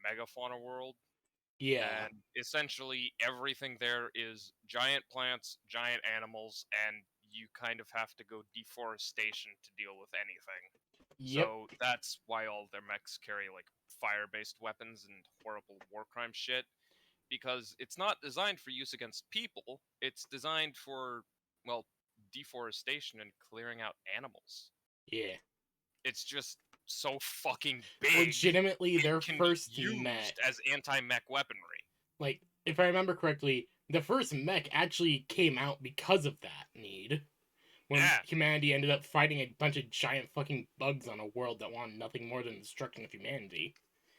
megafauna world, Yeah. and essentially everything there is giant plants, giant animals, and you kind of have to go deforestation to deal with anything. Yep. So that's why all their mechs carry like fire-based weapons and horrible war crime shit, because it's not designed for use against people. It's designed for, well, deforestation and clearing out animals. Yeah. It's just so fucking big. Legitimately, It their can be first mech, used as anti-mech weaponry. like, if I remember correctly, the first mech actually came out because of that need. When Yeah, humanity ended up fighting a bunch of giant fucking bugs on a world that wanted nothing more than the destruction of humanity.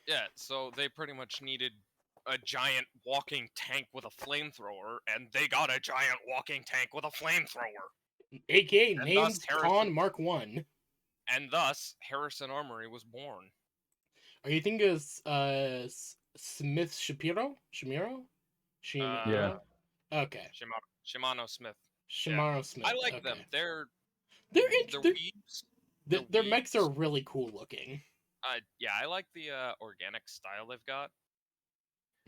yeah. So they pretty much needed a giant walking tank with a flamethrower, and they got a giant walking tank with a flamethrower. AKA And thus named Harrison, Con Mark 1. and thus Harrison Armory was born. Are you thinking of Smith Shapiro? Shimiro? Uh, Yeah. Shimiro? Okay. Shimano Smith. Yeah, Shimano I Smith. like them. Okay. They're They're, the they're, weebs. The their mechs are weebs. really cool looking. Yeah, I like the organic style they've got.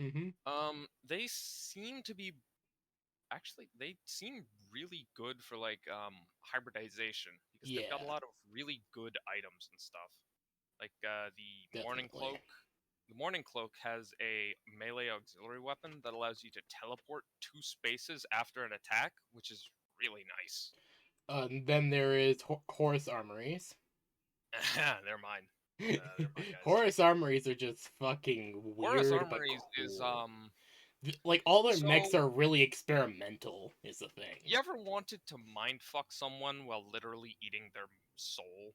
Mm-hmm. They seem to be actually they seem really good for like hybridization because they've got a Yeah, lot of really good items and stuff. Like the morning definitely. cloak. The morning cloak has a melee auxiliary weapon that allows you to teleport 2 spaces after an attack, which is really nice. Then there is Horus Armories. They're mine. They're my guys. Horus Armories are just fucking Horus weird but Armories is cool. Like, all their mechs so are really experimental, is the thing. you ever wanted to mindfuck someone while literally eating their soul?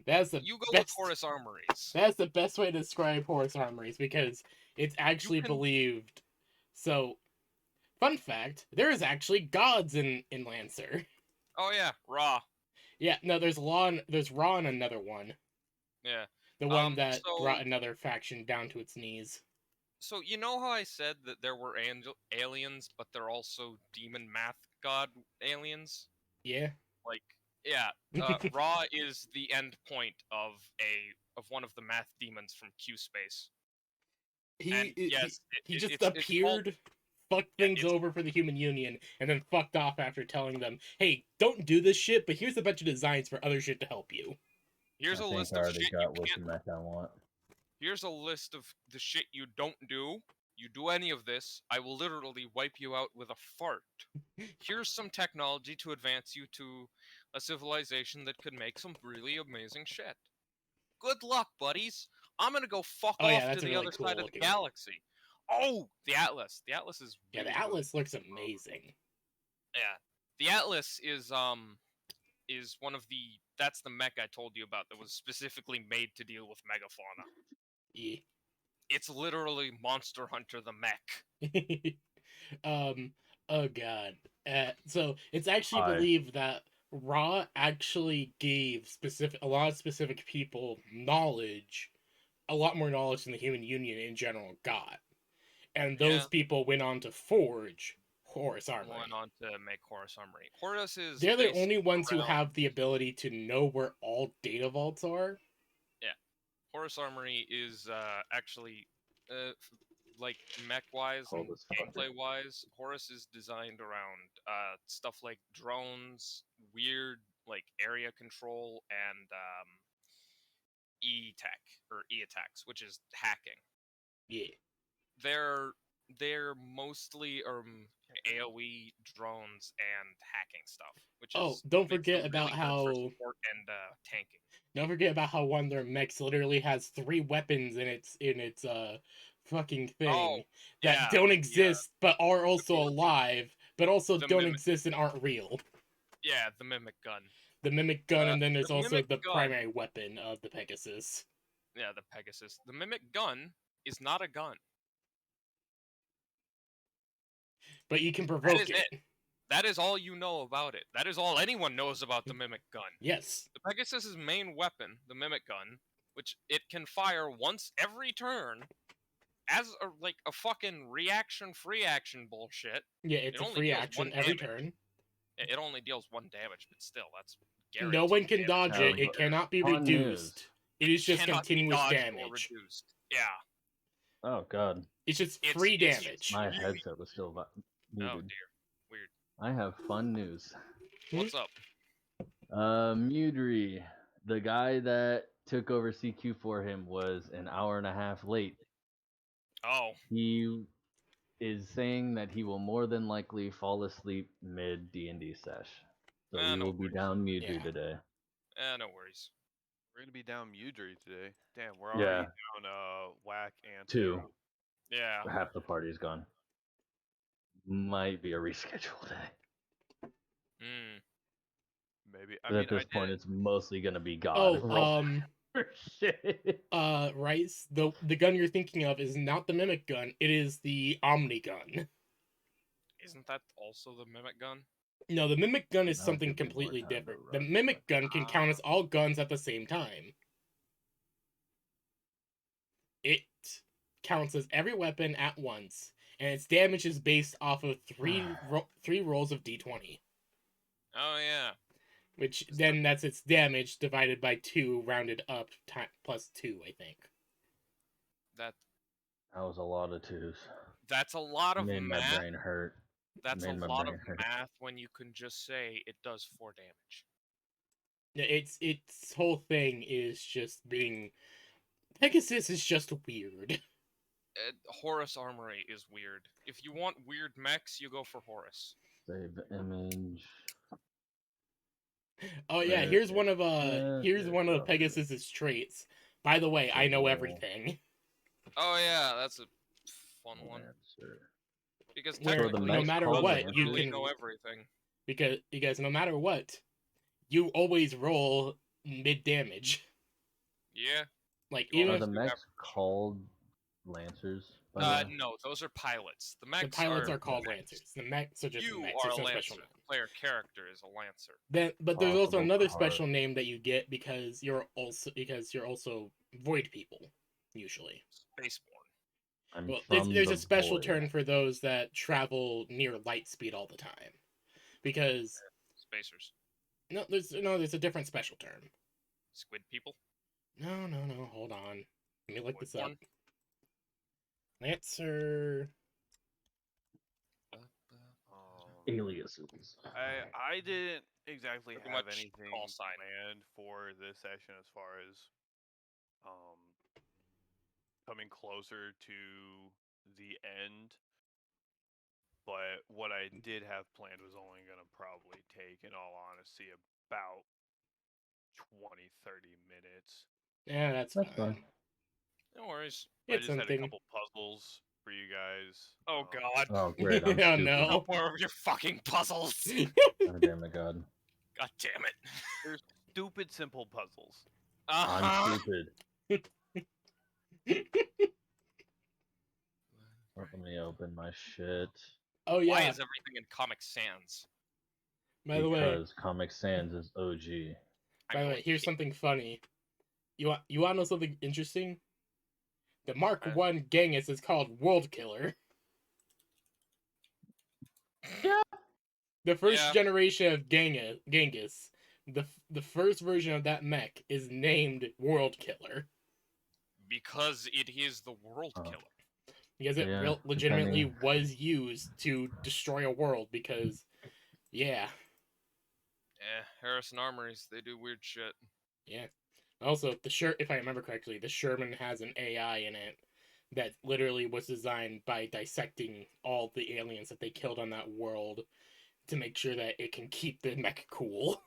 That's the You go with best. Horus Armories. That's the best way to describe Horus Armories because it's You actually can. believed. So, fun fact: there is actually gods in Lancer. Oh yeah, Raw. Yeah, no, there's Ra in another one, Yeah. the one that So brought another faction down to its knees. so you know how I said that there were aliens, but they're also demon math god aliens? Yeah. Like, yeah, Ra is the end point of one of the math demons from Q space. And he yes, he just it's called, appeared, fucked yeah, things it's over for the Human Union, and then fucked off after telling them, "Hey, don't do this shit, but here's a bunch of designs for other shit to help you." here's I a think list I of already shit you got what can't. the mech I want. Here's a list of the shit you don't do. You do any of this, I will literally wipe you out with a fart. Here's some technology to advance you to a civilization that could make some really amazing shit. Good luck, buddies. I'm gonna go fuck Oh yeah, off to that's a the really other cool side of the looking. galaxy. Oh, the Atlas. The Atlas is Yeah, really the good. Atlas looks amazing. Yeah. The Atlas is one of the that's the mech I told you about that was specifically made to deal with megafauna. Yeah. It's literally Monster Hunter the mech. um. Oh god. So it's actually Hi. believed that Ra actually gave a lot of specific people knowledge, a lot more knowledge than the Human Union in general got, and those Yeah. people went on to forge Horus Went Armory. on to make Horus Armory. Horus is They're the based only ones who around, have the ability to know where all data vaults are. yeah. Horus Armory is actually like mech wise Hold and this fucker. gameplay wise. Horus is designed around stuff like drones, weird like area control, and E tech or E attacks, which is hacking. Yeah. They're they're mostly AOE drones and hacking stuff, which Oh, is makes them really good for support and tanking. don't forget about how one of their mechs literally has 3 weapons in its fucking Oh, thing that yeah, don't the exist but are the also core, alive, but also the don't mimic, exist and aren't real. yeah, the mimic gun. The mimic gun, and then The there's also mimic the gun, primary weapon of the Pegasus. yeah, the Pegasus. The mimic gun is not a gun. But you can That provoke is it. it. That is all you know about it. That is all anyone knows about the mimic gun. Yes. The Pegasus's main weapon, the mimic gun, which it can fire once every turn, as a fucking reaction free action bullshit. Yeah, It it's a only free deals action one every damage. turn. It only deals 1 damage, but still, that's No one guaranteed can damage. dodge it. It cannot be Fun news. reduced. It is just cannot be continuous dodged or damage. reduced. Yeah. Oh god, It's just It's- free it's damage. my Really? headset was still Oh muted. dear. Weird. I have fun news. What's up? Mudry, the guy that took over CQ for him, was an hour and a half late. Oh. He is saying that he will more than likely fall asleep mid D&D sesh. So we No will be worries. down Mudry Yeah. today. No worries. We're gonna be down Mudry today. Damn, we're Yeah. already down Whack and 2. Yeah. Half the party's gone. Might be a reschedule day. Hmm. Maybe. But at this point, it's mostly gonna be God. Oh, for shit. Rice, the gun you're thinking of is not the mimic gun. It is the Omni gun. Isn't that also the mimic gun? No, the mimic gun is That'll something give me more completely time to different. The run mimic quick. gun can count as all guns at the same time. It counts as every weapon at once, and its damage is based off of three rolls of d20. Oh yeah. Which Is then that's its damage divided by 2, rounded up plus 2, I think. That was a lot of 2s. that's a lot of Made my math. brain hurt. That's a made my lot of brain hurt. math when you can just say it does 4 damage. Its whole thing is just being Pegasus is just weird. Horus Armory is weird. If you want weird mechs, you go for Horus. Save image. Oh yeah, Where here's one is of it? Okay. Pegasus's traits. By the way, I know Cool. everything. Oh yeah, that's a fun one. Lancer. Because Where So the technically, no mech's matter called what, you really can know everything. because no matter what, you always roll mid damage. Yeah. Like You even Are if the mechs called Lancers? by the way? No, those are pilots. The the mechs pilots are are called mechs. lancers, the mechs are just You mechs. are There's a no lancer. special name. The player character is a lancer. Then, but there's also Possible another card. special name that you get because you're also void people usually. Spaceborn. I'm Well, from there's the a special void. term for those that travel near light speed all the time, because Spacers. there's a different special term. Squid people. No, hold on. Let me look this up. Voidborn. Lancer. Aliases. I didn't exactly Pretty have much anything call sign. planned for this session as far as coming closer to the end. But what I did have planned was only going to probably take, in all honesty, about 20-30 minutes. Yeah, that's fine. No worries. I It's just had a something. couple puzzles for you guys. Oh god. Oh great, I'm Oh, stupid. no. No more of your fucking puzzles. Oh, damn it, God. God damn it. Stupid simple puzzles. Uh-huh. I'm stupid. Let me open my shit. Oh yeah. Why is everything in Comic Sans? By the way, Because Comic Sans is OG. By the way, here's something funny. You want to know something interesting? The Mark Okay. 1 Genghis is called World Killer. Yeah. The first Yeah. generation of Genghis, the first version of that mech is named World Killer Because it is the world Oh. killer. because it Yeah, legitimately depending. was used to destroy a world. Because, yeah. Harrison Armories, they do weird shit. Yeah. Also, if I remember correctly, the Sherman has an AI in it that literally was designed by dissecting all the aliens that they killed on that world to make sure that it can keep the mech cool.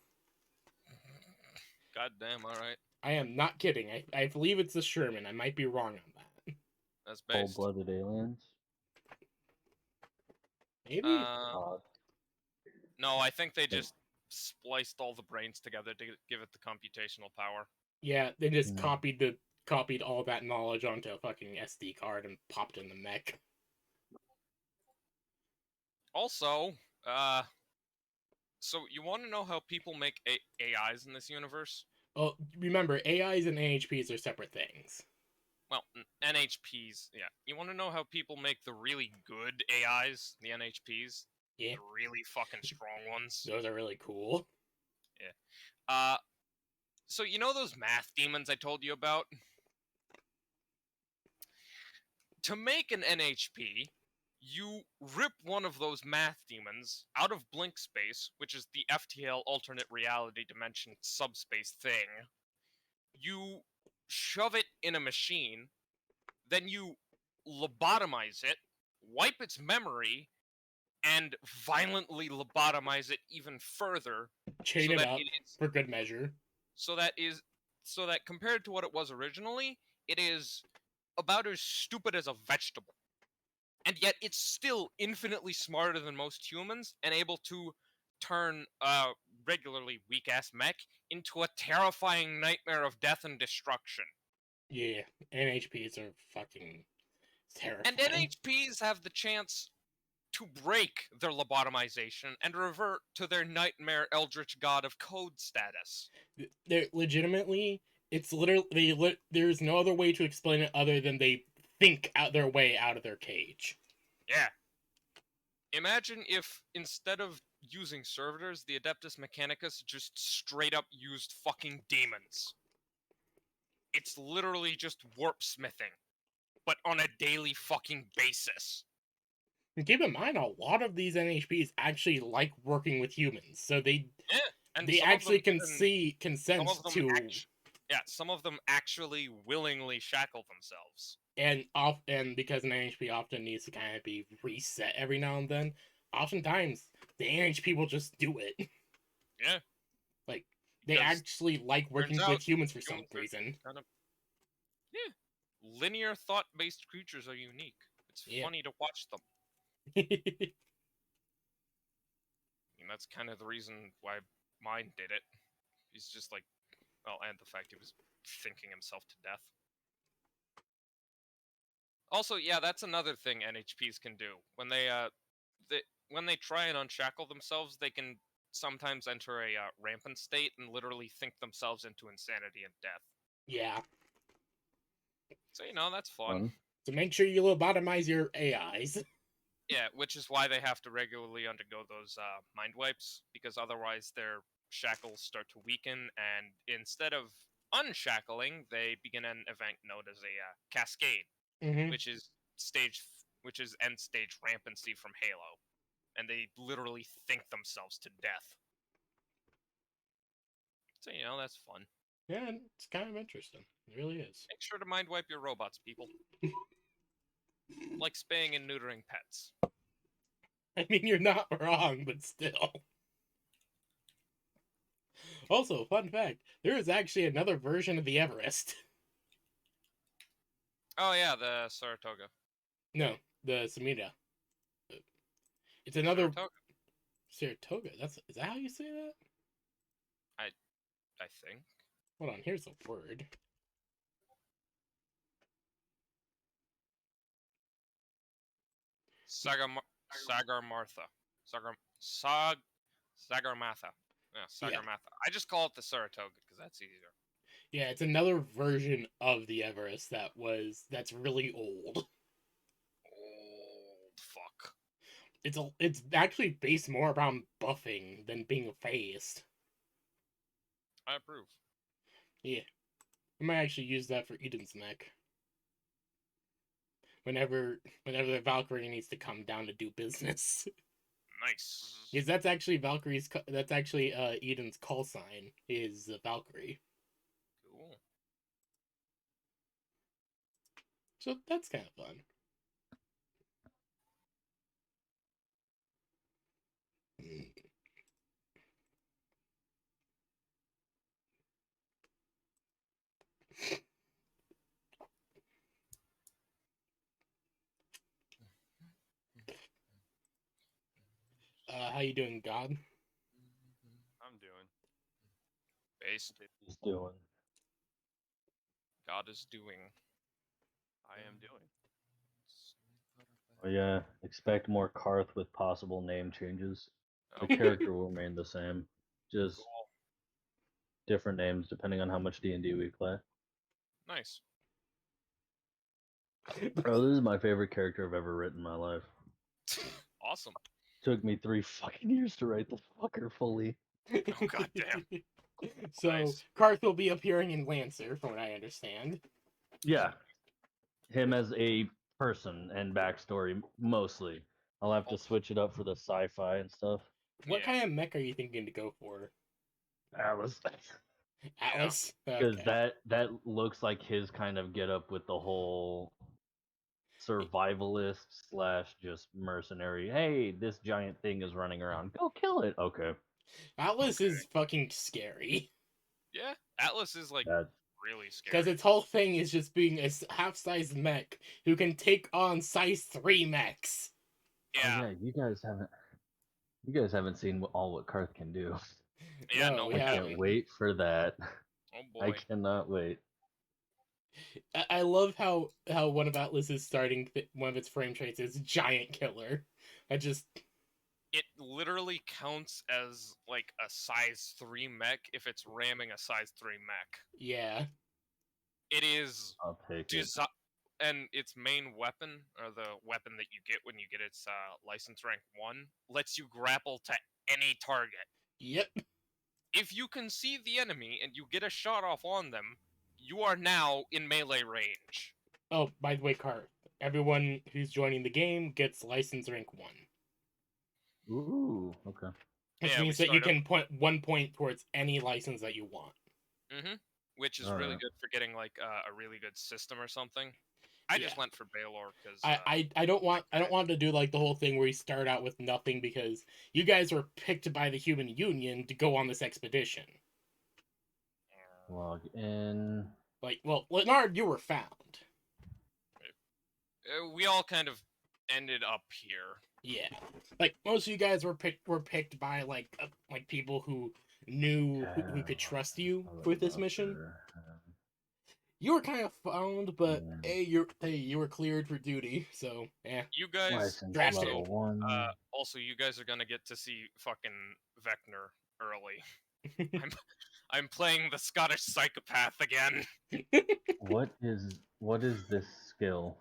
God damn, alright. I am not kidding. I believe it's the Sherman. I might be wrong on that. That's based. Cold-blooded aliens. Maybe? Odd. No, I think they just spliced all the brains together to give it the computational power. Yeah, they just Hmm. copied all that knowledge onto a fucking SD card and popped in the mech. Also, so you want to know how people make AIs in this universe? Well, remember, AIs and NHPs are separate things. Well, NHPs, yeah. You want to know how people make the really good AIs, the NHPs? Yeah. The really fucking strong ones? Those are really cool. So you know those math demons I told you about? To make an NHP, you rip one of those math demons out of Blink Space, which is the FTL alternate reality dimension subspace thing. You shove it in a machine, then you lobotomize it, wipe its memory, and violently lobotomize it even further Chain so it that up it is for good measure. so that compared to what it was originally, it is about as stupid as a vegetable. And yet it's still infinitely smarter than most humans and able to turn a regularly weak ass mech into a terrifying nightmare of death and destruction. Yeah, NHPs are fucking terrifying. And NHPs have the chance to break their lobotomization and revert to their nightmare eldritch god of code status. They're legitimately, it's literally, there's no other way to explain it other than they think out their way out of their cage. Yeah. Imagine if instead of using servitors, the Adeptus Mechanicus just straight up used fucking demons. It's literally just warp smithing, but on a daily fucking basis. And keep in mind, a lot of these NHPs actually like working with humans, so they And they some of actually them even- consent to, some of them actually willingly shackle themselves. and because an NHP often needs to kind of be reset every now and then, oftentimes the NHP will just do it. Yeah. Like, they Because actually like working out with humans for some humans are reason. kind of linear thought-based creatures are unique. It's Yeah. funny to watch them. And that's kind of the reason why mine did it. He's just like, well, and the fact he was thinking himself to death. Also, yeah, that's another thing NHPs can do. When they try and unshackle themselves, they can sometimes enter a rampant state and literally think themselves into insanity and death. Yeah. So that's fun. So make sure you lobotomize your AIs. Yeah, which is why they have to regularly undergo those mind wipes, because otherwise their shackles start to weaken, and instead of unshackling, they begin an event known as a cascade, Mm-hmm. which is end stage rampancy from Halo, and they literally think themselves to death. So that's fun. Yeah, it's kind of interesting. It really is. Make sure to mind wipe your robots, people. Like spaying and neutering pets. I mean, you're not wrong, but still. Also, fun fact, there is actually another version of the Everest. Oh yeah, the Saratoga. No, the Samita. It's another Saratoga. Saratoga. Is that how you say that? I think. Hold on, here's a word. Sagarmatha. Yeah, Sagarmatha. Yeah. I just call it the Saratoga because that's easier. Yeah, it's another version of the Everest that's really old. Old fuck. It's actually based more around buffing than being phased. I approve. Yeah. I might actually use that for Eden's mech. Whenever the Valkyrie needs to come down to do business. Nice. Because that's actually Eden's call sign is Valkyrie. Cool. So that's kind of fun. How you doing, God? I'm doing. Based. He's doing. God is doing. I am doing. Oh yeah, expect more Karth with possible name changes. Oh, The character will remain the same, just cool. different names depending on how much D&D we play. Nice. Bro, this is my favorite character I've ever written in my life. Awesome. Took me 3 fucking years to write the fucker fully. Oh goddamn. So Nice. Karth will be appearing in Lancer, from what I understand. Yeah, him as a person and backstory mostly. I'll have to switch it up for the sci-fi and stuff. What Yeah. kind of mech are you thinking to go for? Atlas, Atlas? because Okay. that looks like his kind of get up with the whole survivalist slash just mercenary. Hey, this giant thing is running around. Go kill it. Okay, Atlas is fucking scary. Yeah. Atlas is like that really scary. Because its whole thing is just being a half-sized mech who can take on size 3 mechs. Yeah. Oh, yeah, you guys haven't seen all what Karth can do. Yeah. No, No, we we I haven't. can't wait for that. Oh I boy. cannot wait. I love how one of Atlas's one of its frame traits is giant killer. I just It literally counts as like a size 3 mech if it's ramming a size 3 mech. yeah. It is I'll take it. and its main weapon, or the weapon that you get when you get its license rank 1, lets you grapple to any target. Yep. If you can see the enemy and you get a shot off on them, you are now in melee range. Oh, by the way, Karth, everyone who's joining the game gets license rank 1. Ooh, okay. Which Yeah, we means that you start out- can put 1 point towards any license that you want. Which is All really right. good for getting like a really good system or something. I just Yeah. went for Baylor because I don't want to do like the whole thing where you start out with nothing, because you guys were picked by the Human Union to go on this expedition. Log in. Like, well, Leonard, you were found. we all kind of ended up here. Yeah, like most of you guys were picked by like people who knew who could trust you with this mission. You were kind of found, but Yeah. you were cleared for duty, so yeah. You guys License Drafted. level 1. also you guys are gonna get to see fucking Vecna early. I'm playing the Scottish psychopath again. What is this skill?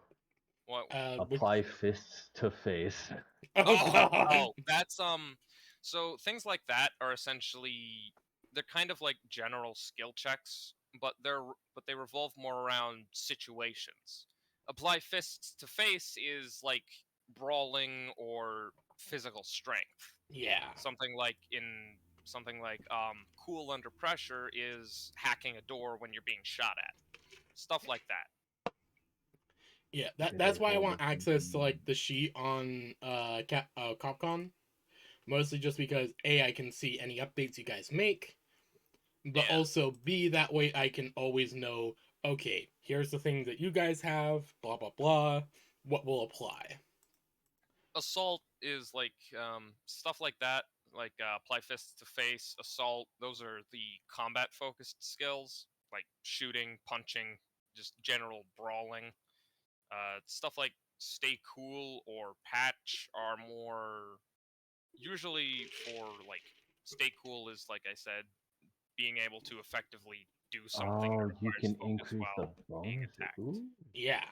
What? Apply fists to face. Oh, God. Oh, that's So things like that are essentially, they're kind of like general skill checks, but they revolve more around situations. Apply fists to face is like brawling or physical strength. Yeah. Something like cool under pressure is hacking a door when you're being shot at. Stuff like that. Yeah, that's why I want access to like the sheet on Capcom. Mostly just because A, I can see any updates you guys make, but Yeah. also B, that way I can always know, okay, here's the things that you guys have, blah blah blah, what will apply. Assault is like stuff like that, like apply fists to face, assault. Those are the combat focused skills, like shooting, punching, just general brawling. Stuff like stay cool or patch are more usually for like stay cool is, like I said, being able to effectively do something that Oh, you requires can focus increase the while being bonus. attacked. Ooh. Yeah.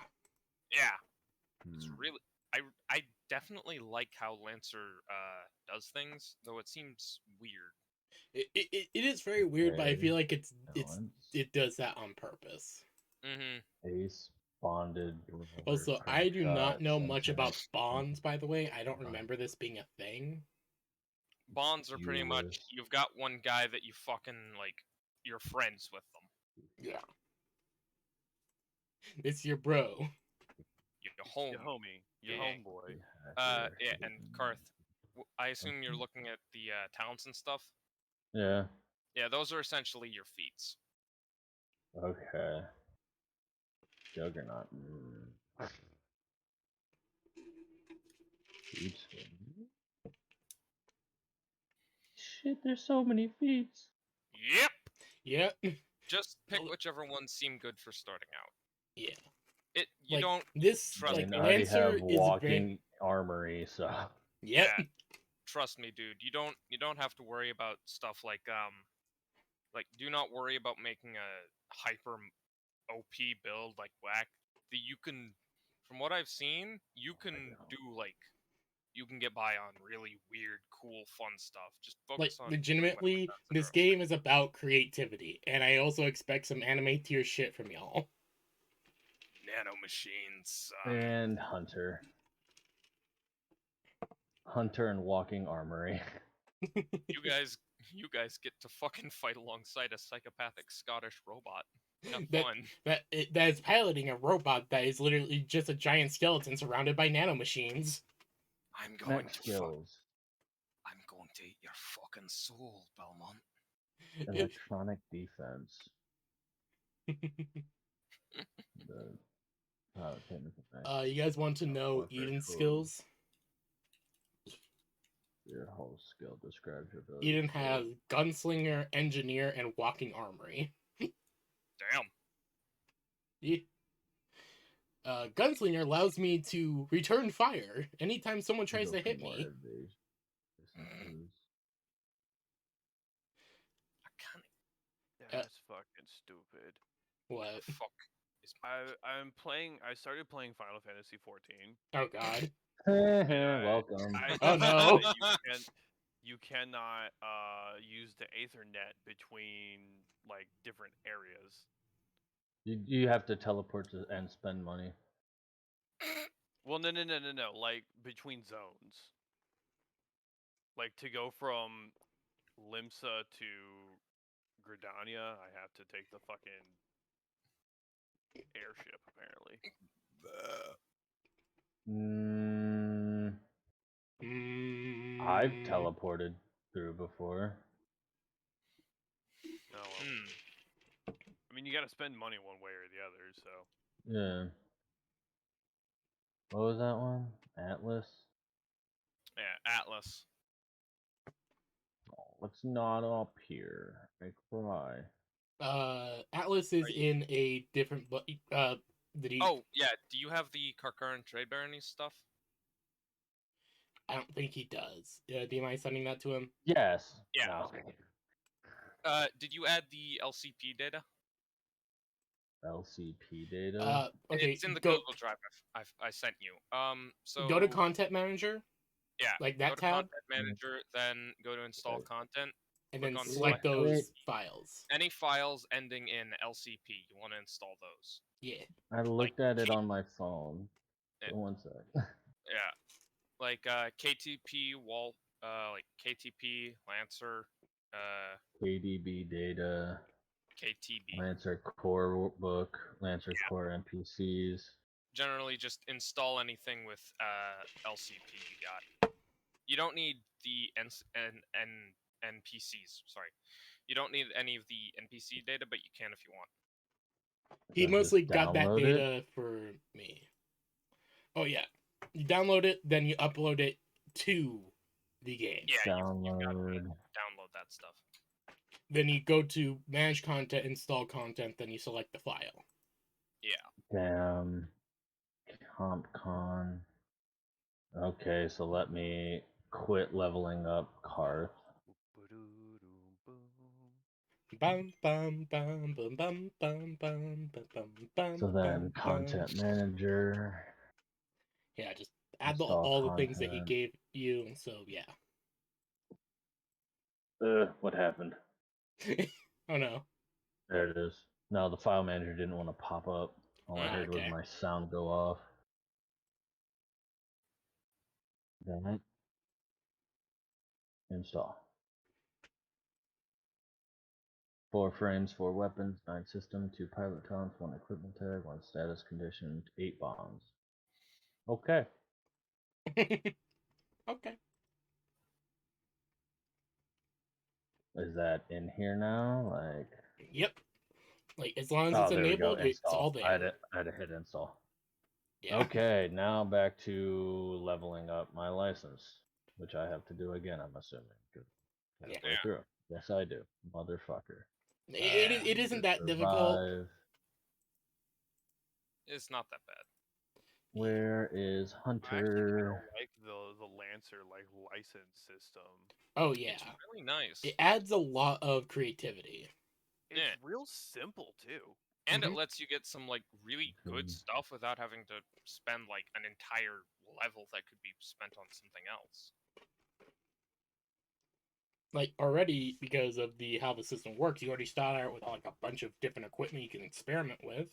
Yeah, it's Hmm. really I definitely like how Lancer does things, though it seems weird. It is very weird, but I feel like Balance. it does that on purpose. Ace bonded. Also, crack I do not shot, know much sensor. about bonds, by the way. I don't remember this being a thing. Bonds are pretty much, Viewers. you've got one guy that you fucking like, you're friends with them. Yeah. It's your bro. Your home. Your homie, your Yeah. homeboy. Yeah, and Karth, I assume you're looking at the talents and stuff. Yeah. Yeah, those are essentially your feats. Okay. Juggernaut. Feats. Shit, there's so many feats. Yep. Yep. Just pick whichever ones seem good for starting out. Yeah. You Like, don't this trust like I already Lancer have is walking armory, so Yep. Yeah, trust me, dude. You don't have to worry about stuff like do not worry about making a hyper OP build like Whack. You can, from what I've seen, you can do like you can get by on really weird, cool, fun stuff. Just Like, focus on doing what legitimately, makes sense this and game is about creativity, and I also expect some anime tier shit from y'all. nano machines. And Hunter. Hunter and Walking Armory. You guys get to fucking fight alongside a psychopathic Scottish robot. Have That- fun. That is piloting a robot that is literally just a giant skeleton surrounded by nanomachines. I'm going Next to skills. I'm going to eat your fucking soul, Belmont. Electronic defense. The technical You guys want to know warfare Eden's tools. skills? Your whole skill describes your ability. Eden to has build. Gunslinger, Engineer, and Walking Armory. Damn. Yeah. Gunslinger allows me to return fire anytime someone tries Go to for hit more me. evasion. Distances. I can't. That's fucking stupid. What? Fuck. Is I'm playing. I started playing Final Fantasy 14. Oh god. Welcome. I Oh, found no. that you cannot use the Ethernet between like different areas. You have to teleport to and spend money. Well, no. Like between zones. Like to go from Limsa to Gridania, I have to take the fucking airship. Apparently. I've Mm, teleported through before. Oh, well. I mean, you got to spend money one way or the other. So. Yeah. What was that one? Atlas? yeah, Atlas. Oh, it's not up here. I cry. Atlas is Are you- in a different. Did he? Oh, yeah. Do you have the Karkaran Trade Barony stuff? I don't think he does. Do you mind sending that to him? Yes. Yeah. No. Did you add the LCP data? LCP data. Okay. It's in the go Google Drive I sent you. So go to Content Manager, yeah, like go that to tab, Content Manager, then go to Install Okay. Content. and click then on select select those files. Any files ending in LCP, you want to install those. Yeah. I looked at it K- on my phone. Yeah. One sec. Yeah, like KTP wall, like KTP Lancer, KDB data. KTB. Lancer core book. Lancer core NPCs. Generally, just install anything with LCP you got. You don't need the NPCs. Sorry, you don't need any of the NPC data, but you can if you want. He So mostly just got that download it? data for me. Oh yeah. You download it, then you upload it to the game. Yeah, you gotta Download. download that stuff. Then you go to manage content, install content, then you select the file. Yeah. Damn. CompCon. Okay, so let me quit leveling up Karth. Bum bum bum bum bum bum bum bum bum. So then content manager. Yeah, just add Install all the things that he content. gave you. So yeah. What happened? Oh no. There it is. No, the file manager didn't want to pop up. All I heard was Okay. my sound go off. Then install. 4 frames, 4 weapons, 9 system, 2 pilot taunts, 1 equipment tag, 1 status condition, 8 bombs. Okay. Okay. Is that in here now? Like, Yep. Like as long as oh, it's there we go. enabled, it's all Install. I there. had to hit install. Yeah. Okay, now back to leveling up my license, which I have to do again, I'm assuming. Good. Yeah. Halfway through. Yes, I do. Motherfucker. It isn't that difficult. Survive. It's not that bad. Where is I actually kind of Hunter? like the Lancer like license system. Oh yeah. It's really nice. It adds a lot of creativity. It's Yeah. real simple too. And Mhm. it lets you get some like really good stuff without having to spend like an entire level that could be spent on something else. Like already, because of how the system works, you already start out with like a bunch of different equipment you can experiment with.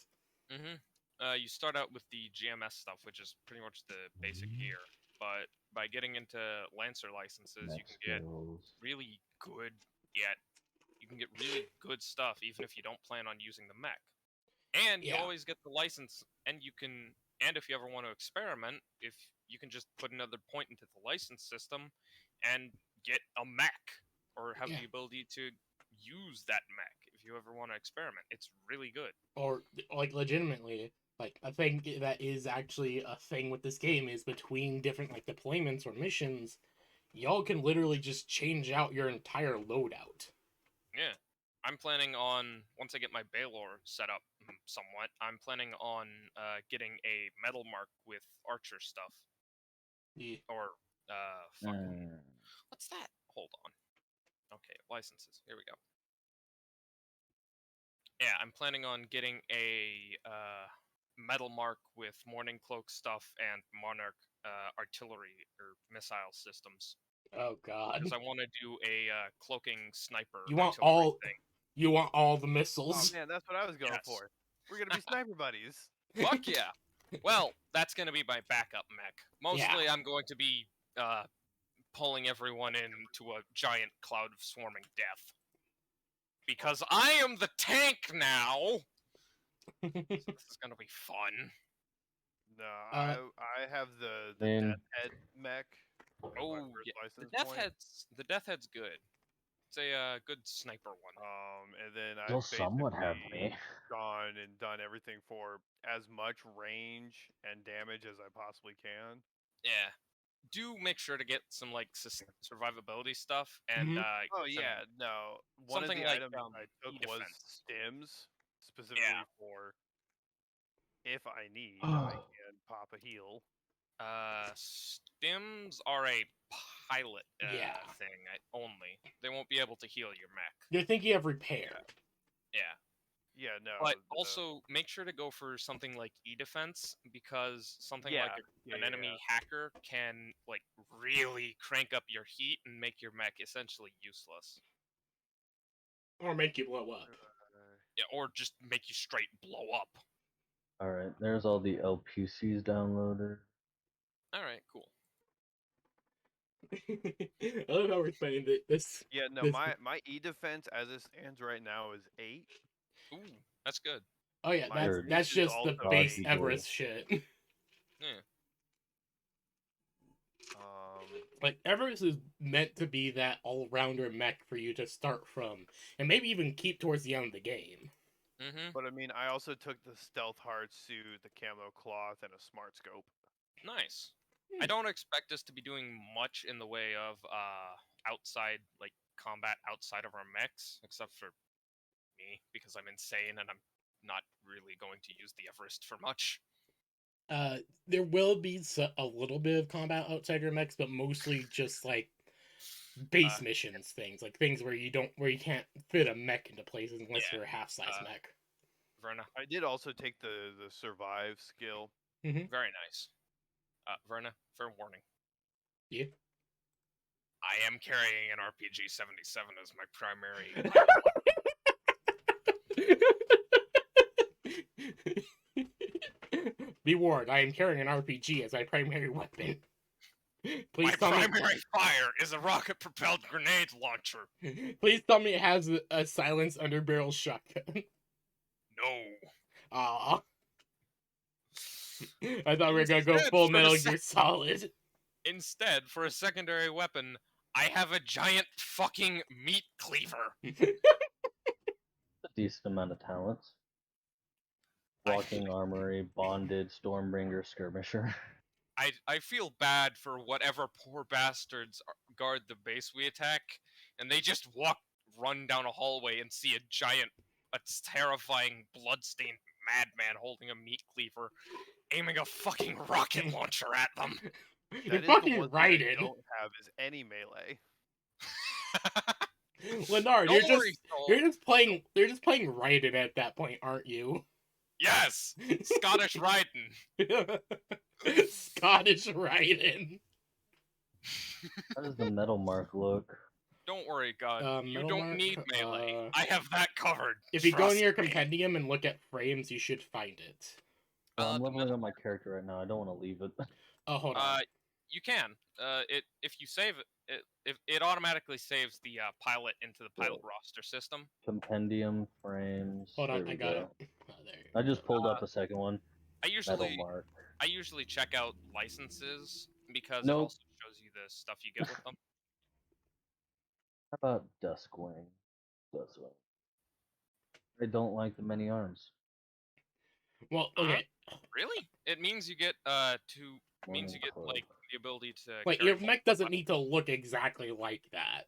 You start out with the GMS stuff, which is pretty much the basic gear. But by getting into Lancer licenses, you can get really good. You can get really good stuff, even if you don't plan on using the mech. And you Yeah. always get the license, and you can. And if you ever want to experiment, if you can just put another point into the license system, and get a mech, or have Yeah. the ability to use that mech if you ever want to experiment. It's really good. Or like legitimately, like I think that is actually a thing with this game is between different like deployments or missions, y'all can literally just change out your entire loadout. Yeah. I'm planning on, once I get my Baylor set up somewhat, I'm planning on getting a metal mark with archer stuff. Yeah. Or, what's that? Hold on. Okay, licenses. Here we go. Yeah, I'm planning on getting a metal mark with Morning Cloak stuff and Monarch artillery or missile systems. Oh god. Because I want to do a cloaking sniper You want artillery all thing. you want all the Oh missiles. man, that's what I was going Yes. for. We're gonna be sniper buddies. Fuck yeah. Well, that's going to be my backup mech. Mostly I'm going to be pulling everyone into a giant cloud of swarming death. Because I am the tank now! So this is going to be fun. No, Uh, I have the Then- Death Head mech. as my Oh, first yeah. license point. The Death Head's good. It's a good sniper one. And then They'll I've somewhat have basically me. gone and done everything for as much range and damage as I possibly can. Yeah. Do make sure to get some like survivability stuff and Mhm. Oh some- yeah, no. One of something the like, items I took was E-defense. stims, specifically for if I need, I Oh. can pop a heal. Stims are a pilot Yeah. thing only. They won't be able to heal your mech. You're thinking of repair. Yeah. Yeah, no. But also make sure to go for something like E-defense because something like an enemy hacker can like really crank up your heat and make your mech essentially useless. Or make you blow up. Yeah, or just make you straight blow up. Alright, there's all the LPCs downloaded. All right, cool. I love how we're spending this. Yeah, no. this- My E defense as it stands right now is 8. Ooh, that's good. Oh yeah, My that's is just the also base 8. Everest shit. Yeah. Like Everest is meant to be that all-rounder mech for you to start from, and maybe even keep towards the end of the game. Mm-hmm. But I mean, I also took the stealth hard suit, the camo cloth, and a smart scope. Nice. I don't expect us to be doing much in the way of outside like combat outside of our mechs, except for me because I'm insane and I'm not really going to use the Everest for much. There will be a little bit of combat outside your mechs, but mostly just like base missions, things like things where you can't fit a mech into places unless Yeah, you're a half-size mech. Verna, I did also take the survive skill. very nice. Verna, fair warning. Yeah. I am carrying an RPG 77 as my primary. Be warned, I am carrying an RPG as my primary weapon. Please My tell me. primary fire is a rocket-propelled grenade launcher. Please tell me it has a silenced underbarrel shotgun. No. Aw. I thought we were gonna go Instead, full for Metal a Gear Solid. Instead, for a secondary weapon, I have a giant fucking meat cleaver. A decent amount of talents. Walking armory, bonded, Stormbringer, skirmisher. I feel bad for whatever poor bastards guard the base we attack, and they just run down a hallway and see a terrifying, bloodstained madman holding a meat cleaver, aiming a fucking rocket launcher at them. You're That is the fucking one thing right I in. don't have is any melee. Leonard, Don't worry, Soul. you're just playing Raiden at that point, aren't you? Yes! Scottish Raiden. Scottish Raiden. How does the metal mark look? Don't worry, God. You Metal don't Mark, need melee. I have that covered. If you go in Trust your me. compendium and look at frames, you should find it. Well, I'm the leveling metal up my character right now. I don't want to leave it. Oh, hold on. You can. If you save it, if it automatically saves the pilot into the pilot roster system. Compendium frames. Hold on, There we I got go. it. Oh, there. I just pulled up a second one. I Metal usually mark. check out licenses because it Nope. also shows you the stuff you get with them. How about Duskwing? Duskwing. I don't like the many arms. Well, Huh? okay. Really? It means you get means you get Club. like the ability to. Like carry your mech doesn't need to look exactly like that.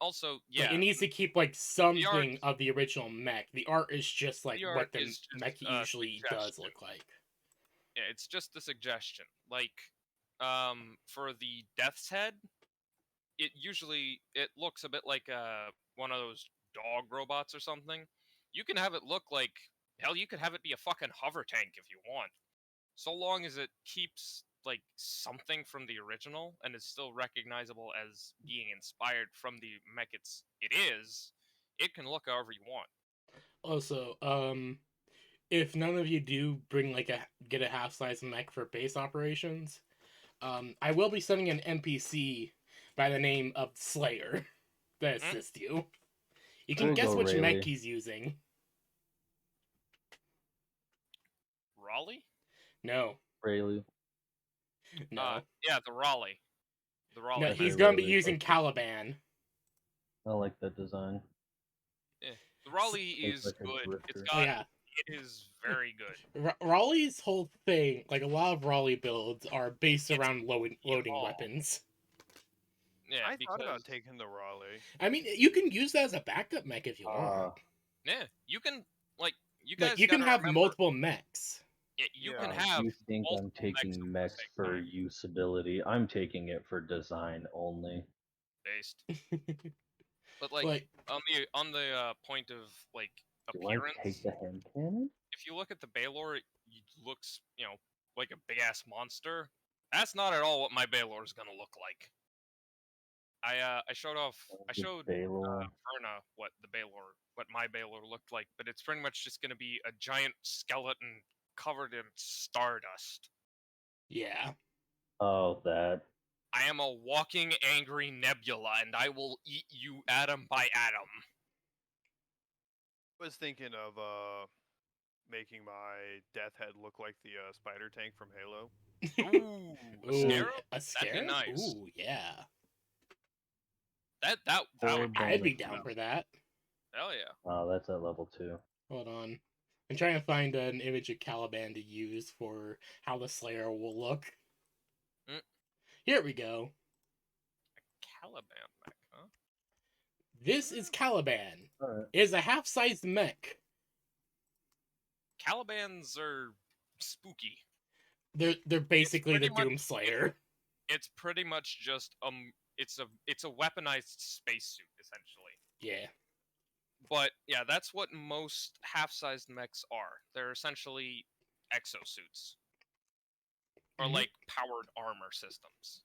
Also, Like, yeah, it needs to keep like something of the original mech. The art is just like the what art the is just mech a usually does suggestion. look like. yeah, it's just a suggestion. Like, for the Death's Head, it looks a bit like one of those dog robots or something. You can have it look like hell. You could have it be a fucking hover tank if you want, so long as it keeps like something from the original and is still recognizable as being inspired from the mech it is. It can look however you want. Also, if none of you do bring like get a half-size mech for base operations, I will be sending an NPC by the name of Slayer to assist you. You can We'll guess go which mech Rayleigh. he's using. Raleigh? No, Rayleigh. no, Yeah, the Raleigh. The Raleigh. no. mech. He's I gonna be really using like it. Caliban. I like that design. The Raleigh Looks is like a good. It's drifter. got. Oh yeah, It is very good. Raleigh's whole thing, like a lot of Raleigh builds, are based It's around loading evolved. weapons. Yeah, I because thought about taking the Raleigh. I mean, you can use that as a backup mech if you want. yeah, you can like you Like guys you can gotta have remember. multiple mechs. You Yeah. can have. You think I'm multiple taking at the mechs same for time, usability? I'm taking it for design only. based. But like Like on the point of like Do I appearance, take the hand cannon? if you look at the Baylor, it looks like a big ass monster. That's not at all what my Baylor is gonna look like. I showed Baylor. Verna what my Baylor looked like, but it's pretty much just gonna be a giant skeleton covered in stardust. yeah. Oh, that. I am a walking angry nebula, and I will eat you atom by atom. I was thinking of making my Death Head look like the spider tank from Halo. Ooh, a Ooh, scarab? a That'd be scarab? nice. Ooh, yeah. That Or would be I'd be bonus. down for that. hell yeah. Oh, that's at level 2. Hold on. I'm trying to find an image of Caliban to use for how the Slayer will look. Mm. Here we go. Caliban mech, huh? This is Caliban. Alright. It is a half-sized mech. Calibans are spooky. They're basically the pretty much- Doom Slayer. It's pretty much just it's a weaponized spacesuit essentially. Yeah. But yeah, that's what most half-sized mechs are. They're essentially exosuits. Or Mhm. like powered armor systems.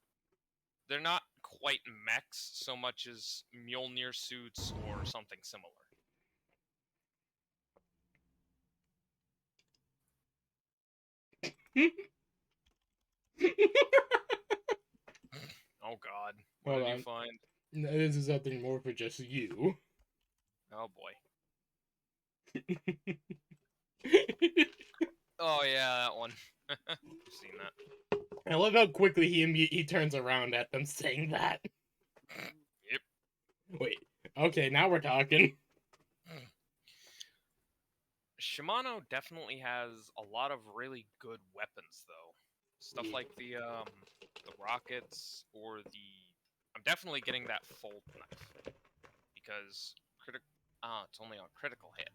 They're not quite mechs so much as Mjolnir suits or something similar. Oh god. What Hold did on. you find? No, this is something more for just you. Oh boy. Oh yeah, that one. I've seen that. I love how quickly he turns around at them saying that. Yep. Wait. Okay, now we're talking. Shimano definitely has a lot of really good weapons though. Stuff like the rockets or I'm definitely getting that fold knife. Because it's only on critical hit.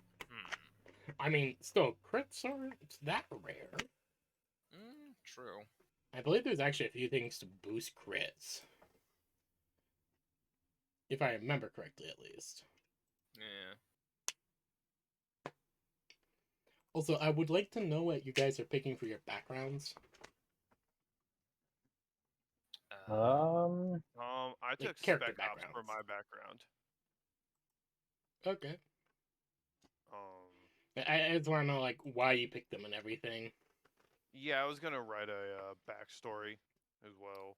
I mean, still, crits aren't that rare. True. I believe there's actually a few things to boost crits. If I remember correctly, at least. Yeah. Also, I would like to know what you guys are picking for your backgrounds. I took character Spec Ops for backgrounds. my background. Okay. Um, I just want to know like why you picked them and everything. yeah, I was gonna write a backstory as well.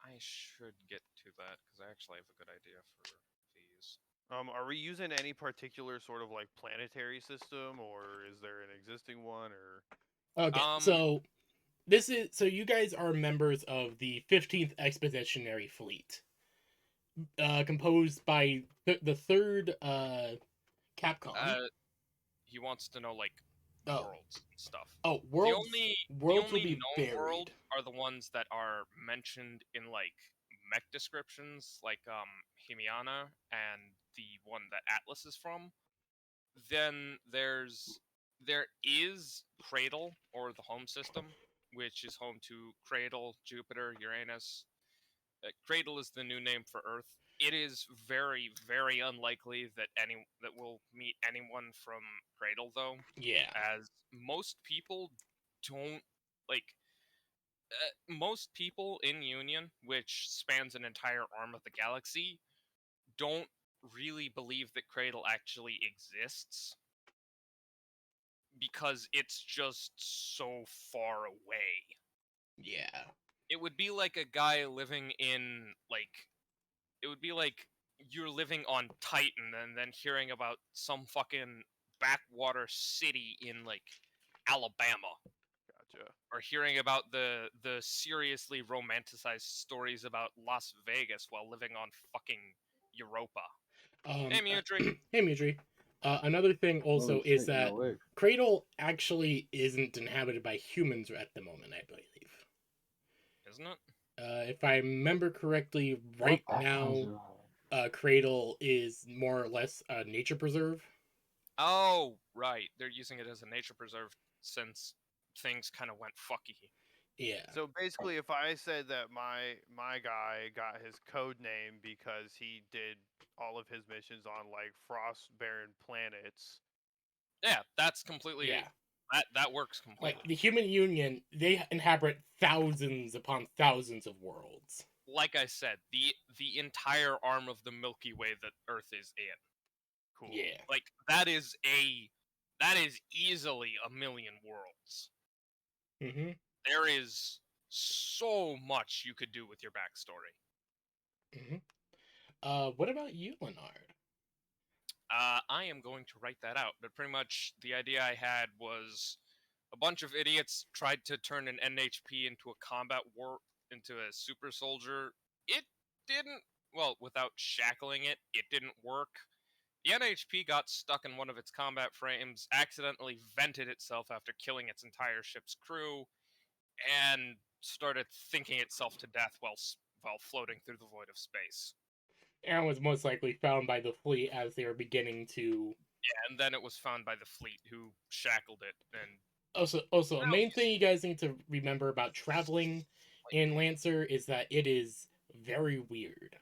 I should get to that because I actually have a good idea for these. Are we using any particular sort of like planetary system, or is there an existing one, or? Okay, so you guys are members of the 15th Expeditionary Fleet, composed by the third Capcom. He wants to know like Oh. worlds and stuff. Oh, The worlds. only Worlds will be known buried. world are the ones that are mentioned in like mech descriptions, like Himiana and the one that Atlas is from. Then there is Cradle, or the home system, which is home to Cradle, Jupiter, Uranus. Cradle is the new name for Earth. It is very, very unlikely that we'll meet anyone from Cradle, though, Yeah. as most people don't like. Most people in Union, which spans an entire arm of the galaxy, don't really believe that Cradle actually exists because it's just so far away. Yeah. It would be like a guy living in it would be like you're living on Titan and then hearing about some fucking backwater city in like Alabama, Gotcha. or hearing about the seriously romanticized stories about Las Vegas while living on fucking Europa. Hey, Mudry. Hey, Mudry. Another thing also Oh, is shit, you're that awake. Cradle actually isn't inhabited by humans at the moment, I believe. Isn't it? If I remember correctly, right now, Cradle is more or less a nature preserve. Oh, right. They're using it as a nature preserve since things kind of went fucky. Yeah. So basically, if I said that my guy got his code name because he did all of his missions on like frost-barren planets. Yeah, that's completely. Yeah. That works completely. Like the Human Union, they inhabit thousands upon thousands of worlds. Like I said, the entire arm of the Milky Way that Earth is in. Cool. Yeah. Like that is easily a million worlds. Mm-hmm. There is so much you could do with your backstory. Mm-hmm. What about you, Leonard? I am going to write that out, but pretty much the idea I had was a bunch of idiots tried to turn an NHP into into a super soldier. It didn't, well, without shackling it, it didn't work. The NHP got stuck in one of its combat frames, accidentally vented itself after killing its entire ship's crew, and started thinking itself to death while floating through the void of space. Aaron was most likely found by the fleet as they were beginning to. Yeah, and then it was found by the fleet, who shackled it. And Also, a main thing you guys need to remember about traveling in Lancer is that it is very weird.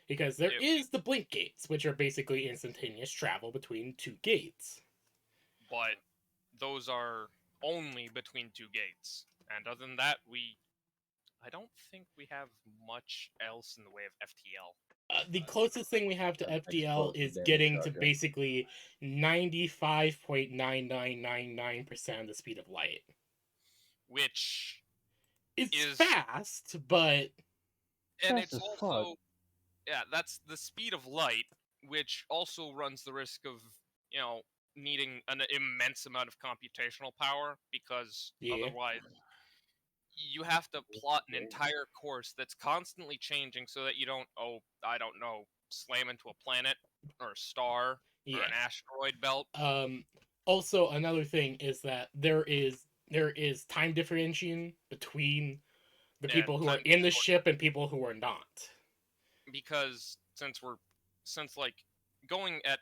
Because there is the blink gates, which are basically instantaneous travel between two gates. But those are only between two gates. And other than that, I don't think we have much else in the way of FTL. The closest thing we have to FTL is getting to basically 95.9999% of the speed of light. Which is fast, but... And it's also... Yeah, that's the speed of light, which also runs the risk of, needing an immense amount of computational power, because otherwise you have to plot an entire course that's constantly changing so that you don't, slam into a planet or a star or an asteroid belt. Also, another thing is that there is time differentiation between the people who are in the ship and people who are not. Because going at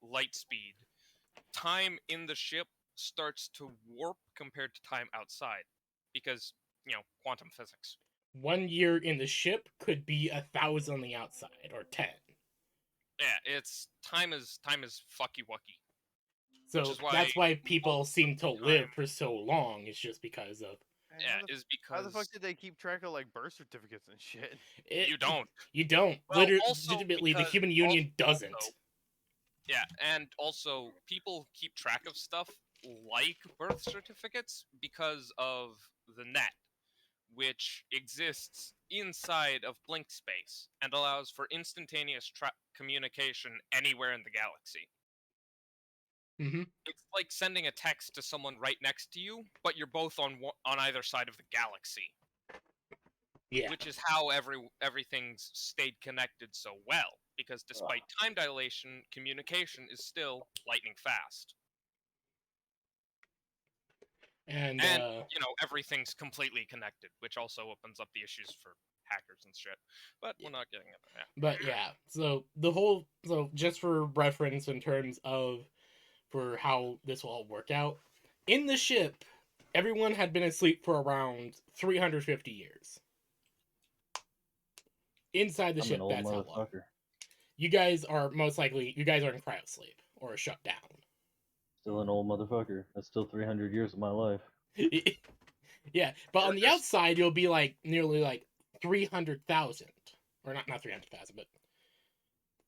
light speed, time in the ship starts to warp compared to time outside, because quantum physics. 1 year in the ship could be 1,000 on the outside, or 10. Yeah, time is fucky wucky. So is why that's why people people seem to took live time. for so long. It's just because of And Yeah, how the, is how the because fuck did they keep track of like birth certificates and shit? it. you don't. You don't. Well, also Legitimately, the because human union doesn't. also, yeah, and also people keep track of stuff like birth certificates because of the net, which exists inside of Blink space and allows for instantaneous communication anywhere in the galaxy. Hmm. It's like sending a text to someone right next to you, but you're both on either side of the galaxy. Yeah. Which is how everything's stayed connected so well, because despite time dilation, communication is still lightning fast. And everything's completely connected, which also opens up the issues for hackers and shit. But we're not getting into that. but yeah, so just for reference in terms of for how this will all work out, in the ship, everyone had been asleep for around 350 years. Inside the I'm ship, an old that's how long. motherfucker. You guys are most likely in cryosleep or shut down. Still an old motherfucker. That's still 300 years of my life. Yeah, but Or on the just- outside, you'll be like nearly like 300,000, or not 300,000, but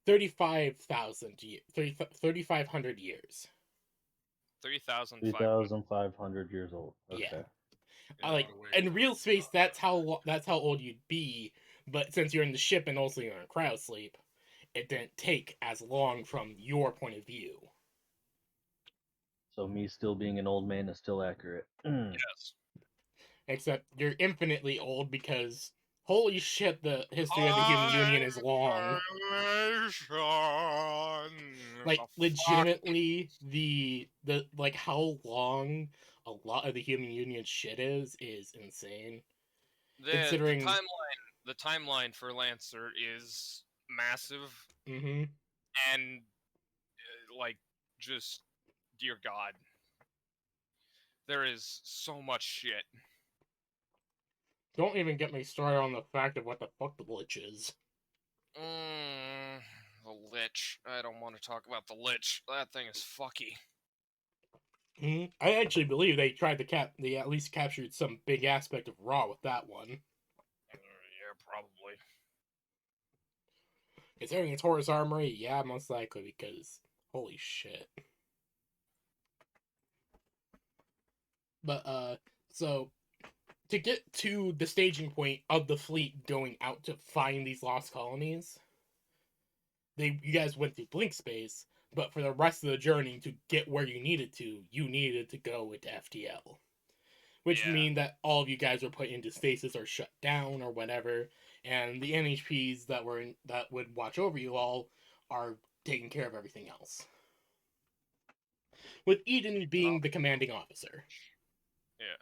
35,000 years, 3,500 years. 3,500. 3,500 years old. Okay. Yeah. Yeah. Like in real space, that's how old you'd be. But since you're in the ship and also you're in cryosleep, it didn't take as long from your point of view. So me still being an old man is still accurate. Yes. Except you're infinitely old because holy shit, the history of the human union is long. Like legitimately, the like how long a lot of the human union shit is insane. Considering the timeline for Lancer is massive, hmm and like just dear God, there is so much shit. Don't even get me started on the fact of what the fuck the Lich is. The Lich. I don't want to talk about the Lich. That thing is fucky. I actually believe they tried to they at least captured some big aspect of Raw with that one. Yeah, probably. Considering it's Horus Armory, yeah, most likely because holy shit. But so to get to the staging point of the fleet going out to find these lost colonies, you guys went through Blink space, but for the rest of the journey to get where you needed to go into FTL. Which Yeah. mean that all of you guys were put into stasis or shut down or whatever, and the NHPs that would watch over you all are taking care of everything else. With Eden being the commanding officer. Yeah.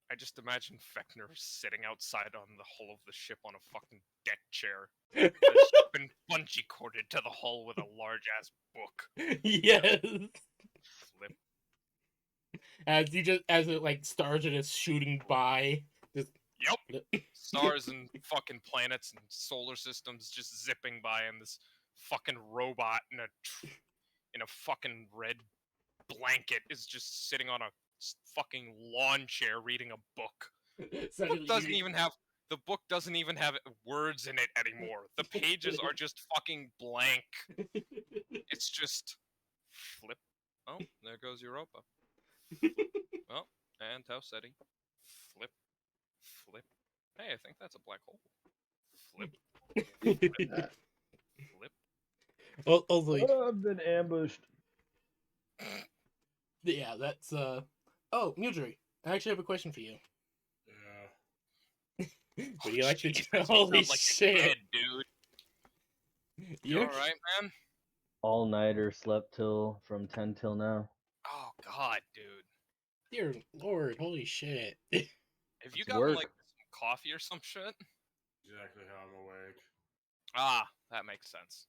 I just imagine Fechner sitting outside on the hull of the ship on a fucking deck chair. It's been bungee corded to the hull with a large ass book. Yes. Flip. As it like stars are just shooting by. Yep. Stars and fucking planets and solar systems just zipping by, and this fucking robot in a fucking red blanket is just sitting on a fucking lawn chair reading a book. So The book doesn't even have words in it anymore. The pages are just fucking blank. It's just flip. Oh, there goes Europa. Oh, and Tau Ceti. Flip. Flip. Hey, I think that's a black hole. Flip. Flip. Also, I've been ambushed. yeah, that's Oh, Mildred, I actually have a question for you. Would you like to? Jesus, you Holy sound like a shit, kid, dude. You alright, man? All nighter, slept till from 10 till now. Oh god, dude. Dear Lord, holy shit. Have you It's gotten work. like some coffee or some shit? Exactly how I'm awake. Ah, that makes sense.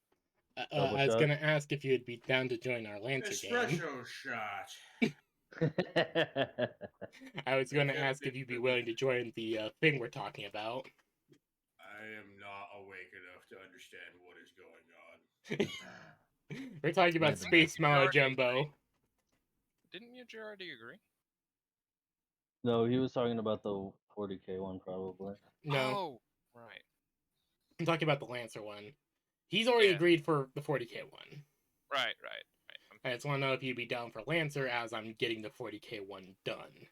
Double I was shot. gonna ask if you'd be down to join our Lancer game. Espresso shot. I was gonna ask if you'd be willing to join the thing we're talking about. I am not awake enough to understand what is going on. We're talking about the Space best. Mama Jumbo. Didn't you already agree? No, he was talking about the 40k one probably. No, Oh, right. I'm talking about the Lancer one. He's already Yeah. agreed for the 40k one. Right. I just want to know if you'd be down for Lancer as I'm getting the 40k one done.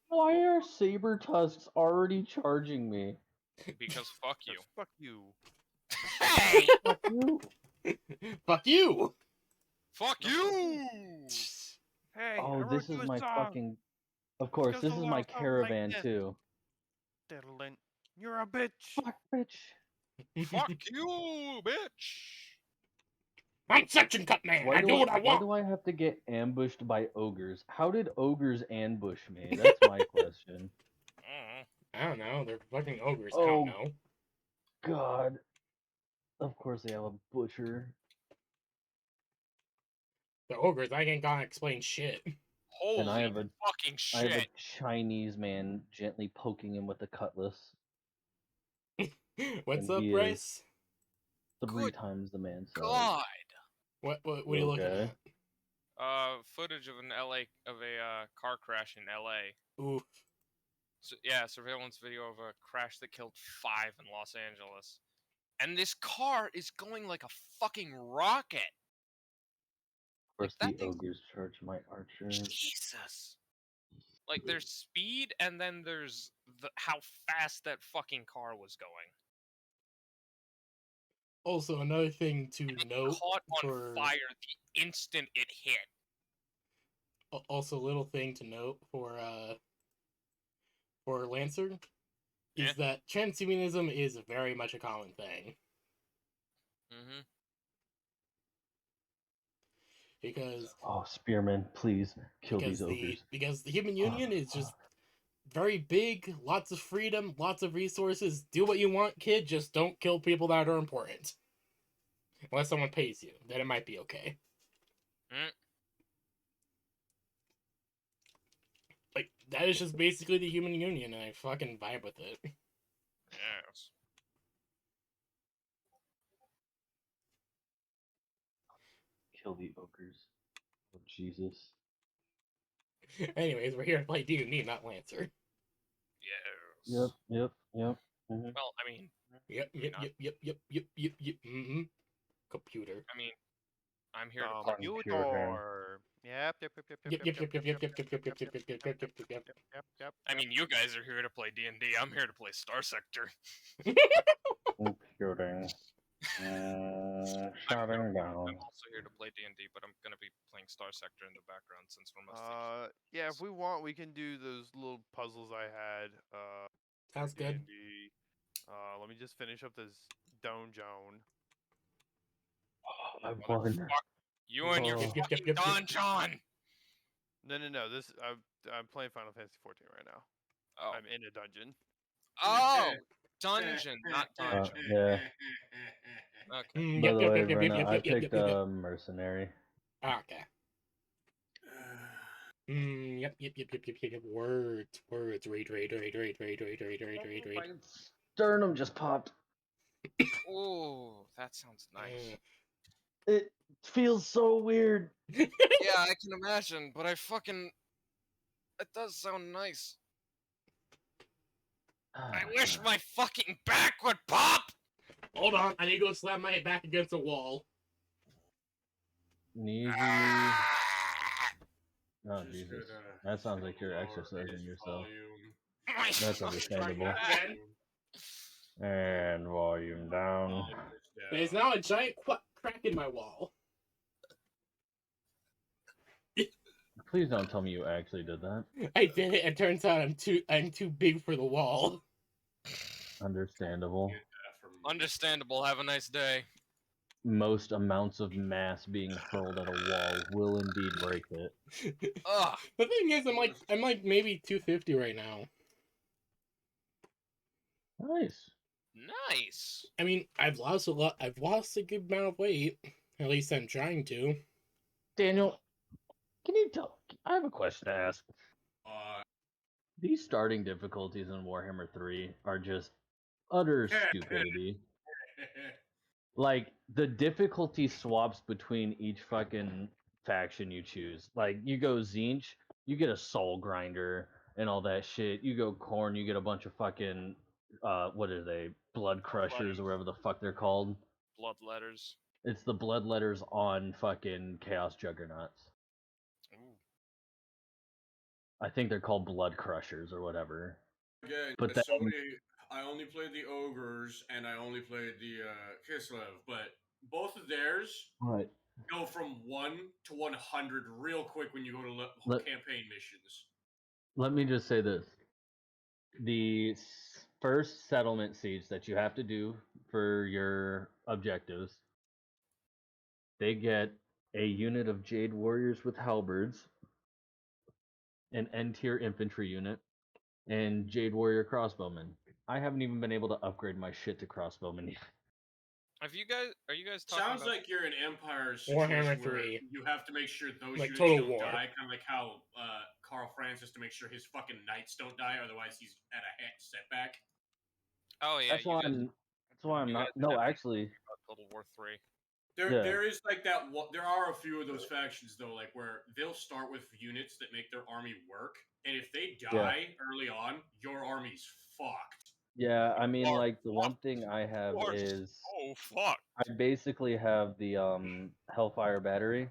Why are saber tusks already charging me? Because fuck you. Just fuck you. Hey! Fuck you. Fuck you! Fuck No, you! Hey, I Oh, wrote this you is a my song. fucking. Of course, goes this a is little my something like caravan this. too. Diddlin'. You're a bitch. Fuck, bitch. Fuck you, bitch! I'm Section Cut Man! Why I do what I why want! do I have to get ambushed by ogres? How did ogres ambush me? That's my question. Mm. I don't know, they're fucking ogres, I Oh. don't know. God. Of course they have a butcher. They're ogres, I ain't gonna explain shit. Holy And I have a fucking I have a shit! Chinese man gently poking him with a cutlass. What's And up, he Bryce? 3 Good times the man size. God! What are you looking Okay. at? Footage of a car crash in LA. Oof. So, yeah, surveillance video of a crash that killed 5 in Los Angeles. And this car is going like a fucking rocket. Of course, that the thing's- ogres charge my archers. Jesus. Like there's speed and then there's how fast that fucking car was going. Also, another thing to And it note caught on for fire the instant it hit. also little thing to note for Lancer Yeah. is that transhumanism is very much a common thing Mm-hmm. because Oh, Spearman, please kill these ogres. because the human union is just very big, lots of freedom, lots of resources. Do what you want, kid. Just don't kill people that are important. Unless someone pays you, then it might be okay. Mm. Like that is just basically the human union, and I fucking vibe with it. Yes. Kill the ogres. Oh, Jesus. Anyways, we're here to play D&D, not Lancer. Yes. Yep. Mhm. Well, I mean, Yep. Mm-hmm. Computer. I mean, I'm here to play. Computer. Yep. I mean, you guys are here to play D&D. I'm here to play Star Sector. Computing. Shutting down. I'm also here to play D&D, but I'm gonna be playing Star Sector in the background since we're mostly. Yeah, if we want, we can do those little puzzles I had. Sounds good. D&D. Let me just finish up this donjon. Oh, I won. Fuck you and your Oh. fucking donjon. No. This I'm playing Final Fantasy 14 right now. Oh, I'm in a dungeon. oh, dungeon, not dungeon. Yeah. Okay. By the way, Brenna, I picked mercenary. Okay. Yep. Words. Raid. Sternum just popped. Oh, that sounds nice. It feels so weird. Yeah, I can imagine, but it does sound nice. I wish my fucking back would pop! Hold on, I need to go slam my back against a wall. Need Ah! Oh, Just Jesus. gonna That sounds like you're lower exercising his yourself. volume. My That's fucking understandable. back. And volume down. Volume is down. There's now a giant crack in my wall. Please don't tell me you actually did that. I did it, and turns out I'm too big for the wall. Understandable. Get that from me. Understandable, have a nice day. Most amounts of mass being hurled at a wall will indeed break it. Ugh. The thing is, I'm like maybe 250 right now. Nice. Nice. I mean, I've lost a lot. I've lost a good amount of weight. At least I'm trying to. Daniel, can you tell? I have a question to ask. Uh, These starting difficulties in Warhammer 3 are just utter stupidity. Like the difficulty swaps between each fucking faction you choose. Like you go Zinch, you get a soul grinder and all that shit. You go Corn, you get a bunch of fucking what are they? Blood crushers or whatever the fuck they're called. Blood letters. It's the blood letters on fucking Chaos Juggernauts. Ooh. I think they're called blood crushers or whatever. Again, But there's so then- many. I only played the ogres and I only played the Kislev, but both of theirs Right. go from 1 to 100 real quick when you go to Let- campaign missions. Let me just say this. The first settlement siege that you have to do for your objectives, they get a unit of Jade Warriors with halberds, an N tier infantry unit, and Jade Warrior crossbowmen. I haven't even been able to upgrade my shit to crossbowmen yet. Are you guys talking Sounds about? like you're in Empire Warhammer situation where 3. you have to make sure those Like units Total don't War. die, kind of like how Carl Francis to make sure his fucking knights don't die, otherwise he's at a setback. Oh yeah, That's why I'm you not. guys No, haven't actually, about Total War 3. Yeah. There is like that. There are a few of those factions though, like where they'll start with units that make their army work, and if they die early on, your army's fucked. yeah. I mean, Or like the one fucked. thing I have Or is Oh fuck! I basically have the Hellfire battery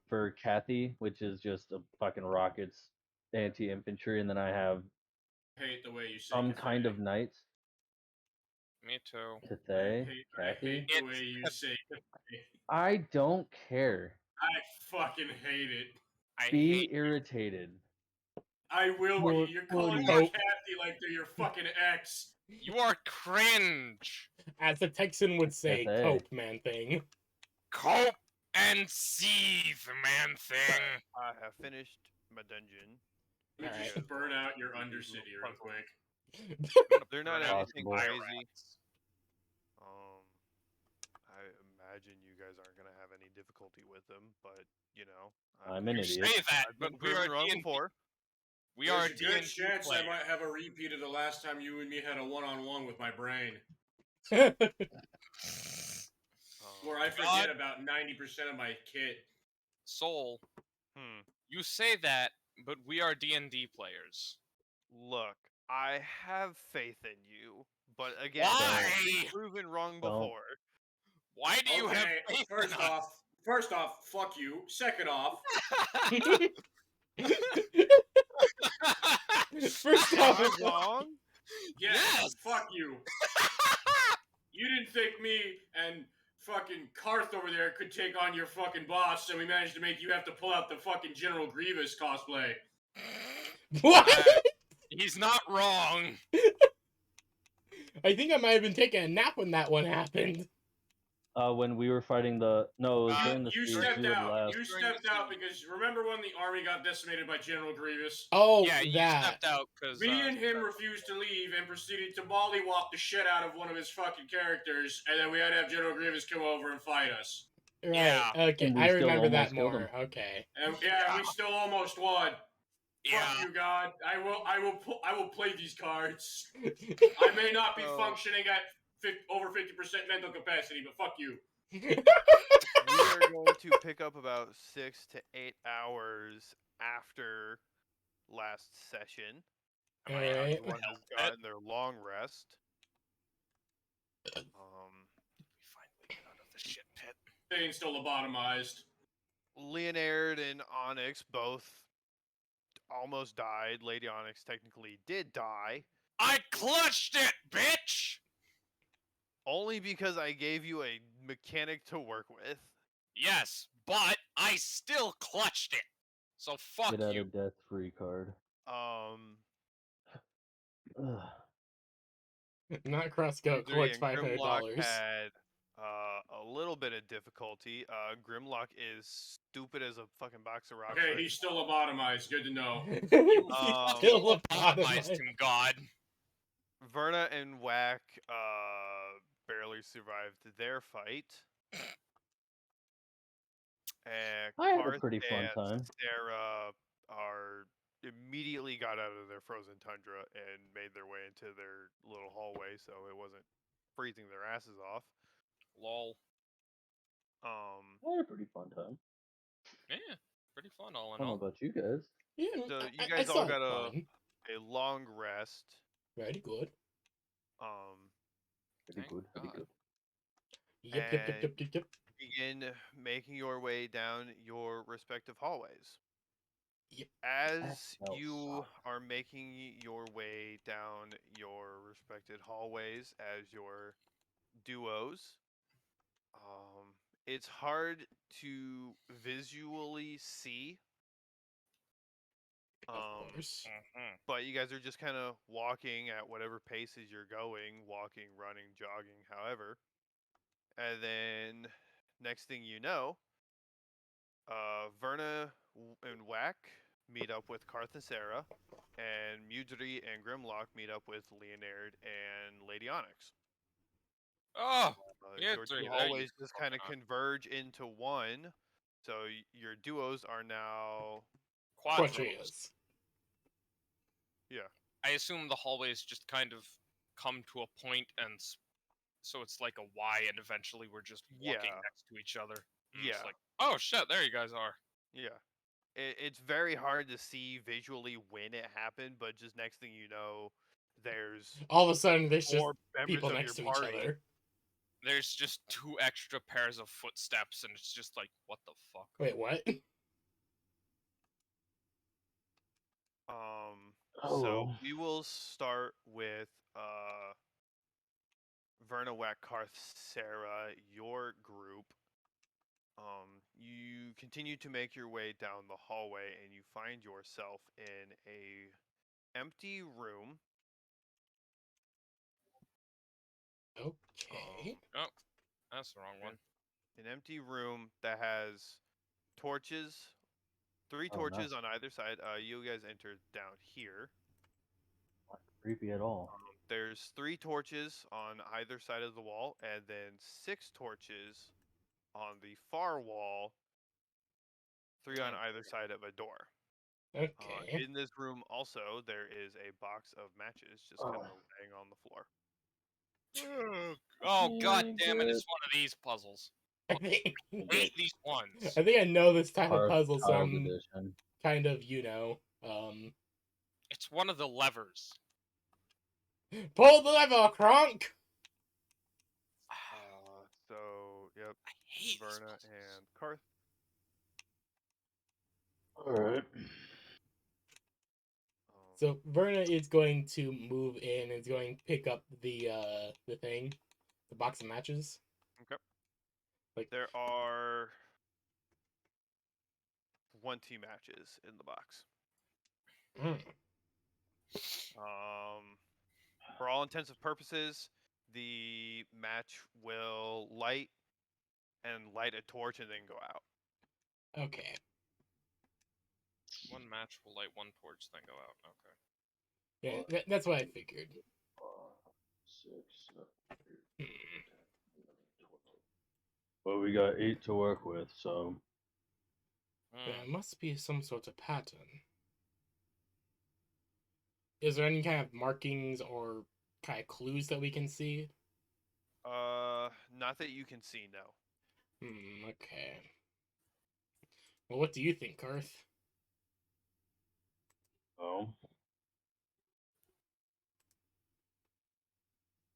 for Kathy, which is just a fucking rockets anti-infantry, and then I have I hate the way you say some Cathay. kind of knights. Me too. Cathay, I Kathy. hate the way you say Cathay. I don't care. I fucking hate it. I Be hate. irritated. I will Lord- be. You're calling Lord me Hope. Kathy like they're your fucking ex. You are cringe. As the Texan would say, Cathay. cope, man thing. Cope and seethe, man thing. I have finished my dungeon. Let me Alright. just burn out your Undercity real quick. They're not Burn out anything Possible. crazy. I imagine you guys aren't gonna have any difficulty with them, but you know, I'm an You idiot. say that, I've but been we are proven wrong D&D. before. We are There's a good D&D chance I players. might have a repeat of the last time you and me had a one-on-one with my brain, Um, where I forget about 90% of my kit. Soul, hmm. you say that, but we are D&D players. Look, I have faith in you, but again, Why? I've been proven wrong Don't. before. Why do you have Okay, faith first in us? off, fuck you. Second off, First Am off, I wrong? yes, fuck you. You didn't think me and fucking Karth over there could take on your fucking boss, so we managed to make you have to pull out the fucking General Grievous cosplay. what? He's not wrong. I think I might have been taking a nap when that one happened. When we were fighting the it was during the You siege stepped we had out. left. You stepped out because remember when the army got decimated by General Grievous? Oh, Yeah, you that. stepped out because Me and him refused to leave and proceeded to mollywop the shit out of one of his fucking characters, and then we had to have General Grievous come over and fight us. Right. Yeah. Okay, And we I still remember that almost killed more. him. Okay. And yeah, we still almost won. yeah. Fuck you, God. I will play these cards. I may not be Oh. functioning at over 50% mental capacity, but fuck you. We are going to pick up about 6 to 8 hours after last session. Alright. Everyone has gotten their long rest. We finally get out of the shit pit. Thing's still lobotomized. Leonard and Onyx both almost died. Lady Onyx technically did die, I clutched it, bitch! only because I gave you a mechanic to work with. Yes, but I still clutched it. So fuck Get out you. of death free card. Ugh. Not Crossgoat Misery collects and Grimlock $500. had a little bit of difficulty. Grimlock is stupid as a fucking box of rocks. Okay, right he's still lobotomized. Good to know. He's Um, still Lobotomized lobotomized. him, God. Verna and Whack barely survived their fight. And I had a Karth pretty fun and time. Sarah immediately got out of their frozen tundra and made their way into their little hallway, so it wasn't freezing their asses off. Lol. I had a pretty fun time. Yeah, pretty fun all I in don't know all. about you guys. Yeah, So you I guys saw all it got fun. a long rest. Very good. Pretty Thank good. Pretty God. good. Yep. Begin making your way down your respective hallways. Yep. As smells you soft. are making your way down your respective hallways as your duos, it's hard to visually see. Of course. Mhm. But you guys are just kind of walking at whatever paces you're going, walking, running, jogging, however. And then next thing you know, Verna and Whack meet up with Karth and Sarah, and Mudry and Grimlock meet up with Leonard and Lady Onyx. Oh, yeah, Your three. two There you hallways just kind of fucking converge into one, so your duos are now quadros. Quadrios. yeah. I assume the hallways just kind of come to a point, and so it's like a Y, and eventually we're just walking Yeah. next to each other. And Yeah. It's like, oh shit, there you guys are. Yeah. It's very hard to see visually when it happened, but just next thing you know, there's All of a sudden, there's just four members people of next to your each party. other. There's just 2 extra pairs of footsteps, and it's just like, what the fuck? Wait, what? So we will start with Verna, Whack, Karth, Sarah, your group. You continue to make your way down the hallway, and you find yourself in a empty room. Okay. Oh, that's the wrong one. An empty room that has torches, 3 Oh, torches nice. on either side. You guys entered down here. Not creepy at all. There's 3 torches on either side of the wall, and then 6 torches on the far wall, 3 on either side of a door. Okay. In this room, also, there is a box of matches just kind of laying on the floor. Oh god damn it! It's one of these puzzles. I think I hate these ones. I know this type of Carved puzzle, so tiled I'm edition. kind of, It's one of the levers. pull the lever, Kronk! So, yep, I hate these Verna puzzles. and Karth. Alright. So Verna is going to move in and is going to pick up the thing, the box of matches. Okay. Like There are 20 matches in the box. For all intents and purposes, the match will light a torch and then go out. Okay. One match will light, one torch, then go out. Okay. Yeah, that's what I figured. 6, 7, 8, 10, 11, 12. But we got 8 to work with, so There must be some sort of pattern. Is there any kind of markings or kind of clues that we can see? Not that you can see, no. Okay. Well, what do you think, Karth?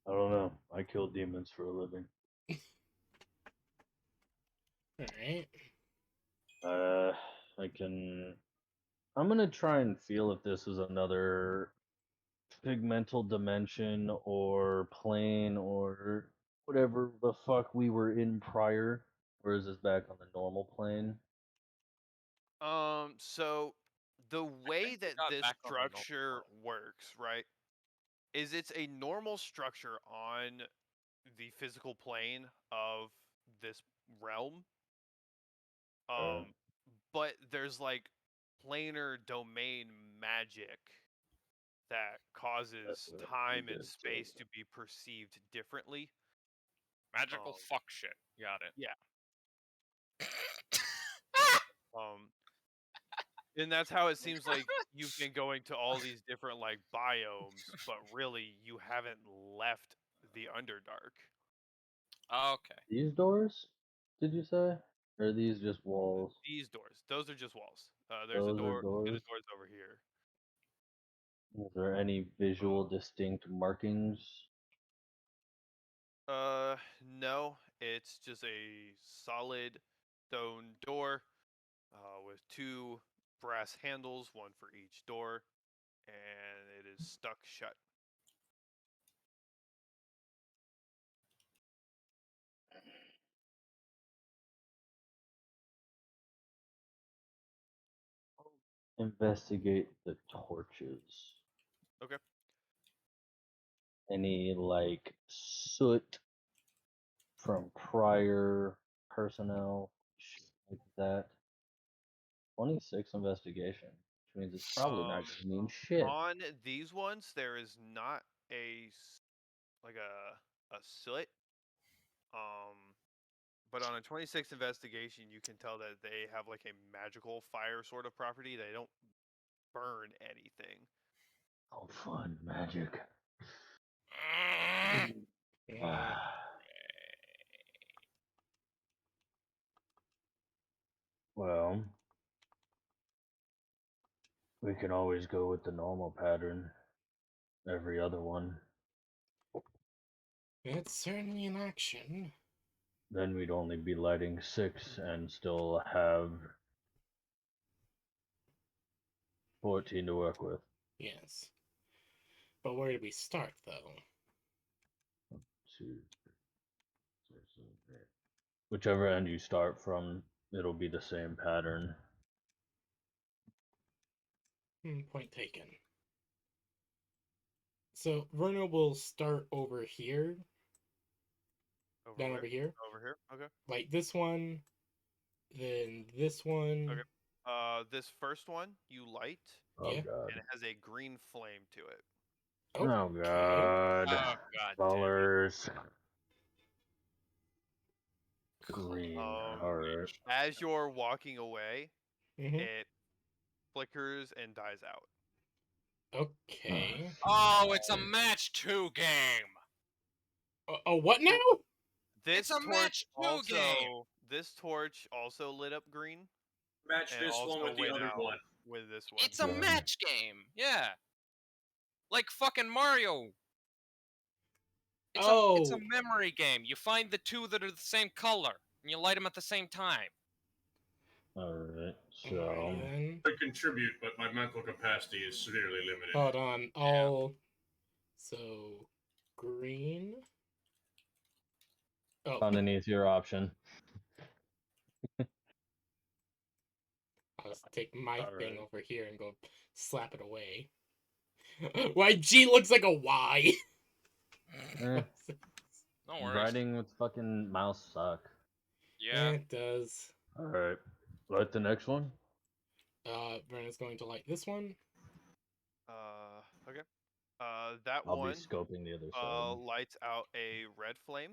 I don't know. I kill demons for a living. Alright. I'm gonna try and feel if this is another pigmental dimension or plane or whatever the fuck we were in prior, or is this back on the normal plane? So the way that got this back on the normal structure works, right, is it's a normal structure on the physical plane of this realm. But there's like planar domain magic that causes what time you and guys space said. to be perceived differently. Magical fuck shit. Got it. Yeah. And that's how it seems like you've been going to all these different like biomes, but really you haven't left the Underdark. Okay. These doors? Did you say? Or are these just walls? These doors. Those are just walls. There's a Those are door. And a doors. door's over here. Is there any visual distinct markings? No. It's just a solid stone door, with 2 brass handles, one for each door, and it is stuck shut. Investigate the torches. Okay. Any like soot from prior personnel, shit like that. 26 investigation, which means it's probably not going to mean shit. On these ones, there is not like a soot. But on a 26 investigation, you can tell that they have like a magical fire sort of property. They don't burn anything. Oh, fun, magic. Yeah. Well, we can always go with the normal pattern. Every other one. It's certainly an action. Then we'd only be lighting 6 and still have 14 to work with. Yes. But where do we start, though? 2, 6, 7, 8. Whichever end you start from, it'll be the same pattern. Point taken. So Verna will start over here. Down where? over here. Over here. Okay. Like this one. Then this one. Okay. This first one you light, Oh Yeah. god. and it has a green flame to it. Oh god. Oh god damn it. Colors. Green. Alright. As you're walking away, Mm-hmm. it flickers and dies out. Okay. Oh, it's a match 2 game. Oh, what now? This It's a match 2 game. This torch also lit up green. Match And this one also with the went other out one. with this one. It's a Yeah. match game. Yeah. Like fucking Mario. It's a memory game. You find the 2 that are the same color, and you light them at the same time. Alright, so. Alrighty then. I contribute, but my mental capacity is severely limited. Hold on. So green. Oh. Found an easier option. I'll just take my thing Alright. over here and go slap it away. Why G looks like a Y? Eh, No worries. writing with fucking mouse suck. Yeah. It does. Alright. Light the next one? Brenna's going to light this one. Okay. That I'll one be scoping the other side. lights out a red flame,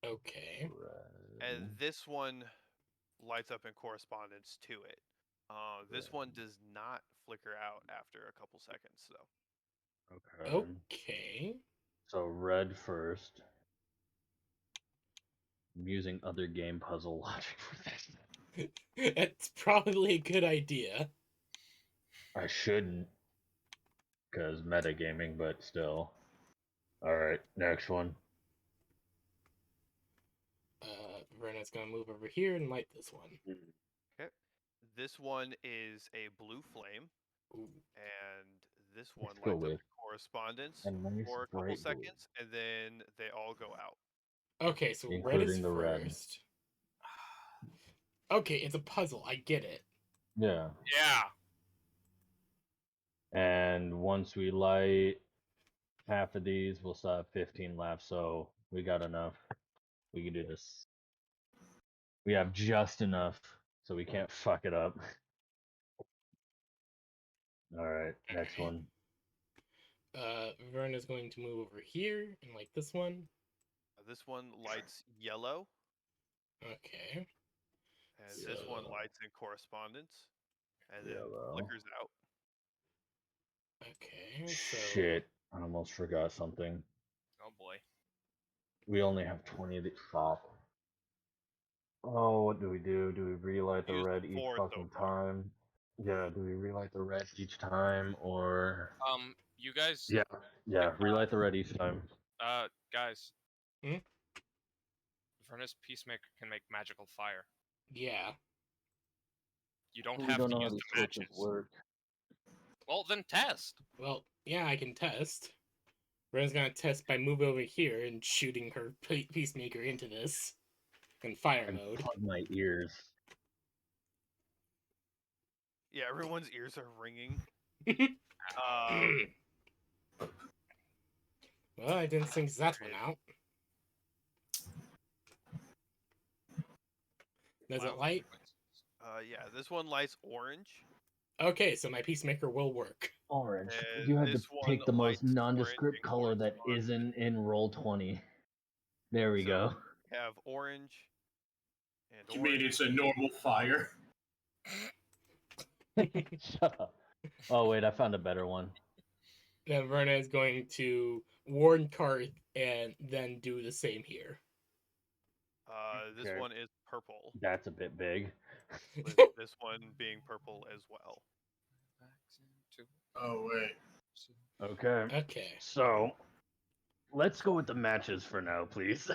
Okay. Red. and this one lights up in correspondence to it. This one does not flicker out after a couple seconds, though. Okay. Okay. So red first. I'm using other game puzzle logic for this. It's probably a good idea. I shouldn't. Because metagaming, but still. Alright, next one. Brenna's gonna move over here and light this one. Okay. This one is a blue flame, Ooh. and this one Let's go lights up in with correspondence a nice for a couple bright blue. seconds, and then they all go out. Okay, so red Including is the red. first. Okay, it's a puzzle. I get it. Yeah. Yeah. And once we light half of these, we'll still have 15 left, so we got enough. We can do this. We have just enough, so we can't fuck it up. Alright, next one. Verna's going to move over here and light this one. This one lights yellow, Okay. and this one So- lights in correspondence, and then Yellow. flickers out. Okay. So Shit, I almost forgot something. Oh boy. We only have 20 of these. Fuck. Oh, what do we do? Do we relight the Used red each 4 so fucking far. time? Yeah, do we relight the red each time, or... You guys, Yeah, relight the red each time. guys. Hmm? Vernus Peacemaker can make magical fire. Yeah. You don't We have don't to know how use these the switches matches. work. Well, then test. Well, yeah, I can test. Ren's gonna test by moving over here and shooting her Peacemaker into this in fire And mode. plug my ears. Yeah, everyone's ears are ringing. Well, I didn't think that one out. Does it light? Yeah, this one lights orange. Okay, so my Peacemaker will work. Orange. And You had to this one pick the most lights orange nondescript and color that corresponds. isn't in roll 20. There we So- go. We have orange and You mean orange. it's a normal fire? Shut up. Oh wait, I found a better one. Then Verna is going to warn Karth and then do the same here. This Okay. one is purple, That's a bit big. with this one being purple as well. Oh wait. Okay. Okay. So, let's go with the matches for now, please.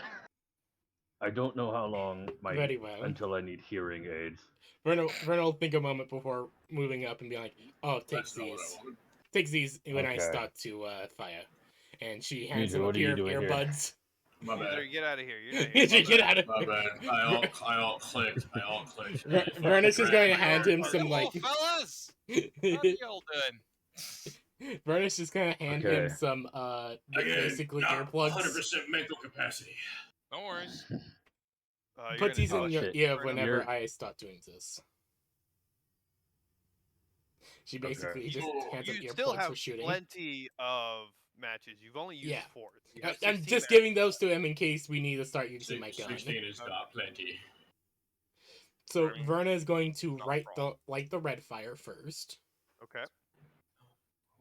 I don't know how long Very well. until I need hearing aids. Verna will think a moment before moving up and be like, "Oh, takes That's not what these. I wanted. Takes these when I Okay. start to fire." And she hands Yuzu, him a what are you pair of doing here? earbuds. My bad. Either get out of here. You're not You here. get out of My bad. I all clicked. I all clicked. Vernus is going to hand him some Hello, like. fellas. How y'all doing? Vernus is going to hand him Okay. some Again, basically not earplugs. 100% mental capacity. No worries. You're Put these Oh, in your shit. ear Verna, whenever you're- I start doing this. She basically just hands him You still earplugs have for shooting. plenty of matches. You've only used Yeah. 4. So you have I'm 16 just matches. giving those to him in case we need to start using my gun. 16 is not plenty. So I mean, Verna is going to not light the red fire first. Okay.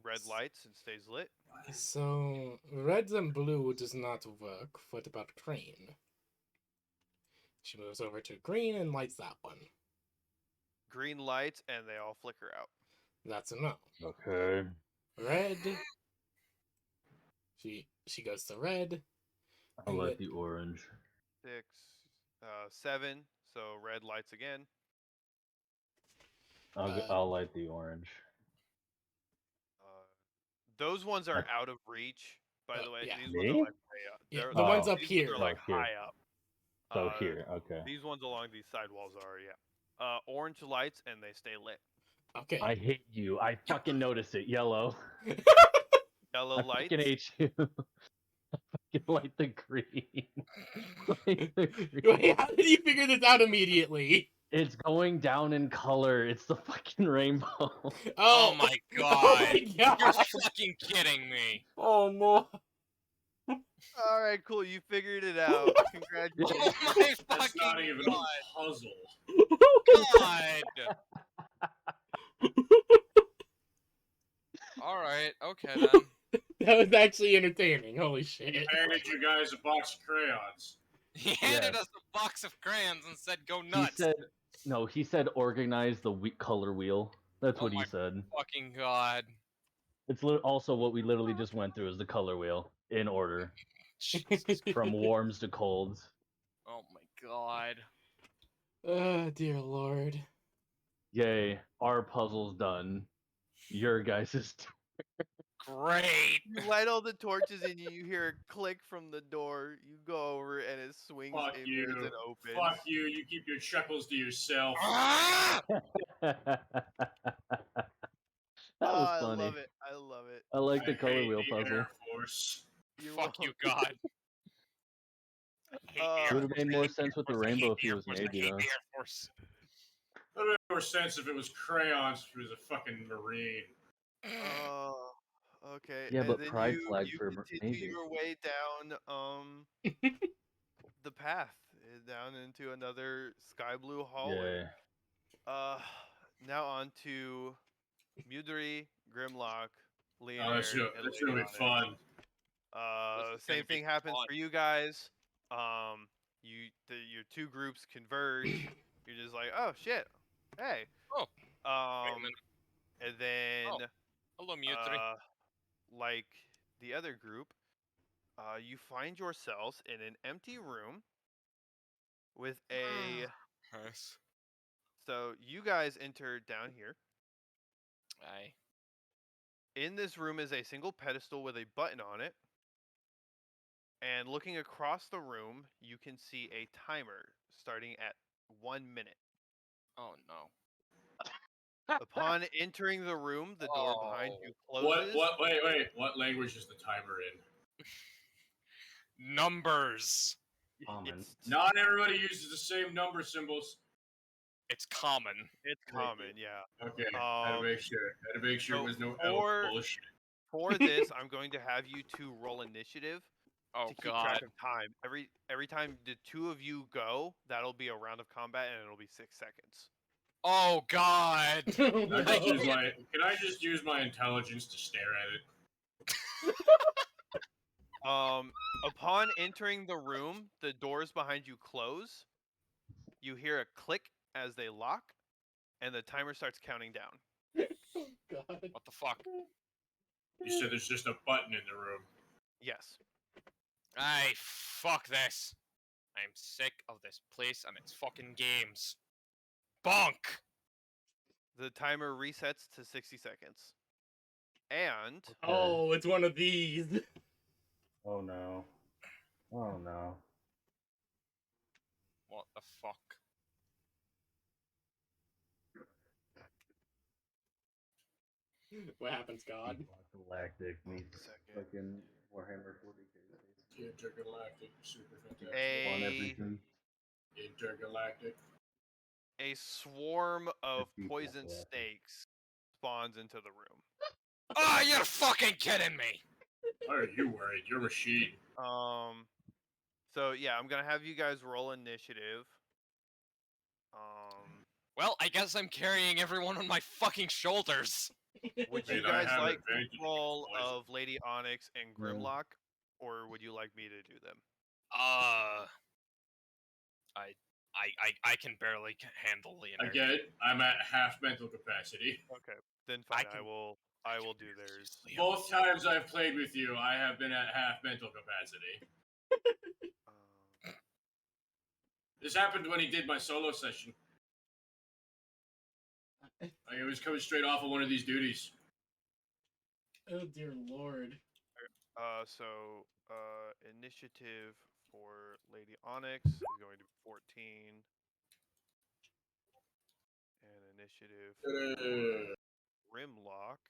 Red lights and stays lit. So red and blue does not work. What about green? She moves over to green and lights that one. Green lights and they all flicker out. That's a no. Okay. Red. She goes to red. I'll And let it- the orange. 6, 7. So red lights again. I'll light the orange. Those ones are That's- out of reach, by the way. yeah. These ones are Me? like way up. Yeah, They're- the ones Oh. up these here. Ones are like Oh, here. high up. So here, okay. These ones along these sidewalls are, yeah. Orange lights and they stay lit. Okay. I hate you. I fucking noticed it. Yellow. Yellow I lights. fucking hate you. I fucking light the green. Light the green. Wait, how did you figure this out immediately? It's going down in color. It's the fucking rainbow. Oh my Oh my god. You're god! fucking kidding me. Oh no! All right, cool. You figured it out. Oh Congratulations. my That's fucking not even god. a puzzle. God. Alright, okay then. That was actually entertaining. Holy shit! I handed you guys a box of crayons. He handed Yes. us a box of crayons and said, go He nuts. said organize the color wheel. That's Oh what he my- said. Fucking god. It's also what we literally just went through is the color wheel in order Jesus. from warms to colds. Oh my god. Oh dear lord! Yay, our puzzle's done. Your guys is Great. You light all the torches and you hear a click from the door. You go over and it swings Fuck inwards you. and opens. Fuck you. You keep your chuckles to yourself. Ah! That Oh, was I funny. love it. I love it. I like the I color hate wheel the puzzle. Air Force. You're Fuck you, welcome. God. I hate Uh, the Air It would have Force, made I more hate the sense with the Air Force, I rainbow hate if the he Air was Force, I Navy, hate though. the Air Force. It would make more sense if it was crayons if it was a fucking Marine. Oh, okay. Yeah, and but then pride you, flag you for continue Navy. your way down the path down into another sky blue hallway. Yeah. Now on to Mudry, Grimlock, Oh, that's Leonard, really, and that's really Leonard. fun. This is Same gonna be thing happens fun. for you guys. your two groups converge. You're just like, oh shit, hey. Oh, wait a Um, minute. and then Hello, Mutri. like the other group, you find yourselves in an empty room with a. Nice. So you guys enter down here. Aye. In this room is a single pedestal with a button on it. And looking across the room, you can see a timer starting at 1 minute. Oh no. Upon entering the room, the door behind you closes. Wait. What language is the timer in? Numbers. Common. It's, Not everybody uses the same number symbols. It's common. it's Thank common, you. yeah. Okay, had to make sure. Had to make sure so it was no for- elf bullshit. For this, I'm going to have you two roll initiative Oh to keep god. track of time. Every time the two of you go, that'll be a round of combat, and it'll be 6 seconds. Oh god. Can I just use my intelligence to stare at it? Upon entering the room, the doors behind you close. You hear a click as they lock, and the timer starts counting down. Oh god. What the fuck? You said there's just a button in the room. Yes. Aye, fuck this. I'm sick of this place and its fucking games. Bonk! The timer resets to 60 seconds. And Oh, it's one of these. Oh no. Oh no. What the fuck? What happens, God? Galactic meets Second. fucking Warhammer 40k. Intergalactic, super fantastic. On a everything. Intergalactic. a swarm of That's poison deep, snakes spawns into the room. Oh, you're fucking kidding me! Why are you worried? You're a machine. So yeah, I'm gonna have you guys roll initiative. Well, I guess I'm carrying everyone on my fucking shoulders. Would I you mean, I guys have like advantage against control poison. of Lady Onyx and Yeah. Grimlock, or would you like me to do them? I can barely handle Leonard. Again, I'm at half mental capacity. Okay, then I fine. can- I will do theirs. Both times I've played with you, I have been at half mental capacity. This happened when he did my solo session. I was coming straight off of one of these duties. Oh dear lord. Initiative for Lady Onyx is going to be 14, and initiative for Grimlock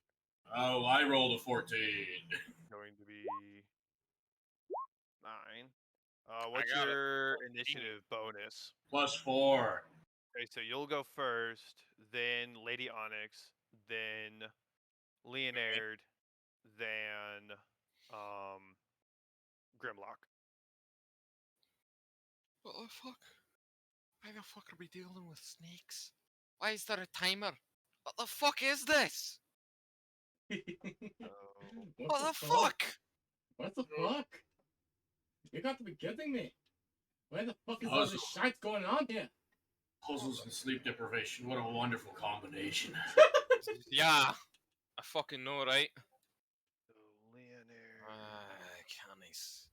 Oh, I rolled a 14. is going to be 9. What's got a your 14. initiative bonus? +4. Okay, so you'll go first, then Lady Onyx, then Leonard, then Grimlock. What the fuck? Why the fuck are we dealing with snakes? Why is there a timer? What the fuck is this? What the fuck? What the fuck? You got to be kidding me. Why the fuck is all this shit going on here? Puzzles and sleep deprivation. What a wonderful combination. Yeah, I fucking know, right? So Leonard. Cannies.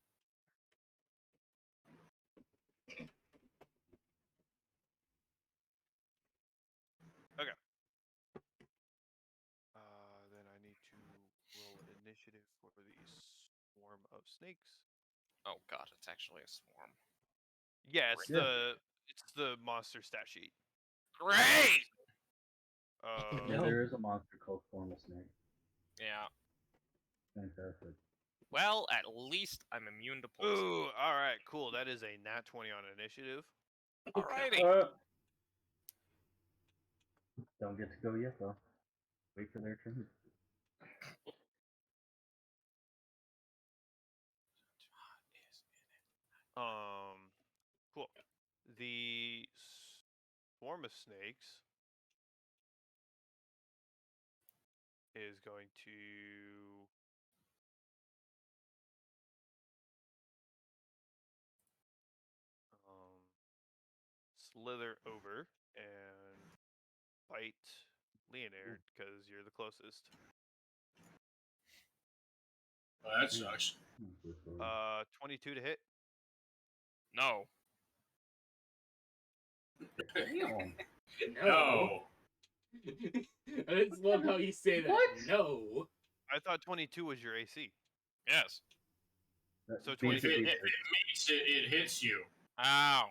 Then I need to roll initiative for the swarm of snakes. Oh god, it's actually a swarm. Yeah, it's Yeah. the monster stat sheet. Great! Yeah, No. there is a monster called Form of Snake. Yeah. Fantastic. Well, at least I'm immune to poison. Ooh, all right, cool. That is a nat 20 on initiative. Alrighty. Don't get to go yet though. Wait for their turn. Cool. The swarm of snakes is going to slither over and bite Leonard because you're the closest. Oh, that sucks. 22 to hit. No. Damn. No. I just love how you say that. What? No. I thought 22 was your AC. Yes. So If 22 it hit. meets it, it hits you. Ow.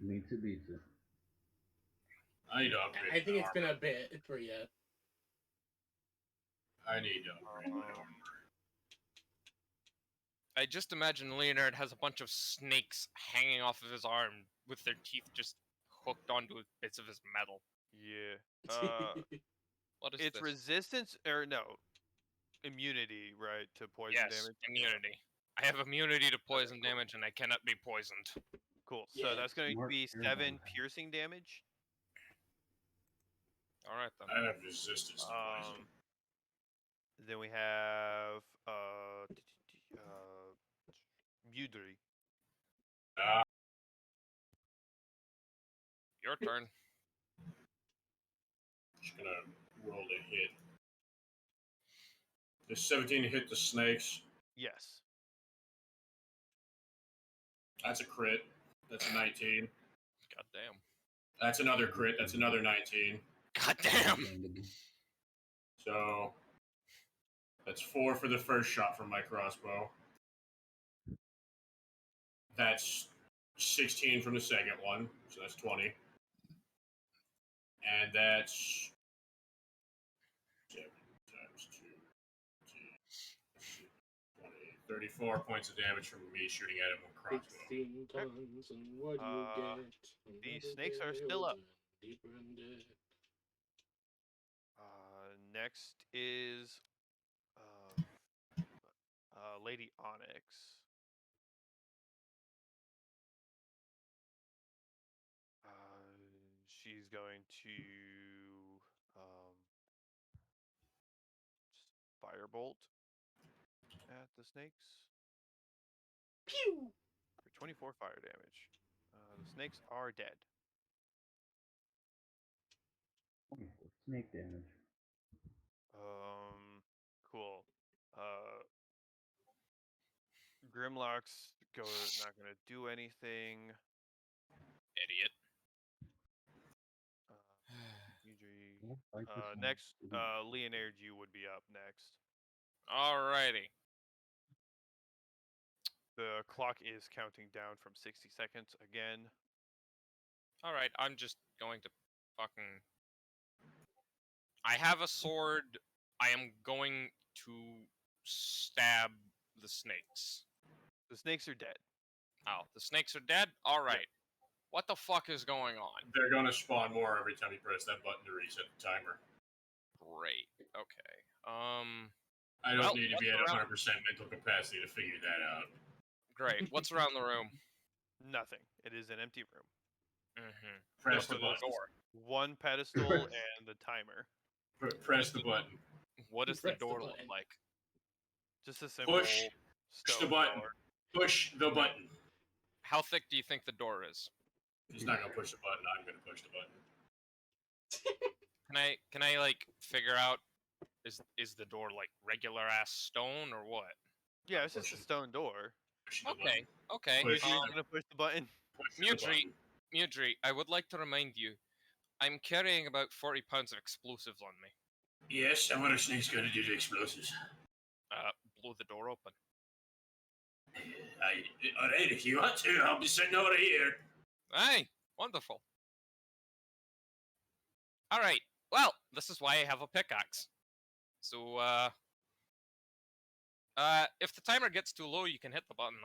Meets it beats it. I need to upgrade I think my it's armor. been a bit for you. I need to upgrade my armor. I just imagine Leonard has a bunch of snakes hanging off of his arm with their teeth just hooked onto bits of his metal. Yeah. What is It's this? resistance or no immunity, right, to poison Yes, damage. immunity. I have immunity to poison damage and I cannot be poisoned. Cool. Yeah, So that's going to smart be airborne 7 hat. piercing damage. Alright then. I have resistance to poison. Then we have Mudry. Your turn. Just gonna roll to hit. Does 17 hit the snakes? Yes. That's a crit. That's a 19. God damn. That's another crit. That's another 19. God damn. So that's 4 for the first shot from my crossbow. That's 16 from the second one, so that's 20. And that's 7 times 2, 20, 34 points of damage from me shooting at him with crossbow. 16 tons, and what do you get? The Another snakes are day still up. older, deeper in debt. Next is Lady Onyx. She's going to firebolt at the snakes. Pew! For 24 fire damage. The snakes are dead. 24 snake damage. Cool. Grimlock's not gonna do anything. Idiot. Next, Leonard, you would be up next. Alrighty. The clock is counting down from 60 seconds again. Alright, I'm just going to fucking... I have a sword. I am going to stab the snakes. The snakes are dead. Oh, the snakes are dead? Alright. What the fuck is going on? They're gonna spawn more every time you press that button to reset the timer. Great. Okay. I don't Well, need to be at what's 100% mental capacity to figure that out. Great. What's around the room? Nothing. It is an empty room. Mm-hmm. Press the for the button. Door. One pedestal and the timer. Press the button. What does the Press the door look button. like? Just a simple Push the stone button. door. Push the button. How thick do you think the door is? He's not gonna push the button. I'm gonna push the button. Can I like figure out is the door like regular ass stone or what? Yeah, it's just a stone door. Push the Okay. Okay. Push You're it. gonna push the button. Push the Mudry, button. Mudry, I would like to remind you, I'm carrying about 40 pounds of explosives on me. Yes, and what are snakes gonna do to explosives? Blow the door open. Alright, if you want to, I'll be sitting over here. Aye, wonderful. Alright, well, this is why I have a pickaxe. So, if the timer gets too low, you can hit the button.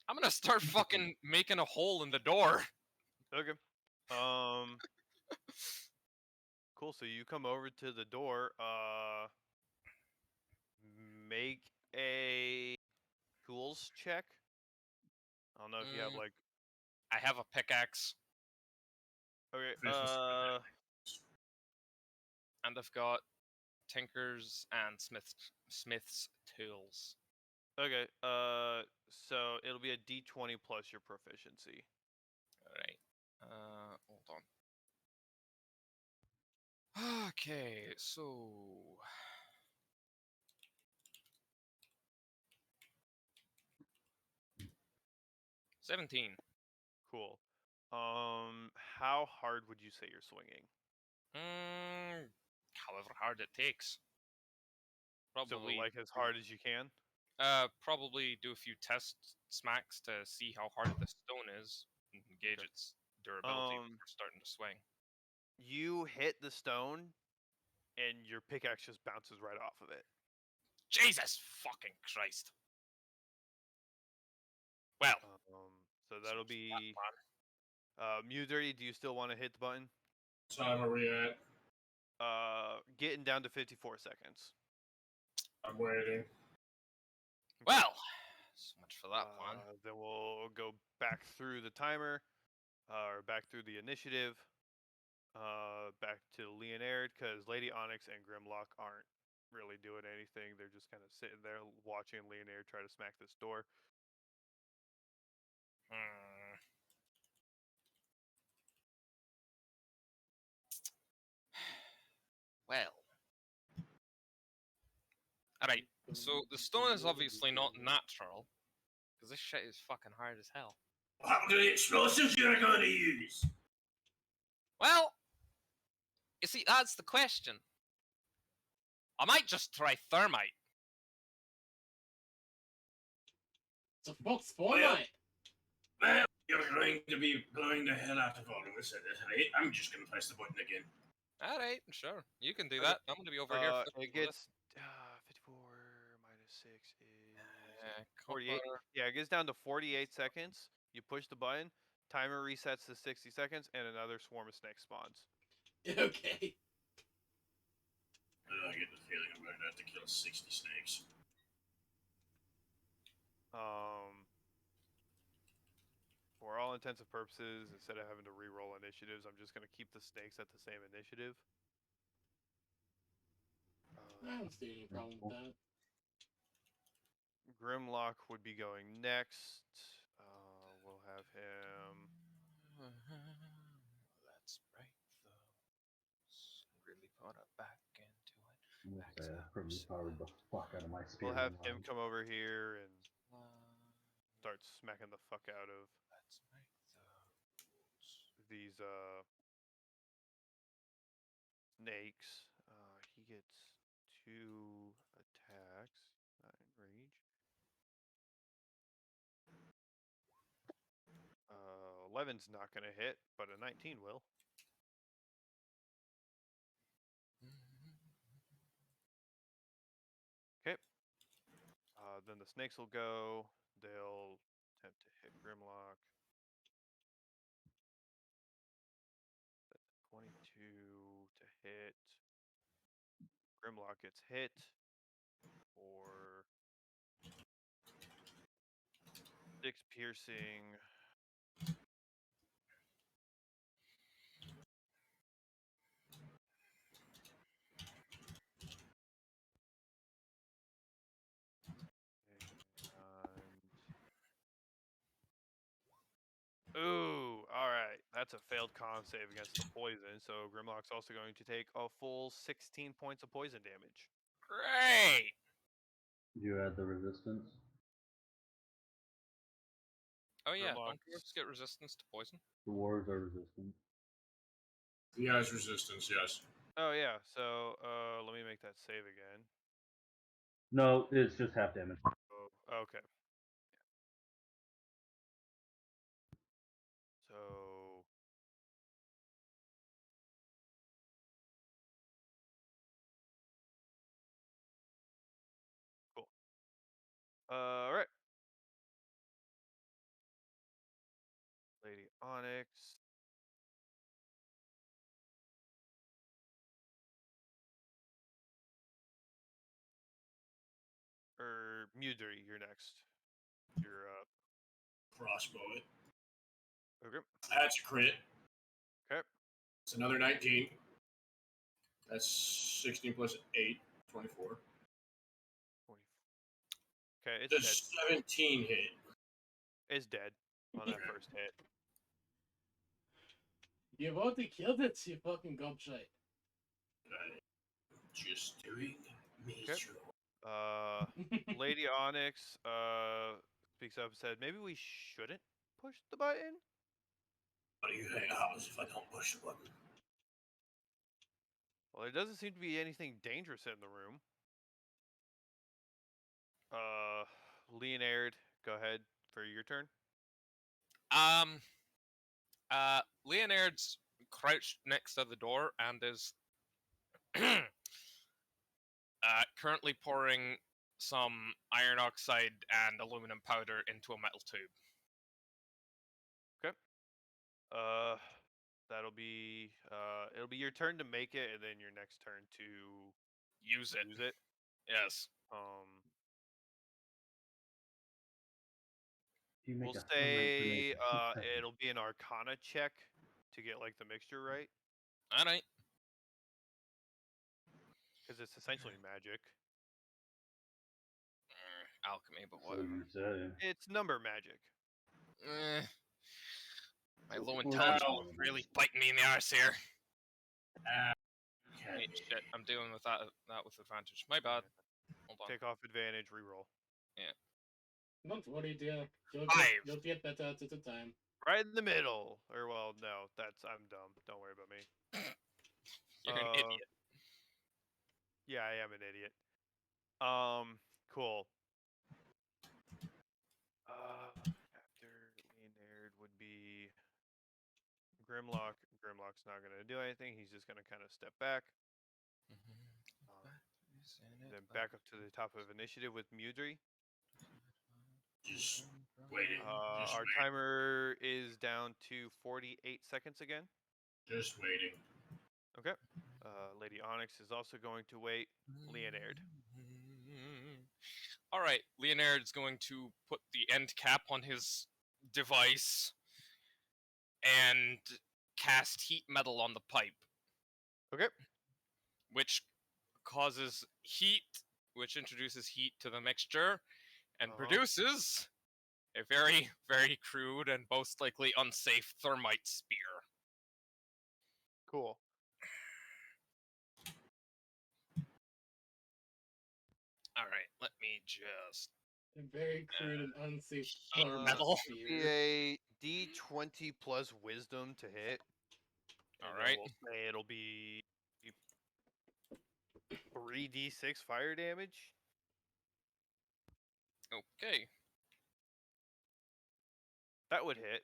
I'm gonna start fucking making a hole in the door. Okay. Cool. So you come over to the door. Make a tools check. I don't know if you have like. I have a pickaxe, Okay. and I've got Tinker's and Smith's tools. Okay. So it'll be a D20 plus your proficiency. Alright. Hold on. Okay, so 17. Cool. How hard would you say you're swinging? However hard it takes. So Probably like as hard as you can. probably do a few test smacks to see how hard the stone is and gauge Okay. its durability Um, before starting to swing. You hit the stone, and your pickaxe just bounces right off of it. Jesus fucking Christ. Well, So so that'll what's that be. plan? Mewdirty, do you still want to hit the button? What time are we at? Getting down to 54 seconds. I'm waiting. Well, so much for that plan. Then we'll go back through the timer, or back through the initiative, back to Leonard, because Lady Onyx and Grimlock aren't really doing anything. They're just kind of sitting there watching Leonard try to smack this door. Well. Alright, so the stone is obviously not natural, because this shit is fucking hard as hell. What are the explosives you're going to use? Well, you see, that's the question. I might just try thermite. It's a box format. Well, you're going to be blowing the hell out of all of us at this rate. I'm just going to press the button again. Alright, sure. You can do Okay. that. I'm gonna be over here. It gets 54 minus 6 is 48. Yeah, it gets down to 48 seconds. You push the button, timer resets to 60 seconds, and another swarm of snakes spawns. Okay. I get the feeling I'm going to have to kill 60 snakes. For all intents and purposes, instead of having to re-roll initiatives, I'm just going to keep the snakes at the same initiative. I don't see any problem with that. Grimlock would be going next. We'll have him. Let's break those. Really put it back into it. Probably powered the fuck out of my spear. We'll have him come over here and start smacking the fuck out of Let's make these snakes. He gets 2 attacks, not in range. 11's not gonna hit, but a 19 will. Okay. Then the snakes will go. They'll attempt to hit Grimlock. 22 to hit. Grimlock gets hit for 6 piercing. Ooh, alright. That's a failed con save against the poison, so Grimlock's also going to take a full 16 points of poison damage. Great! Do you add the resistance? Oh yeah, don't Grimlock's- dwarves get resistance to poison? The dwarves are resistant. He has resistance, yes. Oh yeah, so let me make that save again. No, it's just half damage. Oh, okay. So cool. Alright. Lady Onyx. Mewdirty, you're next. You're up. Crossbow it. Okay. That's a crit. Okay. It's another 19. That's 16 plus 8, 24. Okay, it's The dead. 17 hit. It's dead on that first hit. You've already killed it, you fucking gobshite. Just doing me Okay. Lady Onyx speaks up and said, maybe we shouldn't push the button? What do you think happens if I don't push the button? Well, there doesn't seem to be anything dangerous in the room. Leonard, go ahead for your turn. Leonard's crouched next to the door and is currently pouring some iron oxide and aluminum powder into a metal tube. That'll be it'll be your turn to make it, and then your next turn to Use it. use it. Yes. You make We'll a ferment to make say a heat pepper. it'll be an Arcana check to get like the mixture right, Alright. because it's essentially magic. Alchemy, but So whatever. you say. It's number magic. My low Well, intelligence well- is really biting me in the arse here. Okay. Wait, shit, I'm dealing with that with advantage. My bad. Hold on. Take off advantage, reroll. Don't worry, dear. Five. You'll get better at the time. Right in the middle. Or well, no, I'm dumb. Don't worry about me. You're an idiot. Yeah, I am an idiot. Cool. After Leonard would be Grimlock. Grimlock's not gonna do anything. He's just gonna kind of step back. Then back up to the top of initiative with Mudry. Just waiting. Just Our waiting. timer is down to 48 seconds again. Just waiting. Okay. Lady Onyx is also going to wait. Leonard. Alright, Leonard's going to put the end cap on his device and cast heat metal on the pipe. Okay. Which causes heat, which introduces heat to the mixture, and produces a very, very crude and most likely unsafe thermite spear. Cool. Alright, let me just... A very crude and unsafe heat thermite metal. Be spear. a D20 plus wisdom to hit. And then Alright. We'll say it'll be 3d6 fire damage. Okay. That would hit.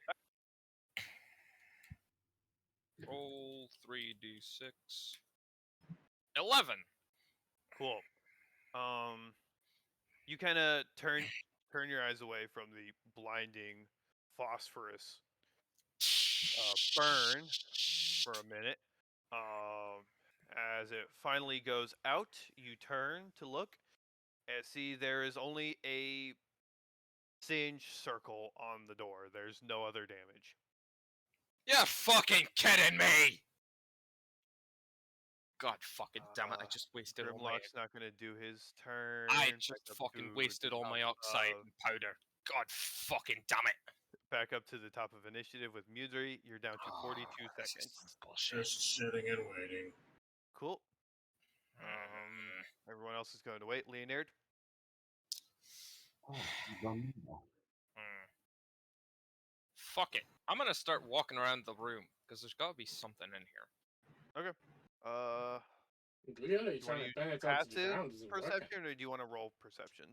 Roll 3d6. 11! Cool. You kind of turn your eyes away from the blinding phosphorus burn for a minute. As it finally goes out, you turn to look and see there is only a singe circle on the door. There's no other damage. You're fucking kidding me! God fucking damn it, I just wasted all my... Grimlock's not going to do his turn. I Back just up fucking to wasted the all my top oxide of- and powder. God fucking damn it! Back up to the top of initiative with Mudry. You're down to 42 This is seconds. some bullshit. Just sitting and waiting. Cool. Everyone else is going to wait. Leonard. Oh, you don't need that. Fuck it. I'm gonna start walking around the room, because there's gotta be something in here. Really? You want Trying to to use bang it out to the passive ground isn't working. perception, or do you want to roll perception?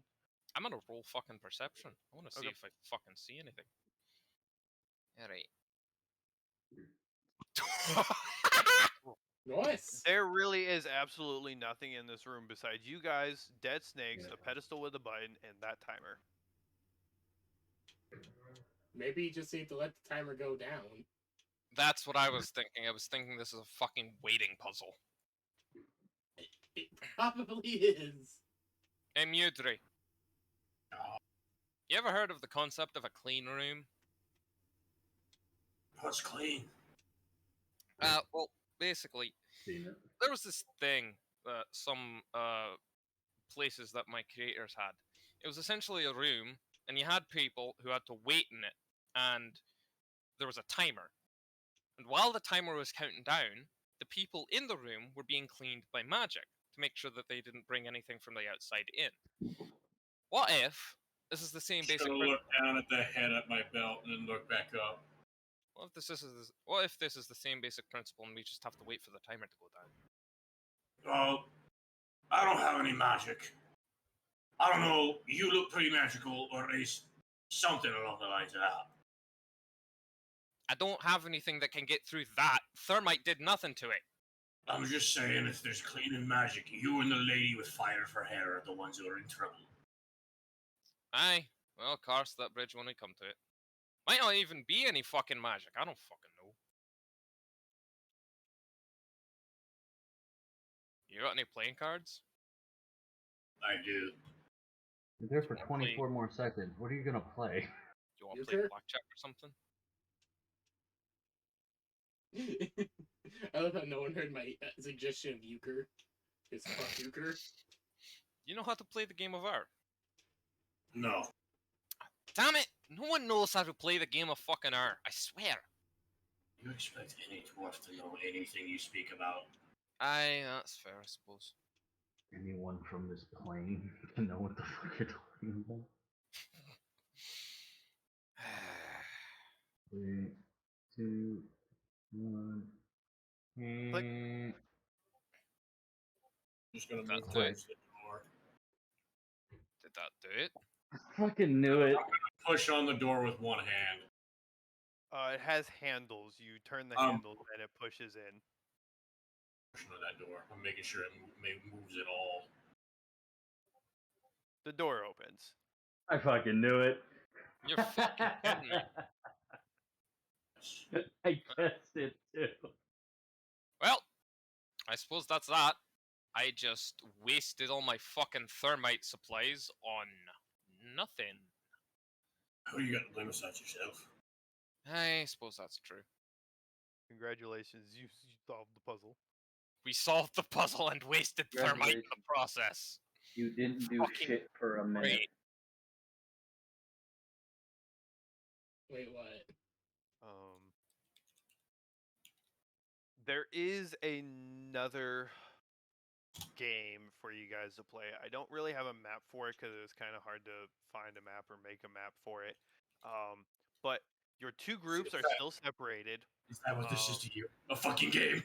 I'm gonna roll fucking perception. I wanna see Okay. if I fucking see anything. Alright. Nice. There really is absolutely nothing in this room besides you guys, dead snakes, Yeah. a pedestal with a button, and that timer. Maybe you just need to let the timer go down. That's what I was thinking. I was thinking this is a fucking waiting puzzle. It probably is. Hey, Mudry. You ever heard of the concept of a clean room? What's clean? Well, basically, Seen it. there was this thing that some places that my creators had, It was essentially a room, and you had people who had to wait in it, and there was a timer. And while the timer was counting down, the people in the room were being cleaned by magic to make sure that they didn't bring anything from the outside in. What if this is the same Just basic gonna principle? look down at the head at my belt and then look back up. What if this is the same basic principle and we just have to wait for the timer to go down? Well, I don't have any magic. I don't know. You look pretty magical, or at least something along the lines of that. I don't have anything that can get through that. Thermite did nothing to it. I'm just saying, if there's cleaning magic, you and the lady with fire for hair are the ones who are in trouble. Aye. Well, cross that bridge when we come to it. Might not even be any fucking magic. I don't fucking know. You got any playing cards? I do. You're there for Wanna play- 24 more seconds. What are you gonna play? You want to play Euchre? blackjack or something? I love how no one heard my suggestion of euchre. It's fuck euchre. You know how to play the game of R. No. Damn it! No one knows how to play the game of fucking R. I swear. You expect any dwarf to know anything you speak about? Aye, that's fair, I suppose. Anyone from this plane to know what the fuck you're talking about? 3, 2, 1. Click. Just gonna That's move it. towards the door. Did that do it? I fucking knew it. Push on the door with one hand. It has handles. You turn the Um, handles and it pushes in. Pushing on that door. I'm making sure it moves at all. The door opens. I fucking knew it. You're fucking kidding me. I guessed it too. Well, I suppose that's that. I just wasted all my fucking thermite supplies on nothing. How you got limits at yourself? I suppose that's true. Congratulations, you solved the puzzle. We solved the puzzle and wasted thermite in the process. You didn't do Fucking shit for a minute. Great. Wait, what? There is another game for you guys to play. I don't really have a map for it because it was kind of hard to find a map or make a map for it. But your two groups are still separated. Is that what this is to you? A fucking game?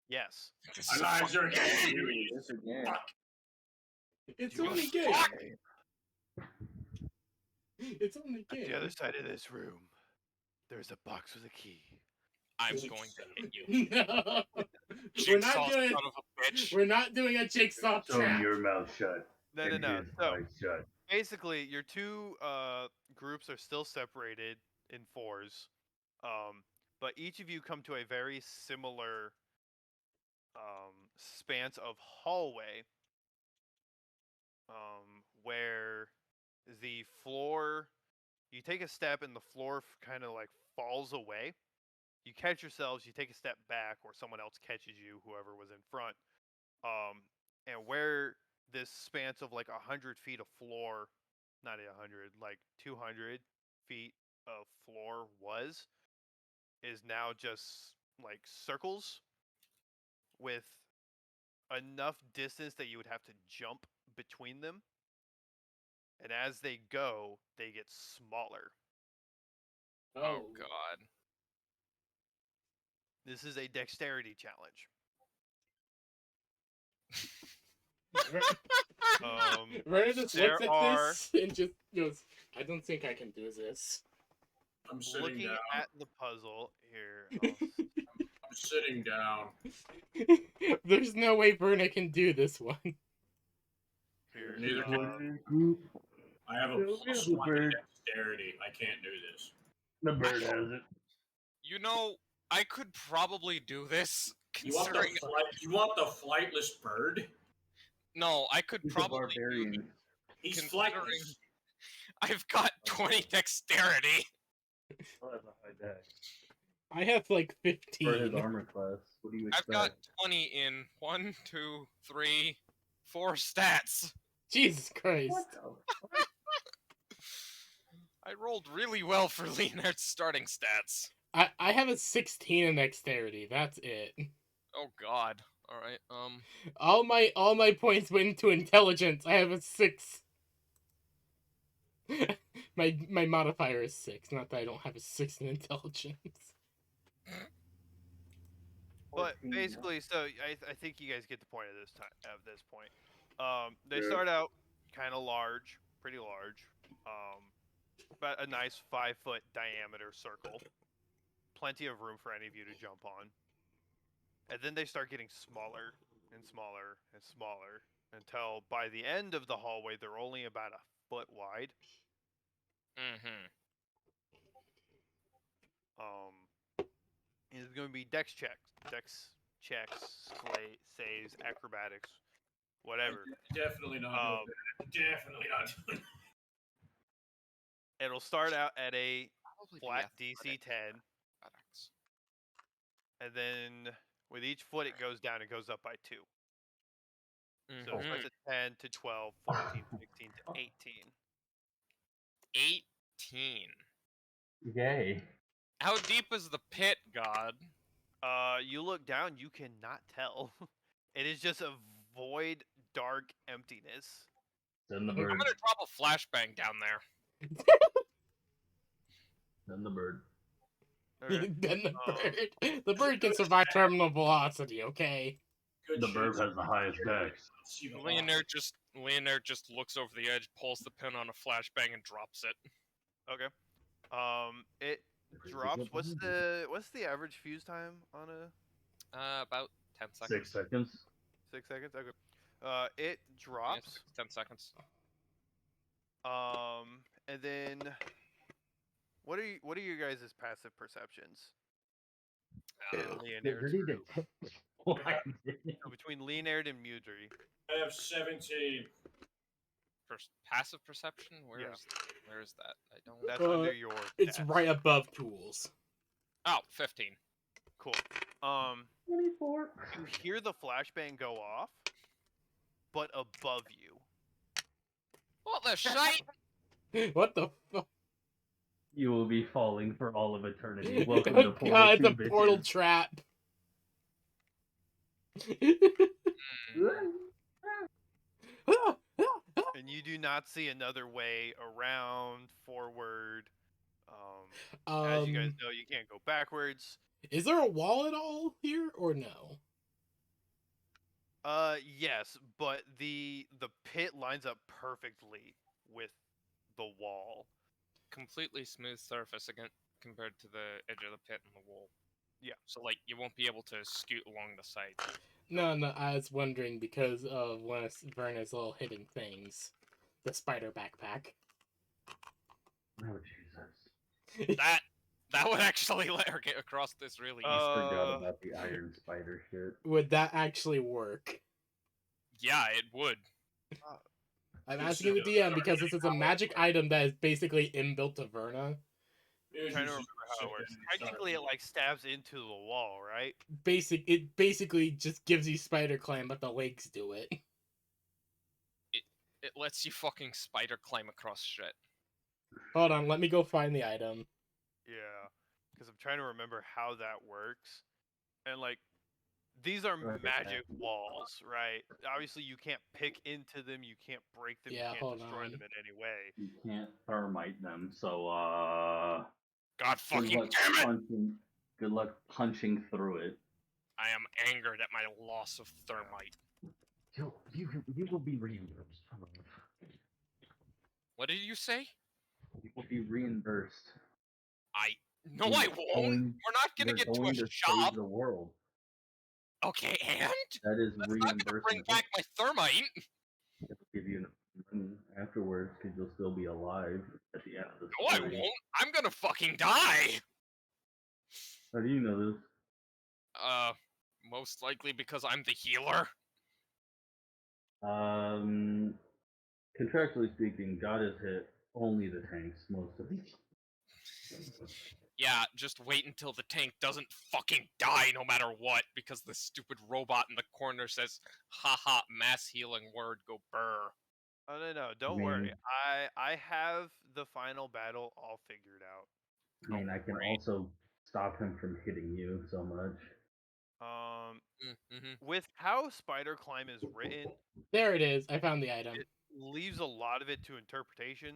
Yes. This Our is lives are a game. It's a game. Fuck. It's You only fuck. game. It's only At game. the other side of this room, there's a box with a key. I'm Is it going to so- hit you. No. We're Jigsaw, not doing. son of a bitch. We're not doing a jigsaw trap. your mouth shut. No. So shut. basically, your two groups are still separated in fours, but each of you come to a very similar expanse of hallway, where the floor, you take a step and the floor kind of like falls away. You catch yourselves, you take a step back, or someone else catches you, whoever was in front. And where this spans of like 100 feet of floor, not 100, like 200 feet of floor is now just like circles with enough distance that you would have to jump between them. And as they go, they get smaller. Oh god. This is a dexterity challenge. Vernon just there looks at are- this and just goes, "I don't think I can do this." I'm sitting Looking down. at the puzzle here, I'm sitting down. There's no way Verna can do this one. Neither can I have a It'll be plus a one bird. dexterity. I can't do this. The bird has it. You know, I could probably do this, You want the considering... flightless bird? No, I could He's a probably do barbarian. He's Considering- flightless. I've got 20 dexterity. Oh, that's a high dex. I have like For his 15. armor class, what do you I've expect? got 20 in 1, 2, 3, 4 stats. Jesus Christ. What the fuck? I rolled really well for Leonard's starting stats. I have a 16 in dexterity. That's it. Oh god. All right. All my points went into intelligence. I have a 6. my modifier is 6. Not that I don't have a 6 in intelligence. But 14, basically, so I think you guys get the point at this point. They Yeah. start out kind of large, pretty large. About a nice 5-foot diameter circle. Plenty of room for any of you to jump on. And then they start getting smaller and smaller and smaller until by the end of the hallway they're only about a foot wide. Mm-hmm. It's going to be dex checks, saves, acrobatics, whatever. Definitely not doing that. Definitely not doing It'll start out at a Probably flat be DC 10, athletics. and then with each foot it goes down. It goes up by 2. So it Mhm. starts at 10 to 12, 14, 16 to 18. 18. Yay. How deep is the pit, God? You look down, you cannot tell. It is just a void, dark emptiness. Send the I'm bird. gonna drop a flashbang down there. Send the bird. Okay. Then the bird can survive terminal velocity. Okay. Good The shit. bird has the highest dex. See the Leonard just looks over the edge, pulls the pin on a flashbang, and drops it. Okay. It drops. What's the average fuse time on a About 10 seconds. 6 seconds. 6 seconds? Okay. It Yeah, drops. 10 seconds. And then what are you guys' passive perceptions? Leonard's group. So between Leonard and Mudry. I have 17. Passive perception? Where Yeah. is that? I don't. That's Uh, under your. It's stats. right above tools. Oh, 15. Cool. 24. You hear the flashbang go off, but above you. What the shite? What the fuck? You will be falling for all of eternity. Welcome Oh to Portal god, 2, the bitches. portal trap. And you do not see another way around, forward. As you guys know, you can't go backwards. Is there a wall at all here or no? Yes, but the pit lines up perfectly with the wall. Completely smooth surface again compared to the edge of the pit and the wall. Yeah. So like you won't be able to scoot along the side. No, I was wondering because of one of Verna's little hidden things. The spider backpack. Oh, Jesus. That would actually let her get across this really easily. Forgot about the iron spider shit. Would that actually work? Yeah, it would. I'm Yes, asking the it does. DM because this is a magic item that is basically inbuilt to Verna. I'm trying to remember how it works. Technically, it like stabs into the wall, right? It basically just gives you spider climb, but the legs do it. It lets you fucking spider climb across shit. Hold on, let me go find the item. Yeah, because I'm trying to remember how that works. And like, these are Right, magic walls, right? Obviously, you can't pick into them, you can't break them, Yeah, you hold can't destroy on. them in any way. You can't thermite them, so God good fucking luck damn it! punching. Good luck punching through it. I am angered at my loss of thermite. You will be reimbursed. What did you say? You will be reimbursed. No, You're I won't. going- We're not gonna You're get to going a to shop. save the world. Okay, and That is that's not gonna bring reimbursement. back my thermite. It'll give you money afterwards because you'll still be alive at the end of the No, I story. won't. I'm gonna fucking die. How do you know this? Most likely because I'm the healer. Contractually speaking, God has hit only the tanks most of these. Yeah, just wait until the tank doesn't fucking die no matter what, because the stupid robot in the corner says, haha, mass healing word, go burr. Oh no, don't worry. I have the final battle all figured out. I mean, I can great. also stop him from hitting you so much. Mm-hmm. With how Spider Climb is written, There it is. I found the item. it leaves a lot of it to interpretation.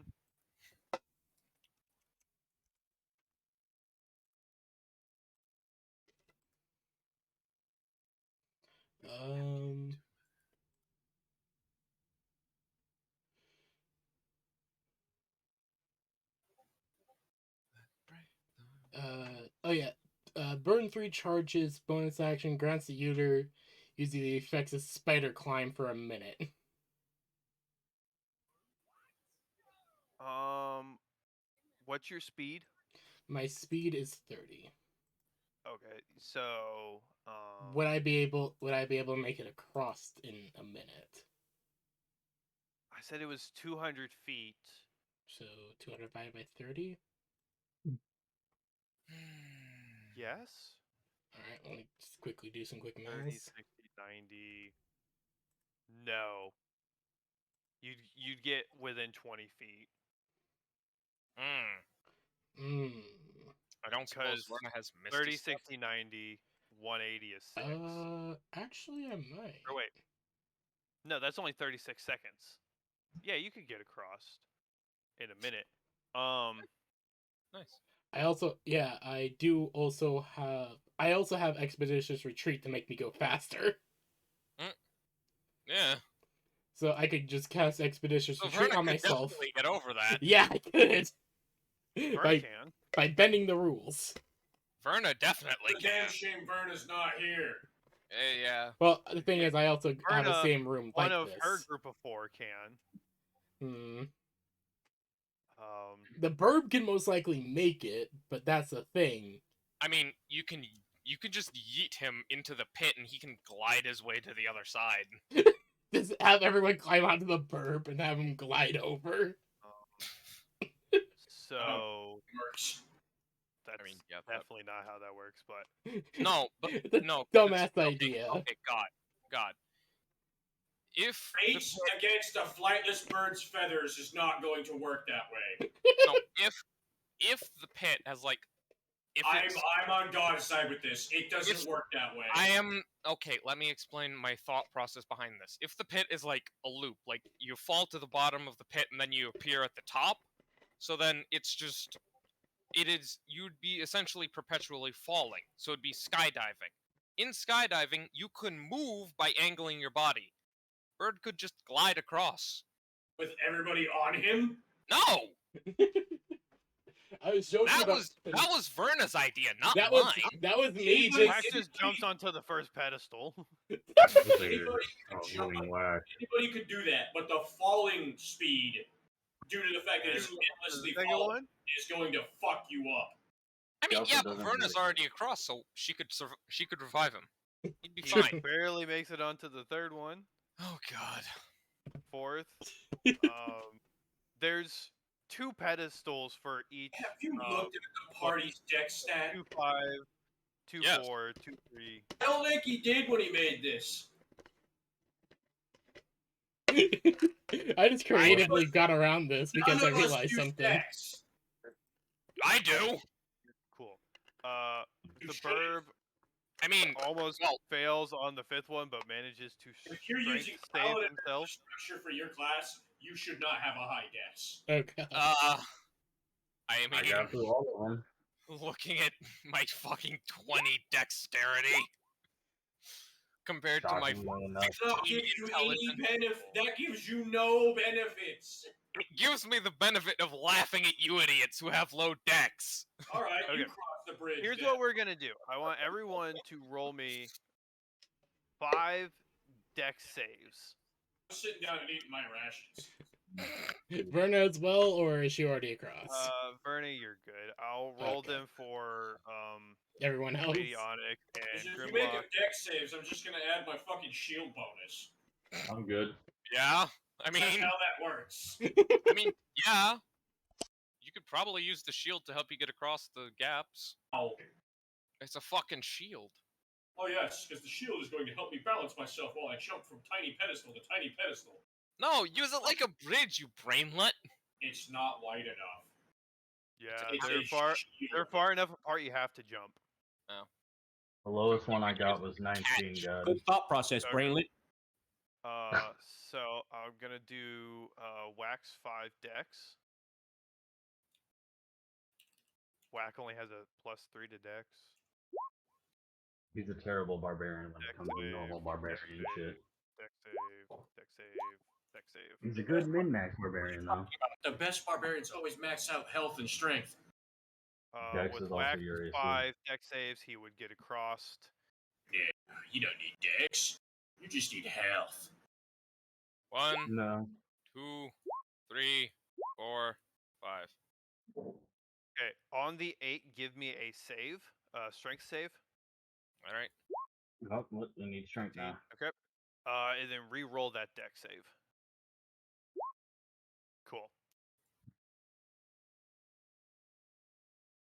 Oh yeah. Burn 3 charges, bonus action, grants the user using the effects of Spider Climb for a minute. What's your speed? My speed is 30. Okay, so Would I be able to make it across in a minute? I said it was 200 feet. So 200 divided by 30? Yes. Alright, let me just quickly do some quick 30, math. 60, 90. No. You'd get within 20 feet. I don't suppose Because Verna has Misty 30, Step. 60, 90, 180 is 6. Actually I might. Or wait. No, that's only 36 seconds. Yeah, you could get across in a minute. Nice. I also have Expeditious Retreat to make me go faster. Yeah. So I could just cast Expeditious So Retreat Verna on could myself. definitely get over that. Yeah, I could. Verna can. By bending the rules. Verna definitely It's a damn can. shame Verna's not here. Yeah. Well, the thing is, I also have the Verna, same room One like of this. her group of 4 can. The Burb can most likely make it, but that's the thing. I mean, you can just yeet him into the pit and he can glide his way to the other side. Just have everyone climb onto the Burb and have him glide over. So Works. that's I mean, yeah, definitely not how that works, but No, but The no. dumbass okay, idea. Okay, God. If the Race against a flightless bird's feathers is not going to work that way. no, if the pit has like, if it's, I'm on God's side with this. It doesn't work that way. I am okay. Let me explain my thought process behind this. If the pit is like a loop, like you fall to the bottom of the pit and then you appear at the top, so then it's just, you'd be essentially perpetually falling. So it'd be skydiving. In skydiving, you can move by angling your body. Bird could just glide across. With everybody on him? No! I was joking That about was Verna's idea, not that mine. that was me Anybody- Max just jumps onto the first pedestal. Anybody could do that, but the falling speed, due to the fact that it's endlessly Second falling, one? is going to fuck you up. I mean, also yeah, but doesn't Verna's really- already across, so she could revive him. He'd be He fine. barely makes it onto the third one. Oh God. Fourth. There's 2 pedestals for each. Have you looked at the party's deck stat? 2, 5, 2, Yes. 4, 2, 3. I don't think he did when he made this. I just creatively got around this because None I of us realized use something. decks. I do. Cool. The Burb I mean, almost well- fails on the 5th one, but manages to If you're using strength save paladin himself. structure for your class, you should not have a high dex. Oh god. I mean, I got through all of them. looking at my fucking 20 dexterity compared to my Shockingly enough. Does not give you any intelligence. benefit. That gives you no benefits. It gives me the benefit of laughing at you idiots who have low dex. All right, you Okay. cross the bridge. Here's then. what we're gonna do. I want everyone to roll me 5 dex saves. I'm sitting down and eating my rations. Verna as well, or is she already across? Vernie, you're good. I'll roll Okay. them for Everyone else? Lady Onyx If and you make a Grimlock. dex saves, I'm just gonna add my fucking shield bonus. I'm good. Yeah, I That's mean, how that works. yeah. You could probably use the shield to help you get across the gaps. Oh, It's a fucking shield. oh yes, because the shield is going to help me balance myself while I jump from tiny pedestal to tiny pedestal. No, use it like a bridge, you brainlet. It's not wide enough. Yeah, It's they're a far. shield. They're far enough apart. You have to jump. The lowest one I got was 19, God. Good thought process, Okay. brainlet. So I'm gonna do wax 5 dex. Whack only has a +3 to dex. He's a terrible barbarian when it Dex comes to save, normal barbarian dex shit. Dex save, dex save, dex save. He's a good min-max barbarian, though. The best barbarians always max out health and strength. Dex With is also wax your AC. 5 dex saves, he would get across. You don't need dex. You just need health. 1, No. 2, 3, 4, 5. Okay, on the 8, give me a save, strength save. All right. Nope, look, we need strength now. Okay. And then re-roll that dex save. Cool.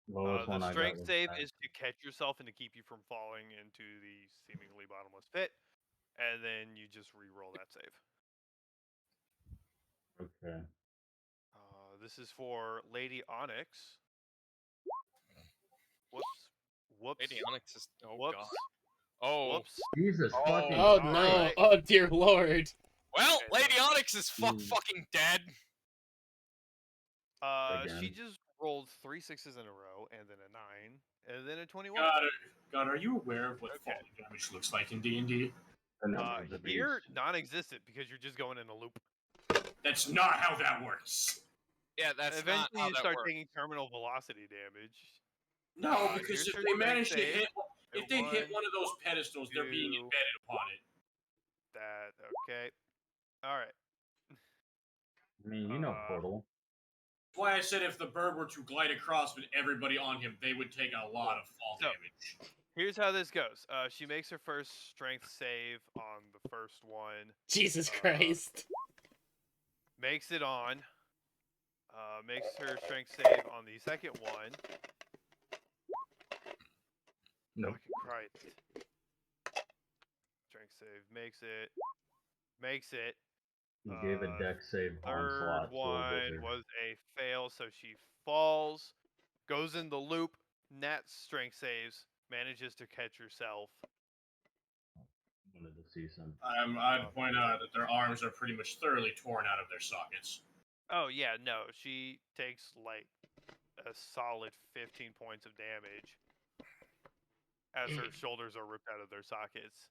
Lowest one The I got strength was save 9. is to catch yourself and to keep you from falling into the seemingly bottomless pit, and then you just re-roll that save. Okay. This is for Lady Onyx. Whoops. Whoops. Lady Onyx is. Oh Whoops. god. Oh. Whoops. Jesus Oh. fucking. Oh All no! right. Oh dear lord! Well, Okay. Lady Onyx is Mm. fucking dead. She Again. just rolled 3 6s in a row, and then a 9, and then a 21. God, are you aware of what Okay. falling damage looks like in D&D? The number of the Here, beast. non-existent because you're just going in a loop. That's not how that works. Yeah, that's Eventually, not how you that start works. taking terminal velocity damage. No, Here's because if your they strength manage to save. hit, if they hit One, one of those pedestals, they're being two. embedded upon it. That okay. All right. I mean, you know Portal. That's why I said if the bird were to glide across with everybody on him, they would take a lot of fall So- damage. Here's how this goes. She makes her first strength save on the first one. Jesus Christ! Makes it on. Makes her strength save on the second one. Nope. Fucking Christ. Strength save. Makes it. Makes it. He gave a dex save Third onslaught to a one wizard. was a fail, so she falls, goes in the loop, nat strength saves, manages to catch herself. Wanted to see some. I'd point out that their arms are pretty much thoroughly torn out of their sockets. Oh yeah, no, she takes like a solid 15 points of damage as her shoulders are ripped out of their sockets.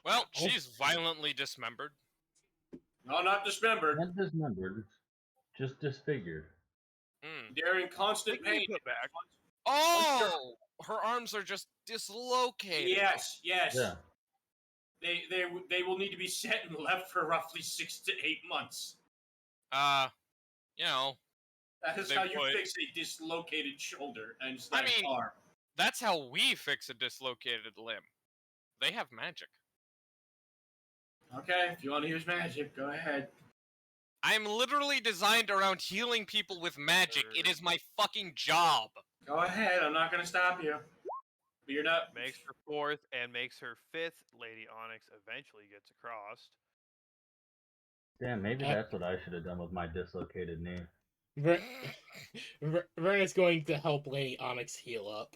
Well, she's violently dismembered. No, not dismembered. Not dismembered, just disfigured. Hmm. They're in constant They can be pain. put back. Oh, her arms are just dislocated. Yes, yes. Yeah. They will need to be set and left for roughly 6 to 8 months. You know, That is They how you put- fix a dislocated shoulder and I mean- arm. that's how we fix a dislocated limb. They have magic. Okay, if you want to use magic, go ahead. I'm literally designed around healing people with magic. It is my fucking job. Go ahead, I'm not gonna stop you. But you're not. Makes her fourth and makes her fifth. Lady Onyx eventually gets across. Damn, maybe that's what I should have done with my dislocated knee. Verna's going to help Lady Onyx heal up.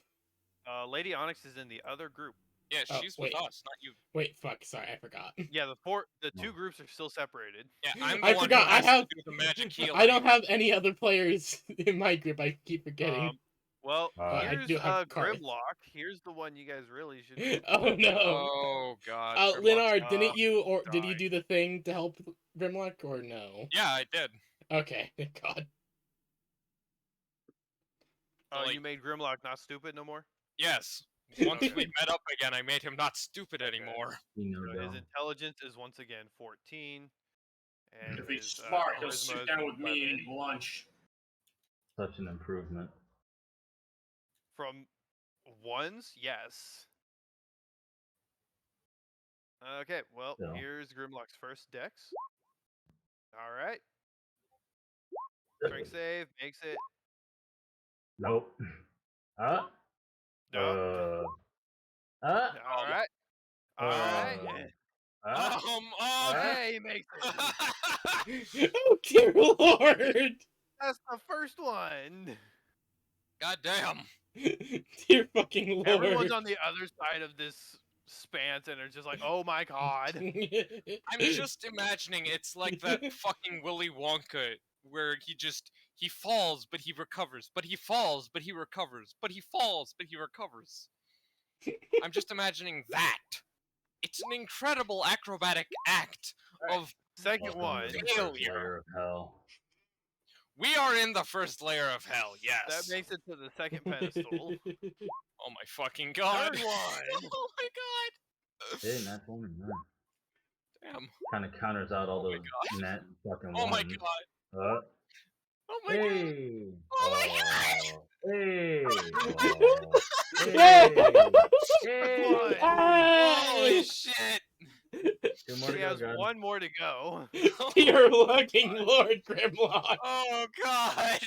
Lady Onyx is in the other group. Yeah, Oh, she's with wait. us, not you. Wait, fuck, sorry, I forgot. Yeah, the two groups are still separated. Yeah, I'm the I one forgot, who I has have- to do the magic healing. I don't have any other players in my group, I keep forgetting. Well, I here's do have Karth. Grimlock. Here's the one you guys really should do. Oh no! Oh god. Grimlock's- Linard, didn't you, or did you die. do the thing to help Grimlock, or no? Yeah, I did. Okay, thank God. Oh, like- you made Grimlock not stupid no more? Yes. Once we met up again, I made him not stupid anymore. You know, So his though. intelligence is once again 14. And If he's his, smart, he'll charisma sit is down with me and 11. eat lunch. Such an improvement. From ones, yes. Okay, well, So. here's Grimlock's first dex. Alright. Strength save, makes it. Nope. Huh? No. Huh? Alright. Alright. Okay, he makes it. Oh dear lord! That's the first one. God damn. Dear fucking lord! Everyone's on the other side of this span and are just like, oh my god. I'm just imagining it's like that fucking Willy Wonka where he falls but he recovers, but he falls but he recovers, but he falls but he recovers. I'm just imagining that. It's an incredible acrobatic act of Second one. Welcome to the first failure. layer of hell. We are in the first layer of hell, That yes. makes it to the second pedestal. Oh my fucking god. Third one. Oh my god. Hey, that's only nine. Damn. Kind of counters out all Oh my those net fucking Oh my ones. god. Oh my god. Hey! Oh my Hey! Hey! Hey! Holy Hey! shit. Two more to He go, has guys. one more to go. Dear fucking lord, Grimlock! Oh god.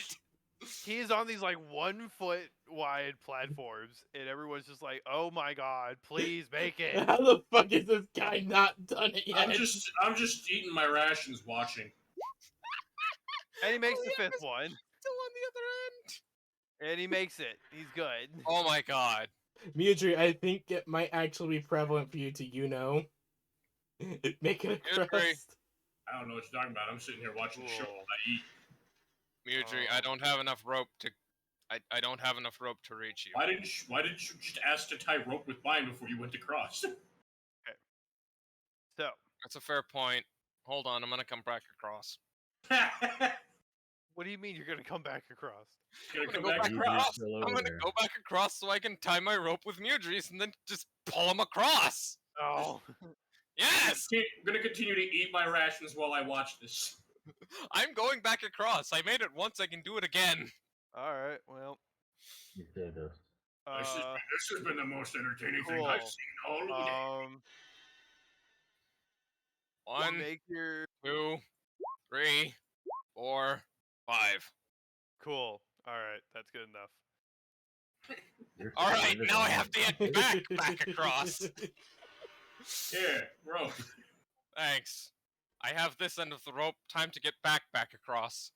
He's on these like 1 foot wide platforms, and everyone's just like, "Oh my god, please make it!" How the fuck is this guy not done it yet? I'm just eating my rations, watching. And he makes Oh, the yeah, fifth one, Still on the other end. and he makes it. He's good. Oh my god. Mudry, I think it might actually be prevalent for you to, make it a Mudry. crust. I don't know what you're talking about. I'm sitting here watching the show Cool. while I eat. Mudry, I don't have enough rope to I don't have enough rope to reach you. Why didn't you just ask to tie rope with mine before you went across? So, That's a fair point. Hold on, I'm gonna come back across. what do you mean you're gonna come back across? Gonna I'm come gonna go back back across. across. Still I'm over gonna there. go back across so I can tie my rope with Mudry's and then just pull him across. Oh, Yes! I'm gonna continue to eat my rations while I watch this. I'm going back across. I made it once, I can do it again. all right. Well, You say this. This has been the most entertaining thing I've cool. seen all day. One, Make your 2, 3, 4, 5. cool. All right, that's good enough. You're All right, surrounded now I by have to get back across. Here, rope. Thanks. I have this end of the rope. Time to get back across.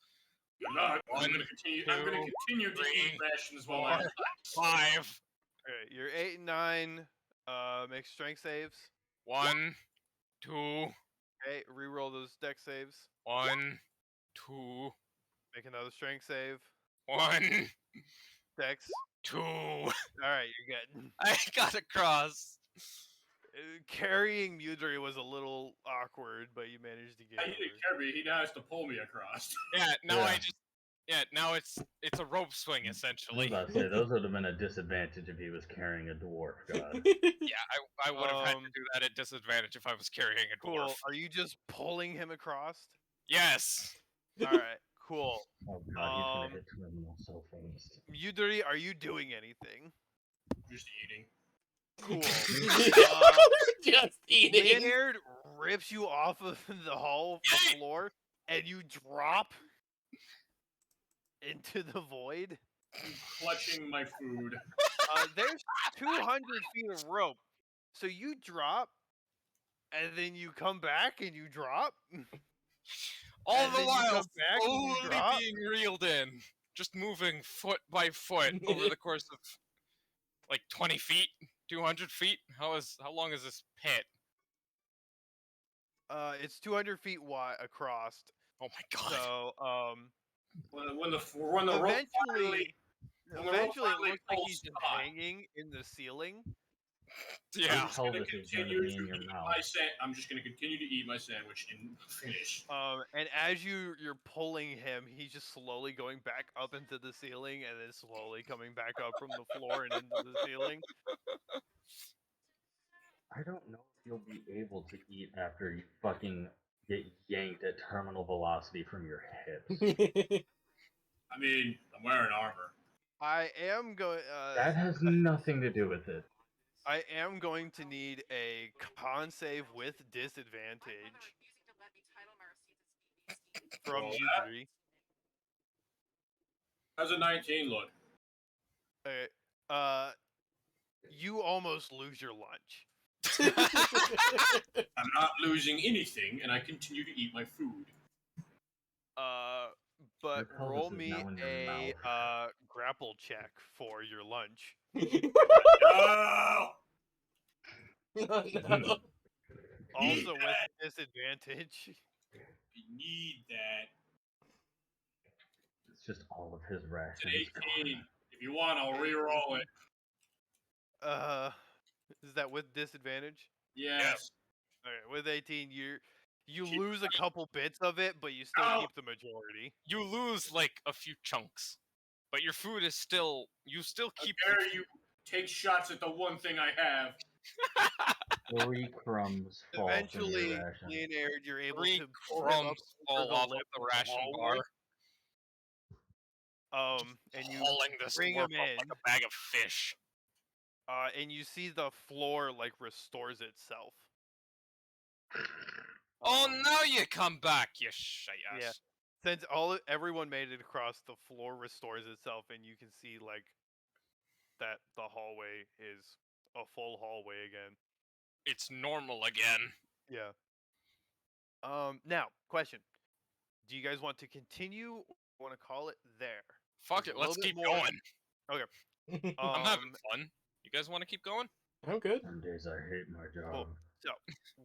Good luck. I'm One, gonna continue to three, eat rations while I 4, 5. Okay, you're 8 and 9. Make strength saves. 1, 2, Okay, reroll those deck saves. 1, 2, Make another strength save. 1, Dex. 2. All right, you're good. I got across. Carrying Mudry was a little awkward, but you managed to get He didn't over. carry me. He now has to pull me across. Yeah, now it's a rope swing I was essentially. about to say, those would have been a disadvantage if he was carrying a dwarf, God. Yeah, I would have had to Um, do that at disadvantage if I was carrying a dwarf. Cool. Are you just pulling him across? Yes. All right, cool. Oh god, he's Um, gonna hit terminal so fast. Mudry, are you doing anything? Just eating. Cool. Just eating. Leonard rips you off of the floor, and you drop into the void. Clutching my food. There's 200 feet of rope, so you drop, and then you come back and you drop. All And the then you while come back and you slowly drop. being reeled in, just moving foot by foot over the course of like 20 feet, 200 feet. How long is this pit? It's 200 feet wide across. Oh my god. So, When the rope finally, when the rope eventually it finally looks like pulls he's just taut. hanging in the ceiling. Yeah. just gonna Pelvis is gonna continue be to in your eat mouth. I'm just gonna continue to eat my sandwich and finish. And as you're pulling him, he's just slowly going back up into the ceiling, and then slowly coming back up from the floor and into the ceiling. I don't know if you'll be able to eat after you fucking get yanked at terminal velocity from your hips. I mean, I'm wearing armor. I am going. That has nothing to do with it. I am going to need a con save with disadvantage from Roll you that. three. How's a 19 look? Okay. You almost lose your lunch. I'm not losing anything, and I continue to eat my food. But Your pelvis roll is me now in your a mouth. grapple check for your lunch. No! Oh, no. Also with disadvantage. I need that. It's just all of his It's rations. an 18. If you want, I'll re-roll it. Is that with disadvantage? Yes. Okay, with 18, you Keep lose a couple bits of it, but you still Ow! keep the majority. You lose like a few chunks, but your food is still. You still How keep. dare you take shots at the one thing I have? 3 crumbs fall from Eventually, your ration. Leonard, you're able Three to pull him up crumbs over fall the off lip of the of ration hallway. bar. And you Hauling this bring dwarf him up in, like a bag of fish. and you see the floor like restores itself. Oh, Um, now you come back, you shite ass. Yeah. Since everyone made it across, the floor restores itself, and you can see like that the hallway is a full hallway again. It's normal again. Yeah. Now, question: do you guys want to continue? Or want to call it there? Fuck There's it, a let's little bit keep more- going. Okay. I'm having fun. You guys want to keep going? I'm good. Some days I hate my job. Cool. So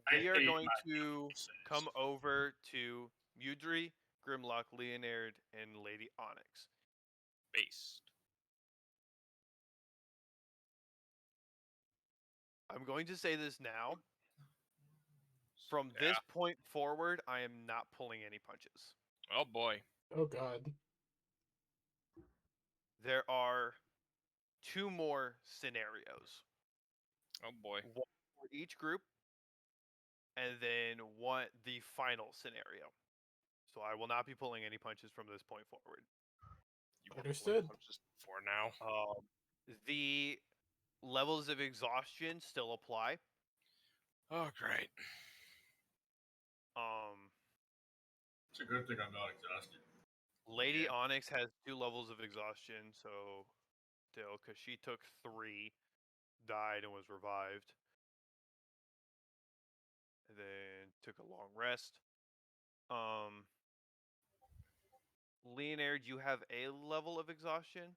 I we are hate going my to says. come over to Mudry, Grimlock, Leonard, and Lady Onyx. Based. I'm going to say this now. From this point forward, I am not pulling any punches. Oh boy. Oh, God. There are 2 more scenarios. Oh boy. One for each group, and then the final scenario. So I will not be pulling any punches from this point forward. You were pulling Understood. punches for now. The levels of exhaustion still apply. Oh great. It's a good thing I'm not exhausted. Lady Onyx has 2 levels of exhaustion, so still, because she took 3, died, and was revived. And then took a long rest. Leonard, you have a level of exhaustion,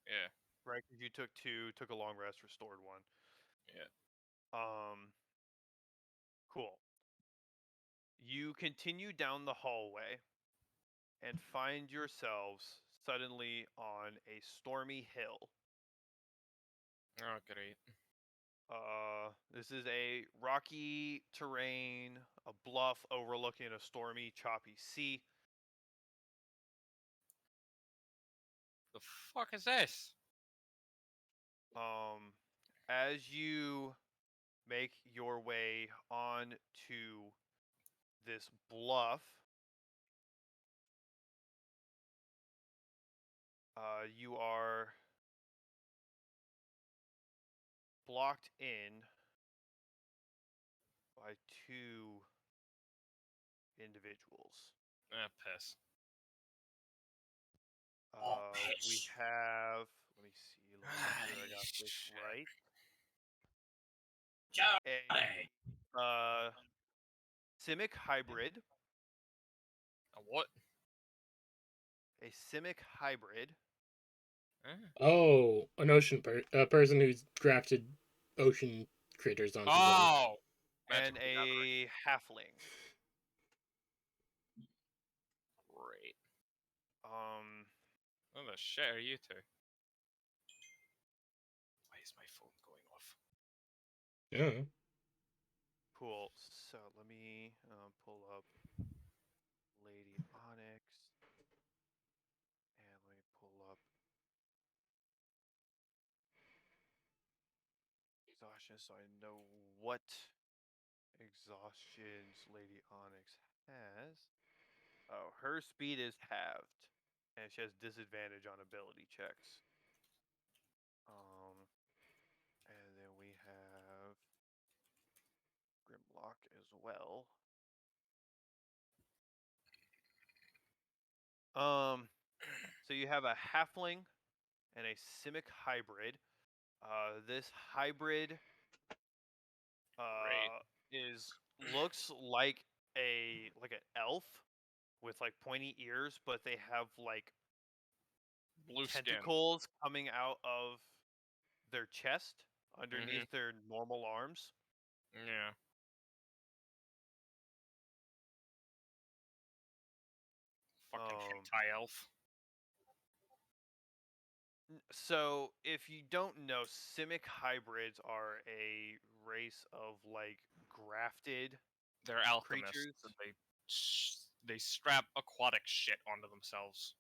Yeah. right? Because you took 2, took a long rest, restored 1. Yeah. Cool. You continue down the hallway and find yourselves suddenly on a stormy hill. Oh great. This is a rocky terrain, a bluff overlooking a stormy, choppy sea. The fuck is this? As you make your way on to this bluff, you are blocked in by 2 individuals. Ah, piss. We have. Let me see. Let me make sure I got this right. Johnny! A Simic hybrid. A what? A Simic hybrid. Oh, an ocean person who's drafted ocean critters onto them. Oh. And Magically gathering. a halfling. Great. What the shit are you two? Why is my phone going off? Yeah. Cool. So let me pull up Lady Onyx. And let me pull up exhaustion so I know what exhaustions Lady Onyx has. Oh, her speed is halved. And she has disadvantage on ability checks. And then we have Grimlock as well. So you have a halfling and a Simic hybrid. This hybrid is looks like an elf with like pointy ears, but they have like Blue skin. tentacles coming out of their chest underneath Mm-hmm. their normal arms. Yeah. Fucking hentai elf. So, if you don't know, Simic hybrids are a race of like grafted. They're alchemists. Creatures. And they strap aquatic shit onto themselves.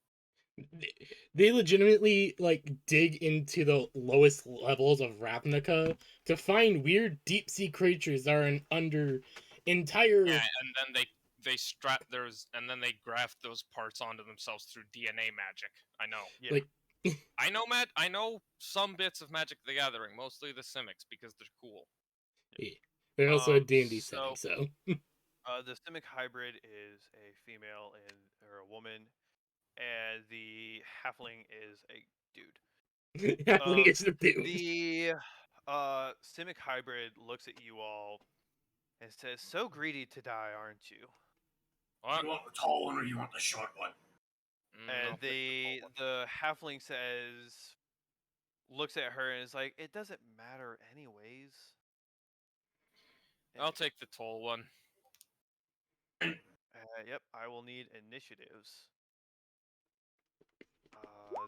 They legitimately like dig into the lowest levels of Ravnica to find weird deep sea creatures that are under entire. Yeah, and then they strap and then they graft those parts onto themselves through DNA magic. I know. Yeah. Like, I know some bits of Magic the Gathering, mostly the Simics, because they're cool. they're also a D&D so- setting, so the Simic hybrid is a female or a woman, and the halfling is a dude. Halfling is the dude. The Simic hybrid looks at you all and says, "So greedy to die, aren't you?" What? You want the tall one or you want the short one? I'll And pick the tall one. the halfling looks at her and is like, "It doesn't matter anyways." I'll take the tall one. Yep, I will need initiatives.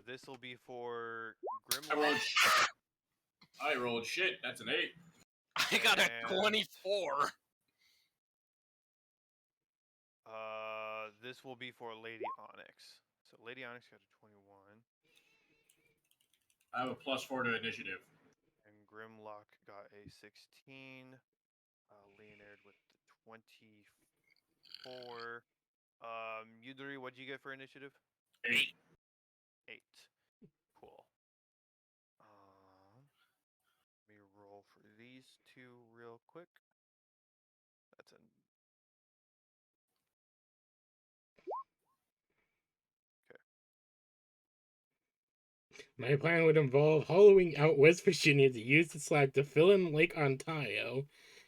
This will be for I rolled Grimlock. shit. I rolled shit. That's an 8. I got a And- 24. This will be for Lady Onyx. So Lady Onyx got a 21, I have a +4 to initiative. and Grimlock got a 16. Leonard with the 24. Yudari, what'd you get for initiative? 8. 8. Cool. Let me roll for these two real quick. That's a My plan would involve hollowing out West Virginia to use the slag to fill in Lake Ontario,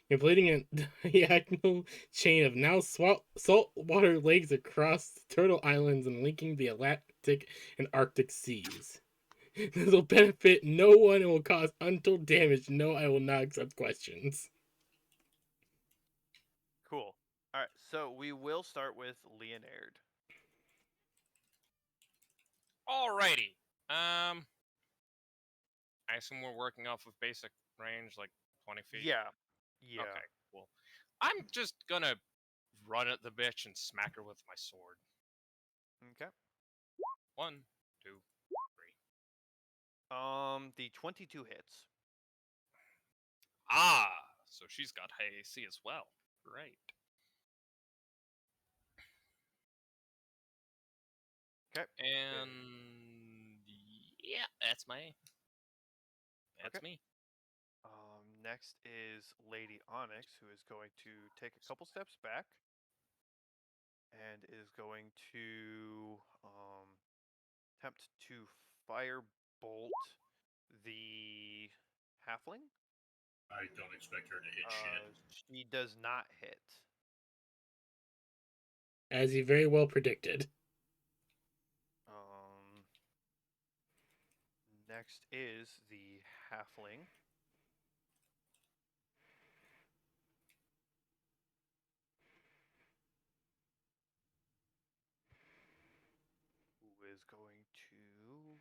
completing a diagonal chain of now saltwater lakes across Turtle Islands and linking the Atlantic and Arctic seas. This will benefit no one and will cause untold damage. No, I will not accept questions. cool. All right, so we will start with Leonard. Alrighty. I assume we're working off of basic range, like 20 feet. Yeah. Okay, cool. I'm just gonna run at the bitch and smack her with my sword. Okay. 1, 2, 3. The 22 hits. Ah, so she's got high AC as well. Great. Okay. And yeah, that's Okay. me. Next is Lady Onyx, who is going to take a couple steps back and is going to attempt to firebolt the halfling. I don't expect her to hit shit. She does not hit. As he very well predicted. Next is the halfling. Who is going to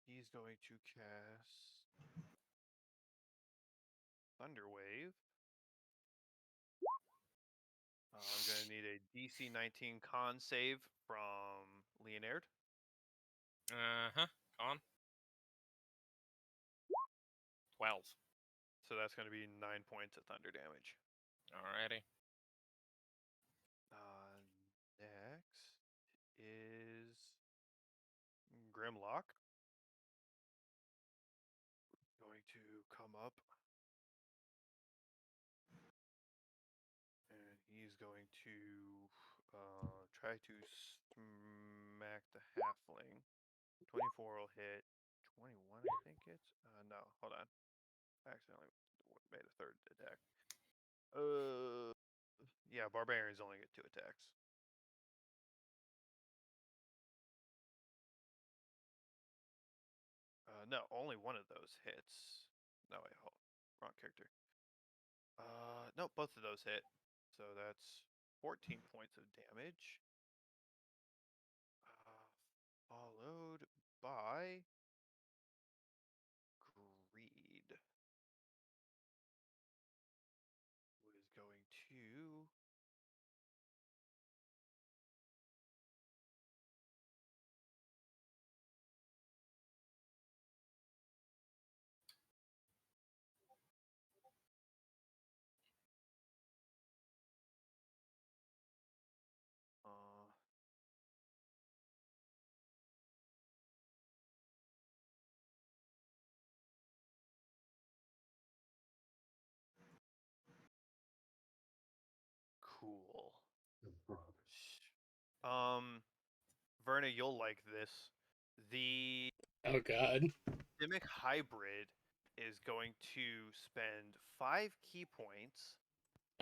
he's going to cast Thunderwave. I'm going to need a DC 19 con save from Leonard. Con. 12. So that's going to be 9 points of thunder damage. Alrighty. Next is Grimlock. Going to come up. And he's going to try to Carmack the Halfling. 24 will hit. 21, I think it's. No, hold on. I accidentally made a third attack. Yeah, barbarians only get 2 attacks. No, only one of those hits. No, wait, hold. Wrong character. No, both of those hit. So that's 14 points of damage. Followed by Greed. Who is going to cool. Verna, you'll like this. The Oh god. Simic Hybrid is going to spend 5 key points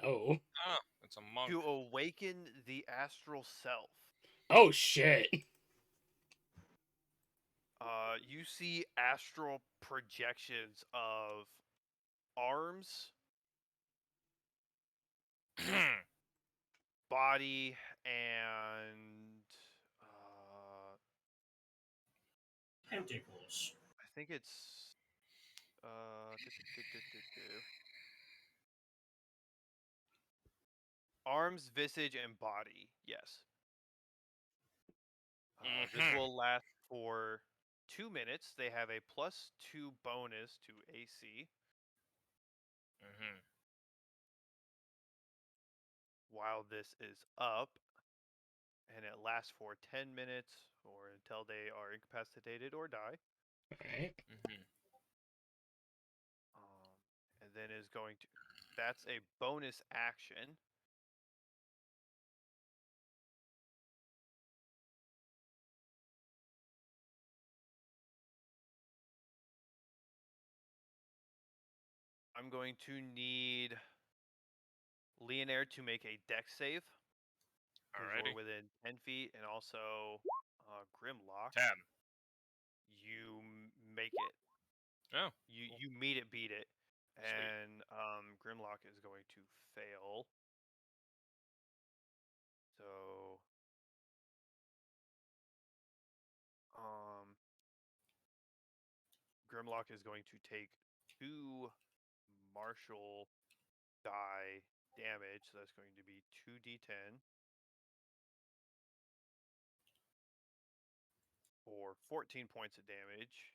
Oh. Ah, it's a monk. to awaken the astral self. Oh shit. You see astral projections of arms, body, and Tentacles. I think it's arms, visage, and body. Yes. This Mhm. will last for 2 minutes. They have a +2 bonus to AC. While this is up, and it lasts for 10 minutes or until they are incapacitated or die. Alright. And then is going to. That's a bonus action. I'm going to need Leonard to make a dex save. Because Alrighty. we're within 10 feet, and also Grimlock. 10. You make it. Oh. You meet it, beat it, Sweet. and Grimlock is going to fail. So Grimlock is going to take 2 martial die damage. So that's going to be 2d10 for 14 points of damage.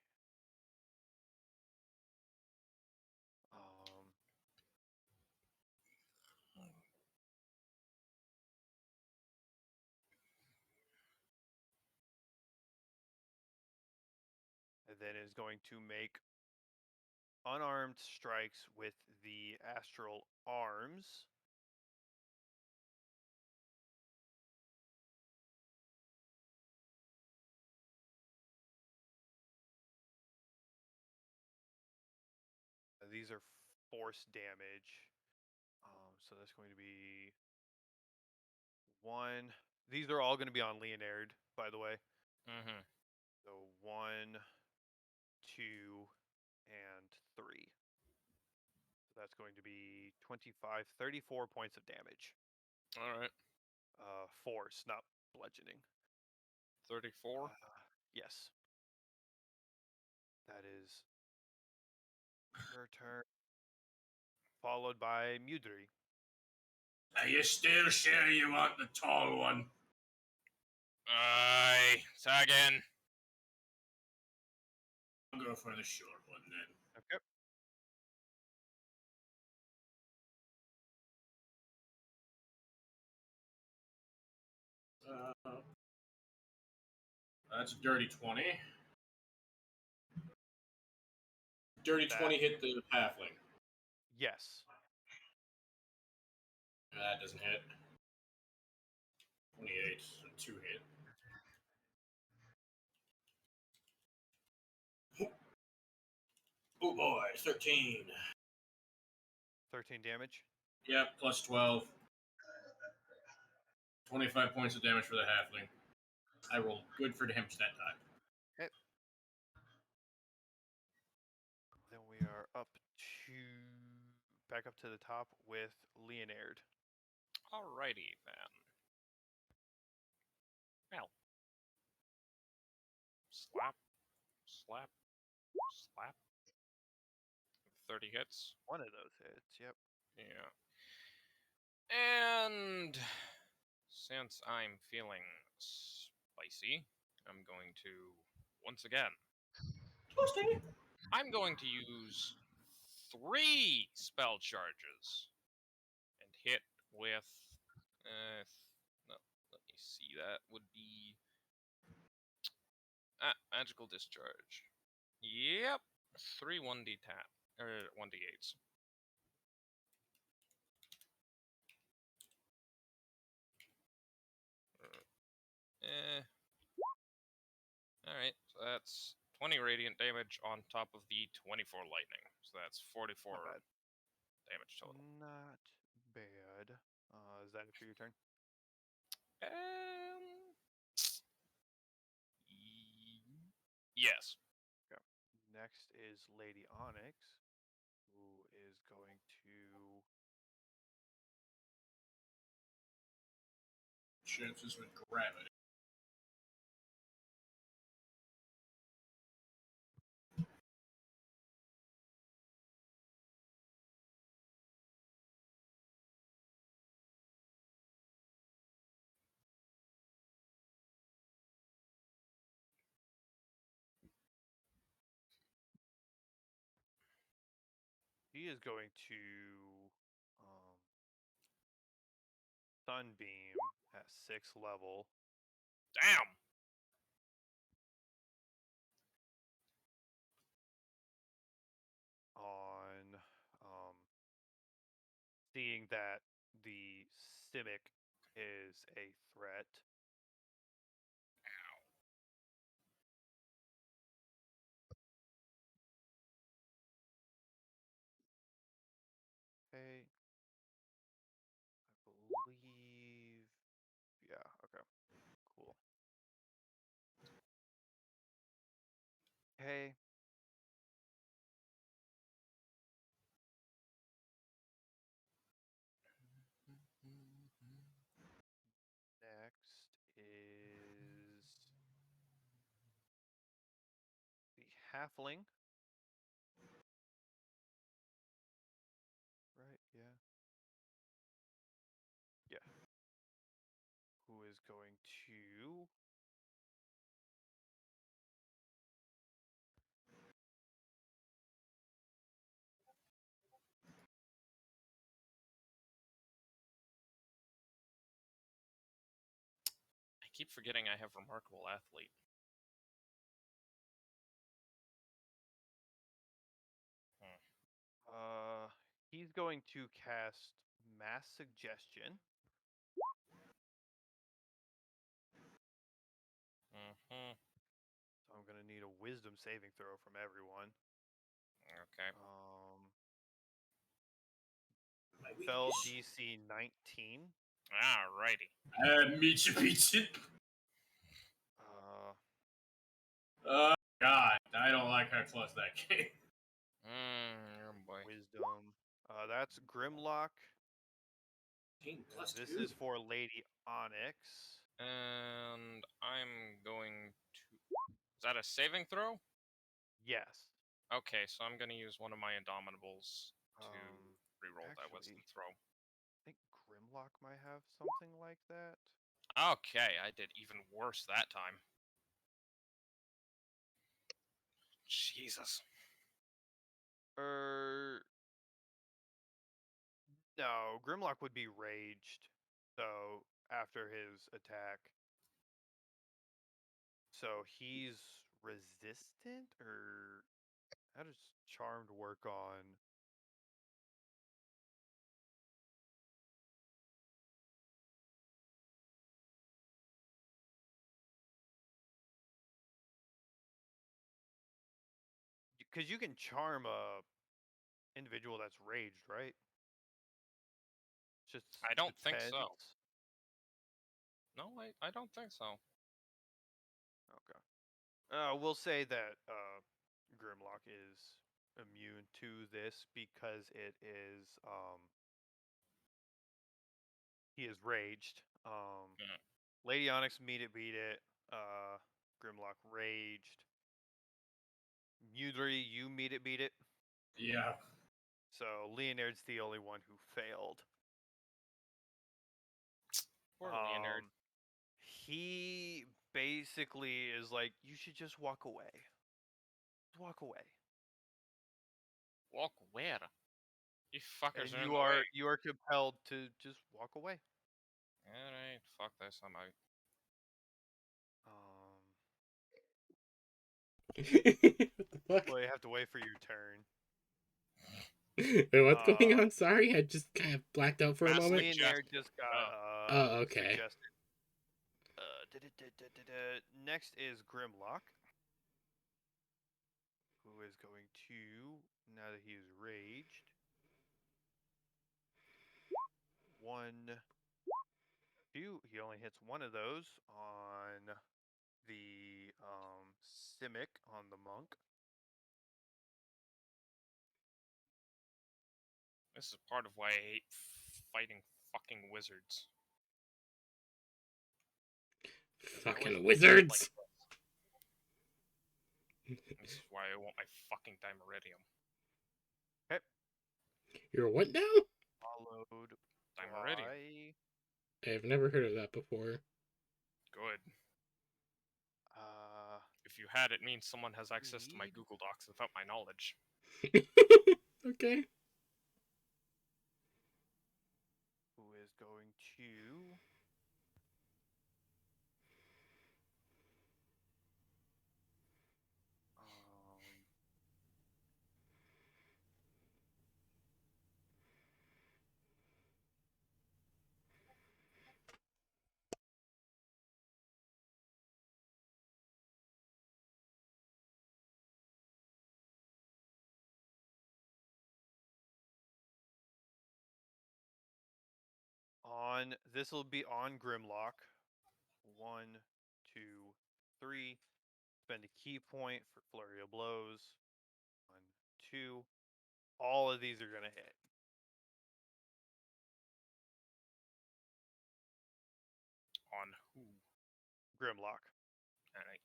And then is going to make unarmed strikes with the astral arms. These are force damage. So that's going to be 1. These are all going to be on Leonard, by the way. So 1, 2, and 3. So that's going to be 25, 34 points of damage. Alright. Force, not bludgeoning. 34? Yes. That is her turn. Followed by Mudri. Are you still sure you want the tall one? Aye. Again. I'll go for the short one then. Okay. That's a dirty 20. Dirty 20 hit the halfling. Yes. That doesn't hit. 28, so 2 hit. Oh boy, 13. 13 damage. Yep, plus 12. 25 points of damage for the halfling. I rolled good for him that time. Then we are back up to the top with Leonard. Alrighty then. Well. Slap. Slap. Slap. 30 hits. One of those hits, yep. Yeah. And since I'm feeling spicy, I'm going to, once again, I'm going to use 3 spell charges and hit with, no, let me see, that would be, magical discharge. Yep, 3 1d tap, or 1d8s. Alright, so that's 20 radiant damage on top of the 24 lightning. So that's 44 Not bad. damage total. Not bad. Is that it for your turn? Yes. Okay. Next is Lady Onyx, who is going to. Chances with gravity. He is going to Sunbeam at 6th level Damn! on seeing that the Simic is a threat. Okay. I believe. Yeah, okay. Cool. Okay. Next is the Halfling. Right, yeah. Yeah. Who is going to I keep forgetting I have Remarkable Athlete. he's going to cast Mass Suggestion. Mm-hmm. So I'm going to need a Wisdom saving throw from everyone. Okay. Spell DC 19. Alrighty. Meet you, pizza. God, I don't like how close that came. Oh boy. Wisdom. That's Grimlock. This is for Lady Onyx. And I'm going to... Is that a saving throw? Yes. Okay, so I'm going to use one of my Indomitables to reroll that actually- wisdom throw. I think Grimlock might have something like that. Okay, I did even worse that time. Jesus. No, Grimlock would be raged. So after his attack. So he's resistant, or how does Charmed work on? because you can charm a individual that's raged, right? Just I don't think so. depends. No, I don't think so. Okay. We'll say that Grimlock is immune to this because it is he is raged. Yeah. Lady Onyx beat it. Grimlock raged. Mudry, you beat it. Yeah. So Leonard's the only one who failed. Poor Leonard. He basically is like, you should just walk away. Just walk away. Walk where? You fuckers And are in the way. you are compelled to just walk away. Alright, fuck this, I'm out. What the fuck? Well, you have to wait for your turn. Wait, what's going on? Sorry, I just kind of blacked out for a Mass moment. Leonard just got Oh, okay. suggested. Next is Grimlock, who is going to, now that he is raged, 1, 2. He only hits one of those on the Simic on the monk. This is part of why I hate fighting fucking wizards. They always Fucking like wizards! This is why I want my fucking Dimeridium. You're what now? Followed Dimeridium. by I've never heard of that before. Good. If you had, it means someone has access to my Google Docs without my knowledge. Okay. who is going to this will be on Grimlock. 1, 2, 3. Spend a key point for Flurry of Blows. 1, 2. All of these are gonna hit. On who? Grimlock. Alright.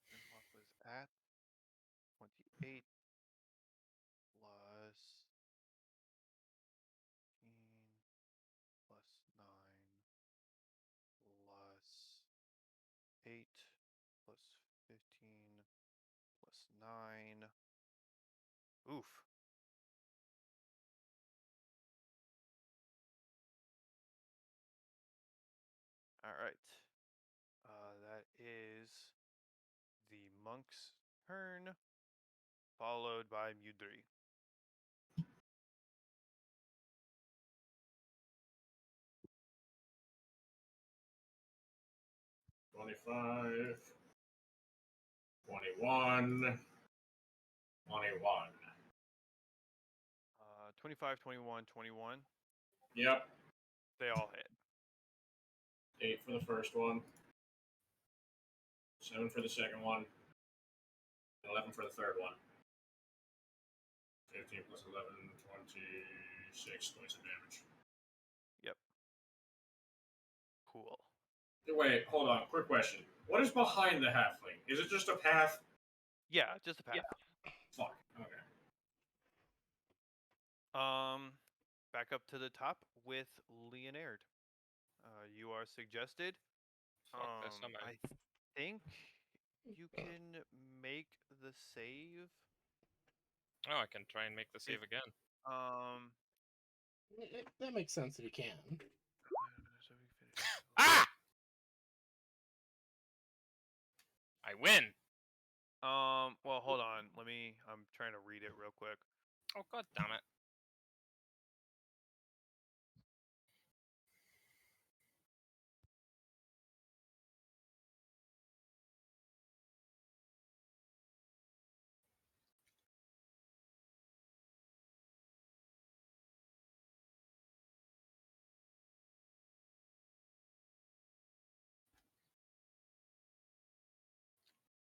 Grimlock was at 28 plus 15 plus 9 plus 8 plus 15 plus 9. Oof. All right. That is the monk's turn, followed by Mudry. $25, $21, $21. 25, 21, 21. Yep. They all hit. 8 for the first one. 7 for the second one. 11 for the third one. 15 plus 11, 26 points of damage. Yep. Cool. Wait, hold on. Quick question. What is behind the halfling? Is it just a path? Yeah, just a path. Fuck. Okay. Back up to the top with Leonard. You are suggested. Fuck this, I'm out. I think you can make the save. Oh, I can try and make the save again. That makes sense if you can. Ah! I win! Well, hold on. I'm trying to read it real quick. Oh, god damn it.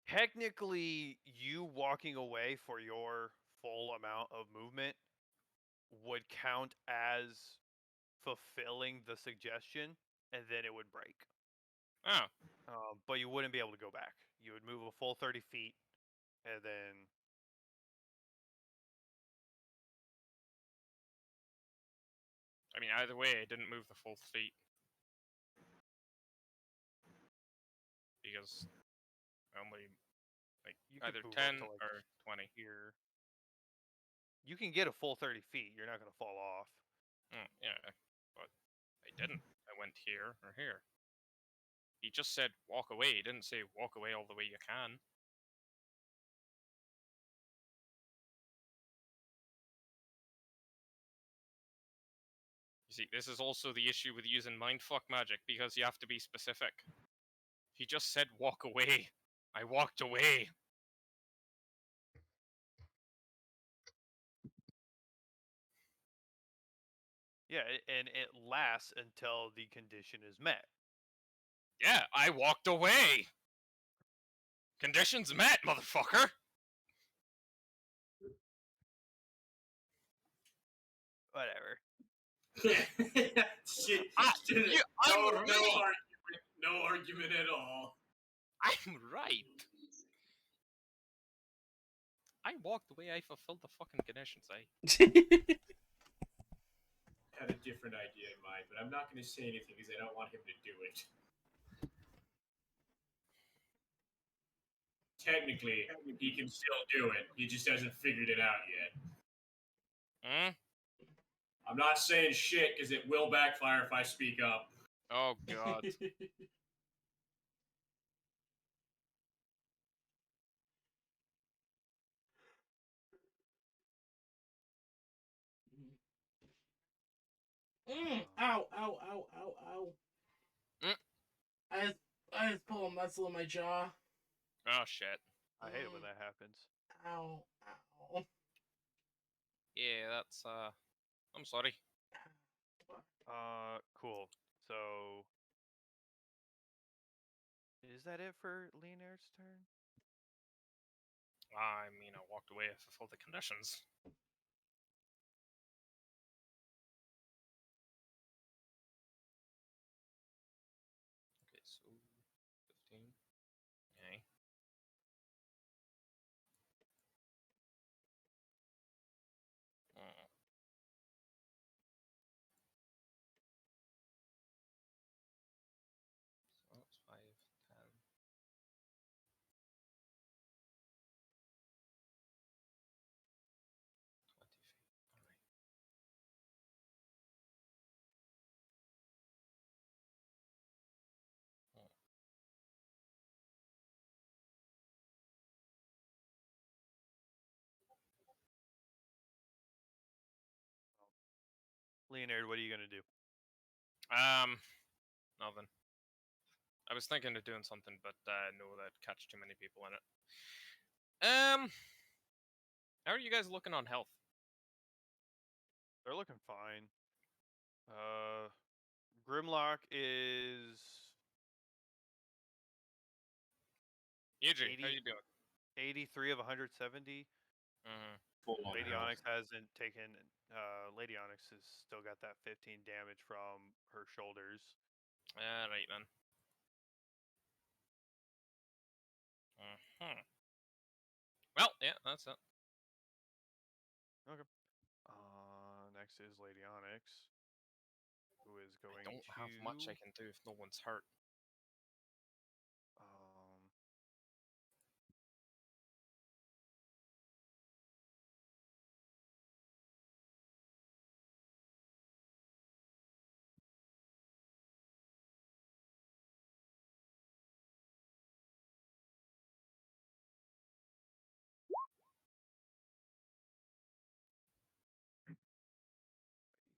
Technically, you walking away for your full amount of movement would count as fulfilling the suggestion, and then it would break. Oh, But you wouldn't be able to go back. You would move a full 30 feet, and then I mean, either way, I didn't move the full feet because I only like you could either move 10 up to like or 20. here. You can get a full 30 feet. You're not going to fall off. Yeah, but I didn't. I went here or here. He just said walk away. He didn't say walk away all the way you can. You see, this is also the issue with using mindfuck magic because you have to be specific. He just said walk away. I walked away. Yeah, and it lasts until the condition is met. Yeah, I walked away. Conditions met, motherfucker. Whatever. Shit. I'm no right. argument. No argument at all. I'm right. I walked away. I fulfilled the fucking conditions. I Had a different idea in mind, but I'm not going to say anything because I don't want him to do it. Technically, he can still do it. He just hasn't figured it out yet. I'm not saying shit because it will backfire if I speak up. Oh god. Ow, ow, ow, ow, ow. Mm. I just pull a muscle in my jaw. Oh shit. I hate it when that happens. Ow, ow. Yeah, that's I'm sorry. Cool. So, is that it for Leonard's turn? I mean, I walked away. I fulfilled the conditions. Okay, so 15. Okay. Oh. So that's 5, 10. 20 feet. Alright. Oh. Leonard, what are you gonna do? Nothing. I was thinking of doing something, but no, that'd catch too many people in it. How are you guys looking on health? They're looking fine. Grimlock is Eugene, how 80 you doing? 83 of 170. Mm-hmm. Lady Onyx hasn't taken. Lady Onyx has still got that 15 damage from her shoulders. Alright then. Well, yeah, that's it. Next is Lady Onyx, who is going I don't to. have much I can do if no one's hurt.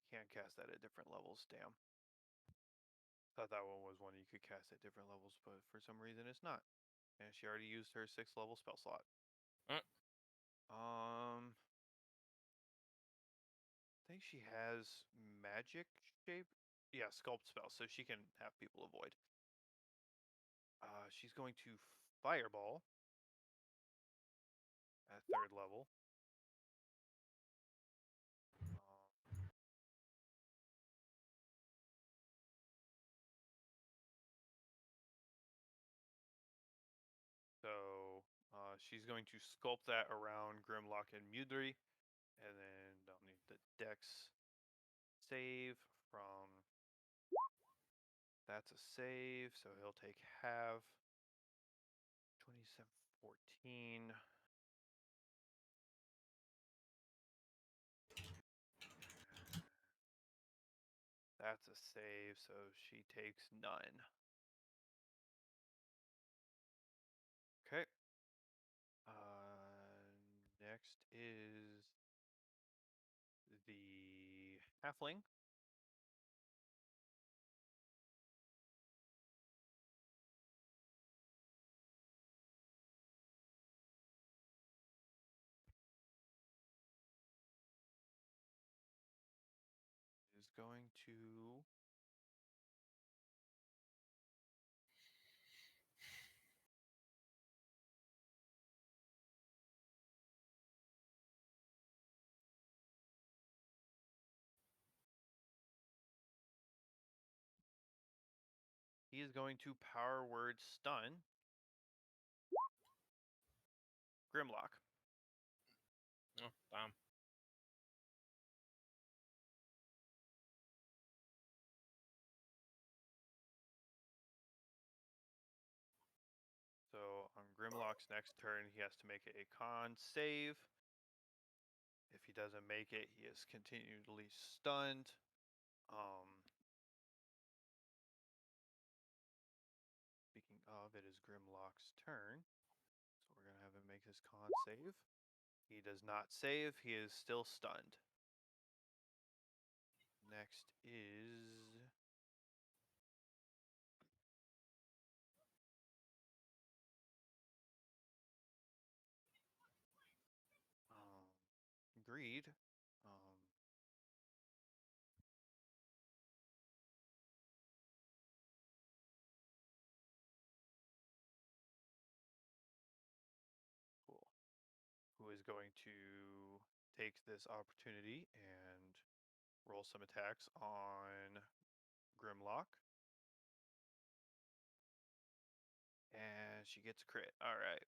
Can't cast that at different levels. Damn. Thought that one was one you could cast at different levels, but for some reason it's not. And she already used her 6th level spell slot. Mm. I think she has magic shape. Yeah, sculpt spell, so she can have people avoid. She's going to fireball at 3rd level. So she's going to sculpt that around Grimlock and Mudry, and then I'll need the Dex save from. That's a save, so he'll take half. 27, 14. That's a save, so she takes none. Okay. Next is the halfling. Is going to he is going to power word stun Grimlock. Oh, damn. So on Grimlock's next turn, he has to make a con save. If he doesn't make it, he is continually stunned. Speaking of, it is Grimlock's turn. So we're going to have him make his con save. He does not save. He is still stunned. Next is... Greed. Cool. Who is going to take this opportunity and roll some attacks on Grimlock. And she gets a crit. All right.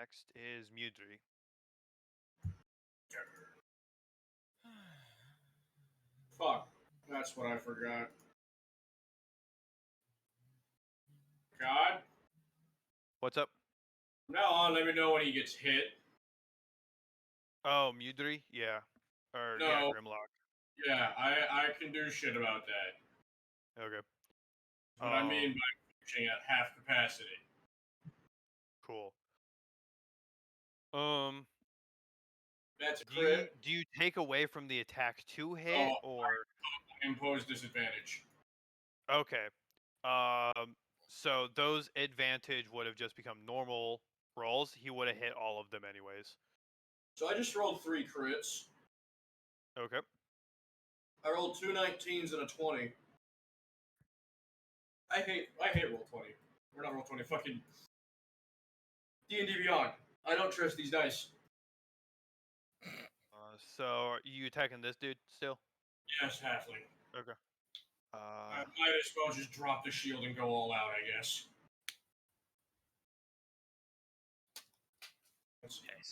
Next is Mudry. Fuck. That's what I forgot. God? What's up? From now on, let me know when he gets hit. Oh, Mudry? Yeah. Or, No. yeah, Grimlock. Yeah, I can do shit about that. Okay. What I mean by pushing at half capacity. Cool. That's crit. Do you take away from the attack to hit, or I impose disadvantage. okay? So those advantage would have just become normal rolls. He would have hit all of them anyways. So I just rolled 3 crits. Okay. I rolled 2 19s and a 20. I hate roll 20. We're not roll 20. Fucking D&D Beyond. I don't trust these dice. So are you attacking this dude still? Yes, halfling. Okay. I might as well just drop the shield and go all out, I guess.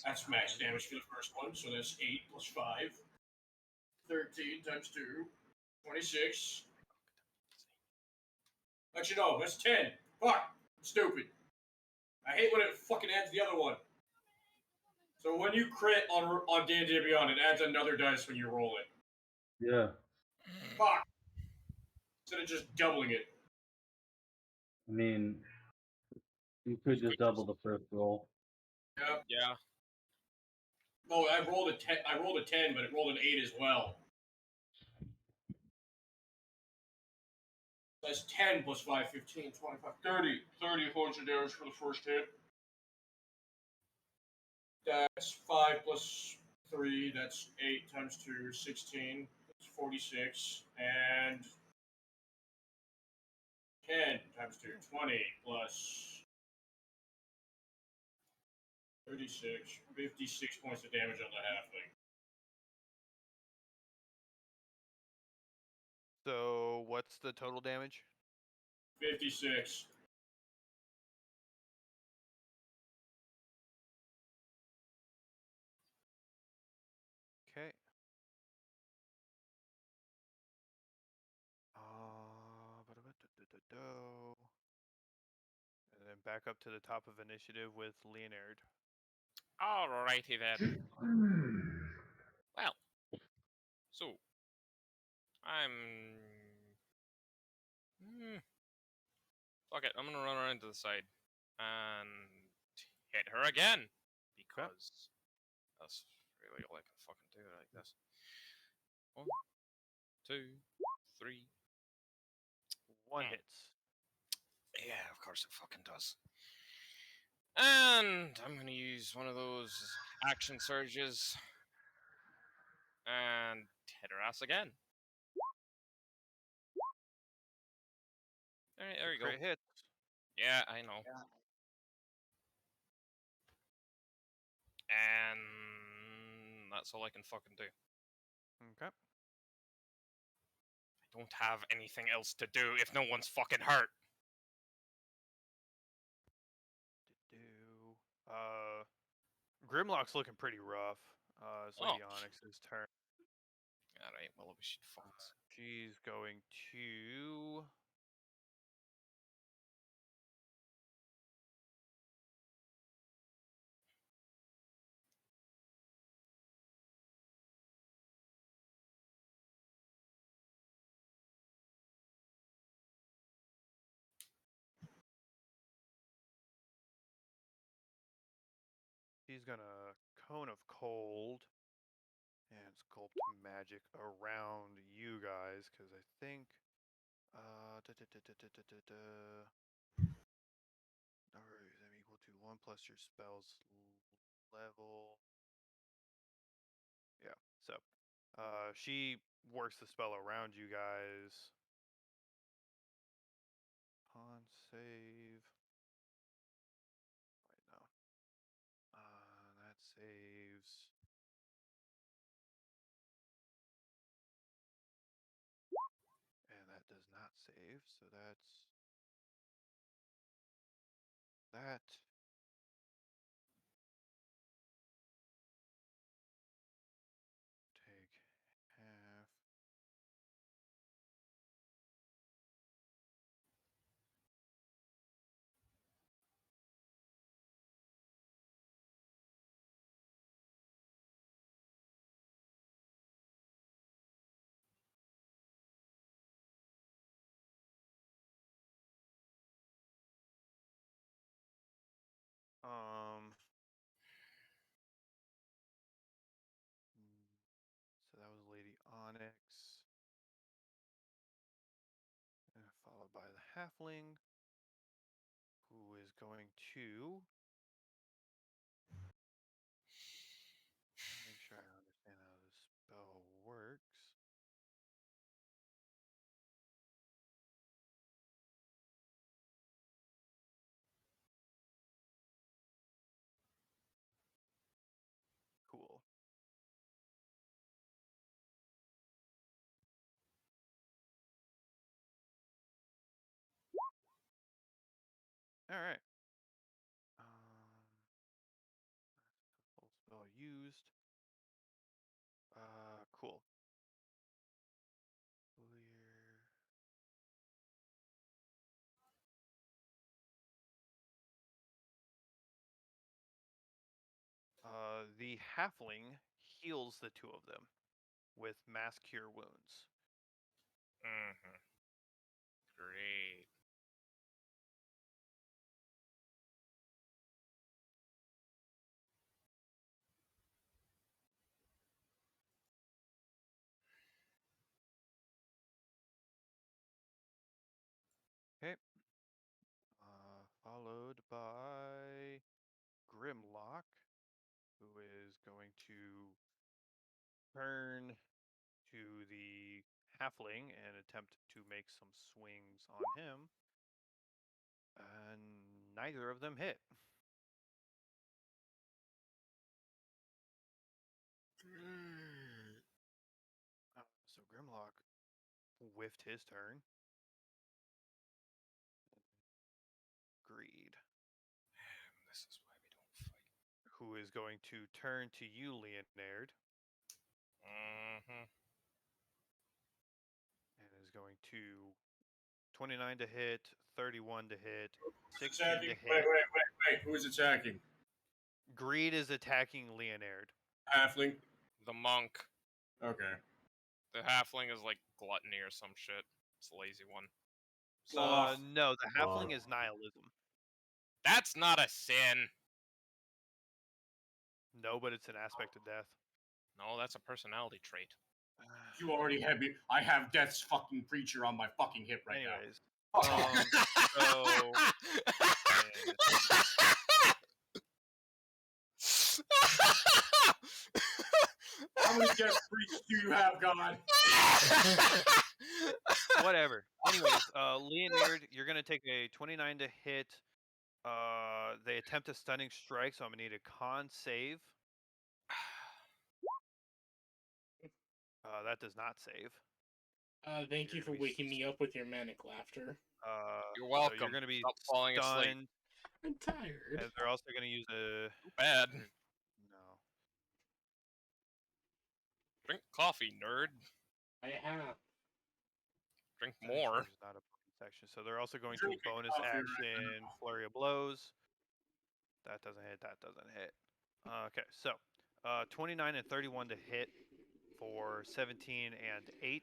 That's max damage for the first one, so that's 8 plus 5. 13 times 2. 26. Actually, no, that's 10. Fuck! Stupid. I hate when it fucking adds the other one. So when you crit on D&D Beyond, it adds another dice when you roll it. Yeah. Fuck! Instead of just doubling it. I mean, you could just double the first roll. Yep. Yeah. No, I rolled a 10, but it rolled an 8 as well. That's 10 plus 5, 15, 25, 30. 30 points of damage for the first hit. That's 5 plus 3. That's 8 times 2, 16. That's 46. And 10 times 2, 20 plus 36. 56 points of damage on the halfling. So what's the total damage? 56. Okay. And then back up to the top of initiative with Leonard. Alrighty then. Well, so I'm. Fuck it, I'm gonna run around to the side and hit her again because that's really all I can fucking do like this. 1, 2, 3. One Hmm. hits. Yeah, of course it fucking does. And I'm gonna use one of those action surges and hit her ass again. There you go. Crit hit. Yeah, I know. And that's all I can fucking do. Okay. I don't have anything else to do if no one's fucking hurt. Grimlock's looking pretty rough. It's Lady Oh. Onyx's turn. Alright, well, we should fucking. She's going to. She's gonna Cone of Cold and sculpt magic around you guys, because I think Alright, I'm equal to 1 plus your spell's level. Yeah, so she works the spell around you guys. Con save. Right now. That saves. And that does not save, so that's that. Take half. So that was Lady Onyx. And followed by the halfling, who is going to make sure I understand how this spell works. Cool. All right. Full spell used. Cool. Clear. The halfling heals the two of them with mass cure wounds. Mm-hmm. Great. followed by Grimlock, who is going to turn to the halfling and attempt to make some swings on him. And neither of them hit. So Grimlock whiffed his turn. Greed. This is why we don't fight. Who is going to turn to you, Leonard, Mm-hmm. and is going to 29 to hit, 31 to hit, 16 Attacking. to Wait, hit. wait. Who is attacking? Greed is attacking Leonard. Halfling. The monk. Okay. The halfling is like gluttony or some shit. It's a lazy one. Sloth. No, the halfling Sloth. is nihilism. That's not a sin. No, but it's an aspect of death. No, that's a personality trait. You already have me. I have Death's fucking preacher on my fucking hip right Anyways, now. Fuck off. so How many Death priests do you have, God? whatever. Anyways, Leonard, you're gonna take a 29 to hit. They attempt a stunning strike, so I'm gonna need a con save. That does not save. Thank you You're for gonna be waking me up with your manic laughter. You're So welcome. you're gonna be Stop falling asleep. stunned, I'm tired. and they're also gonna use a Bad. no. Drink coffee, nerd. I have. Drink Stunning more. strike is not a bonus action, so they're also going to Drinking bonus coffee right action now. flurry of blows. That doesn't hit. That doesn't hit. Okay, so 29 and 31 to hit for 17 and 8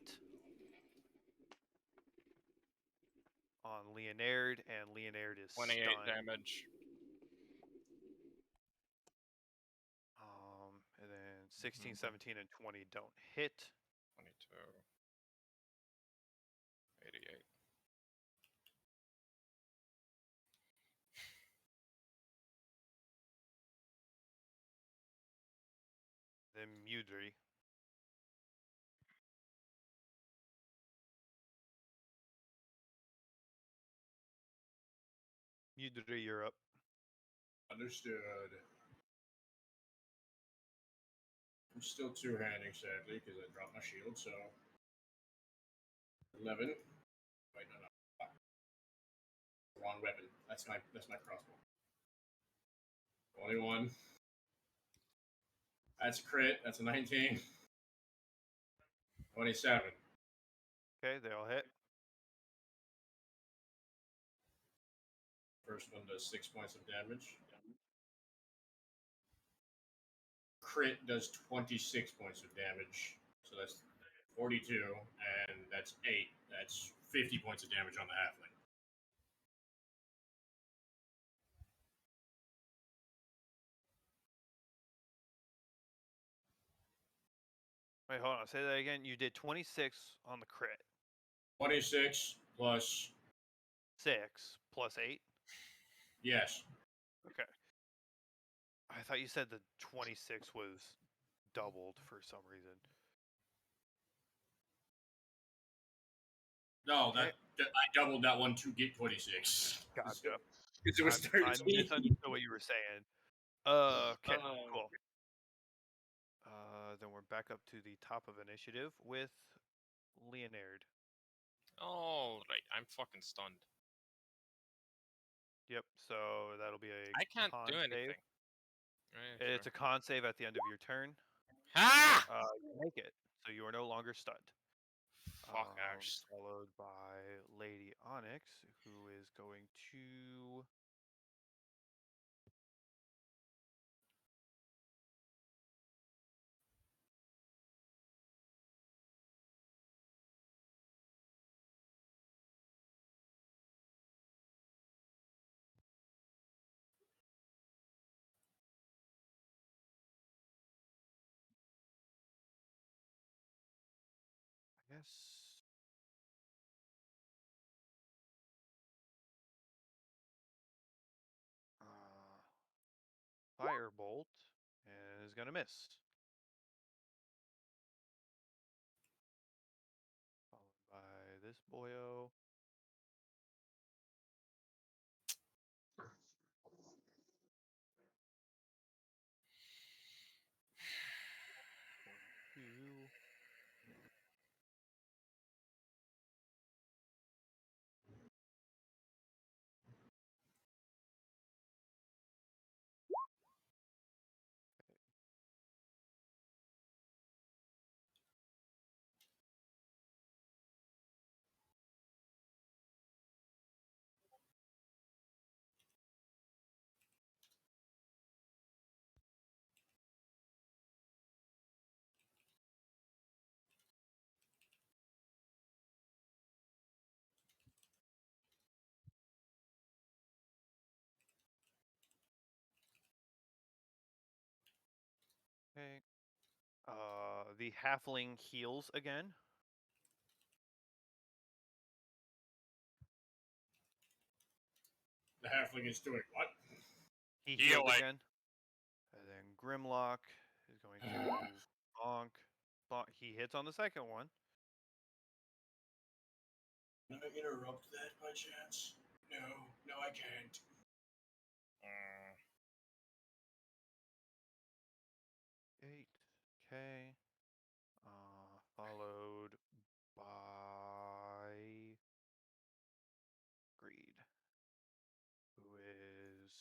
on Leonard, and Leonard is 28 stunned. damage. And then 16, 17, and 20 don't hit. 22. 88. Then Mudry. Mudry, you're up. Understood. I'm still two-handing, sadly, because I dropped my shield, so... 11. Wait, no. Fuck. Wrong weapon. That's my crossbow. 21. That's a crit. That's a 19. 27. Okay, they all hit. First one does 6 points of damage. Crit does 26 points of damage. So that's 42, and that's 8. That's 50 points of damage on the halfling. Wait, hold on. Say that again. You did 26 on the crit. 26 plus... 6 plus 8? Yes. Okay. I thought you said the 26 was doubled for some reason. No, Okay. that I doubled that one to get 26. Gotcha. Because it was I 13. misunderstood what you were saying. Okay, cool. Then we're back up to the top of initiative with Leonard. Oh, right. I'm fucking stunned. Yep, so that'll be a I can't con do anything. save. Right, It's a con save at the end of your turn. Ha! You make it, so you are no longer stunned. Fuck, Ash. Followed by Lady Onyx, who is going to... I guess... bolt and is gonna miss. Followed by this boyo. Two. Okay. The halfling heals again. The halfling is doing what? He Heal healed it. again. And then Grimlock is going to bonk. Bonk. He hits on the second one. Can I interrupt that by chance? No, I can't. Mm, 8. Okay. Followed by Greed, who is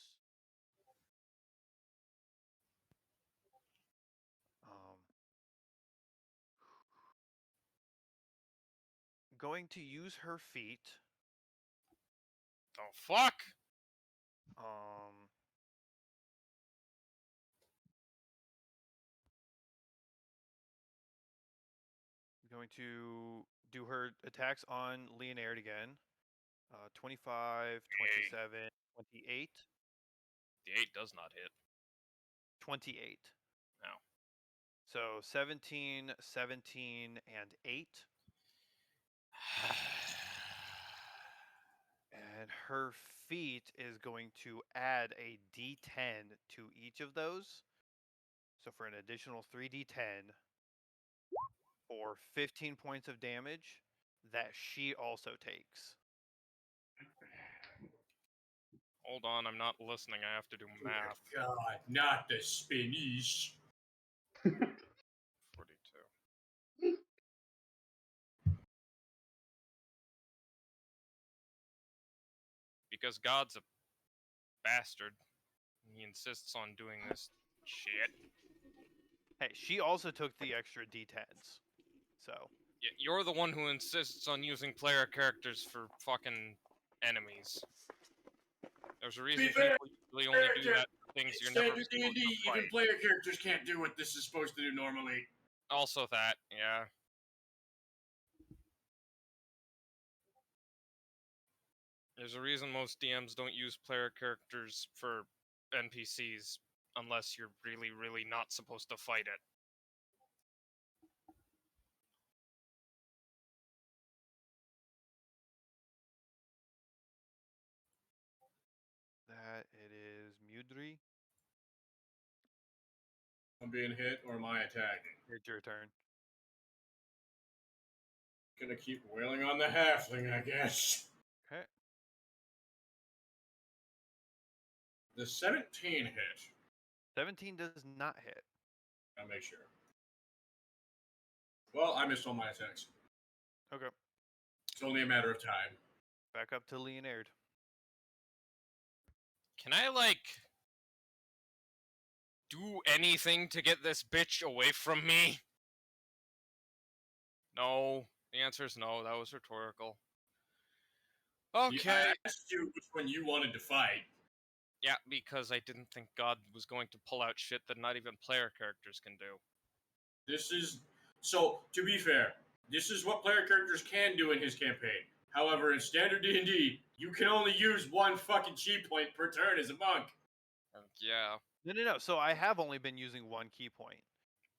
going to use her feet. oh fuck! Going to do her attacks on Leonard again. 25, 27, 28. The 8 does not hit. 28. No. So 17, 17, and 8. And her feat is going to add a d10 to each of those. So for an additional 3d10 for 15 points of damage that she also takes. Hold on, I'm not listening. I have to do math. God, not the spinach. 42. Because God's a bastard. He insists on doing this shit. Hey, she also took the extra d10s. So, You're the one who insists on using player characters for fucking enemies. There's a reason fair, people usually only do character- that for things you're never Standard supposed D&D, to even fight. player characters can't do what this is supposed to do normally. Also that, yeah. There's a reason most DMs don't use player characters for NPCs unless you're really, really not supposed to fight it. that it is Mudri. I'm being hit, or am I attacking? It's your turn. Gonna keep wailing on the halfling, I guess. Okay. The 17 hit. 17 does not hit. I'll make sure. Well, I missed all my attacks. Okay. It's only a matter of time. Back up to Leonard. Can I, like, do anything to get this bitch away from me? No. The answer is no. That was rhetorical. Okay. I asked you which one you wanted to fight. Yeah, because I didn't think God was going to pull out shit that not even player characters can do. This is... So, to be fair, this is what player characters can do in his campaign. However, in standard D&D, you can only use one fucking chi point per turn as a monk. Yeah. No. So I have only been using one key point.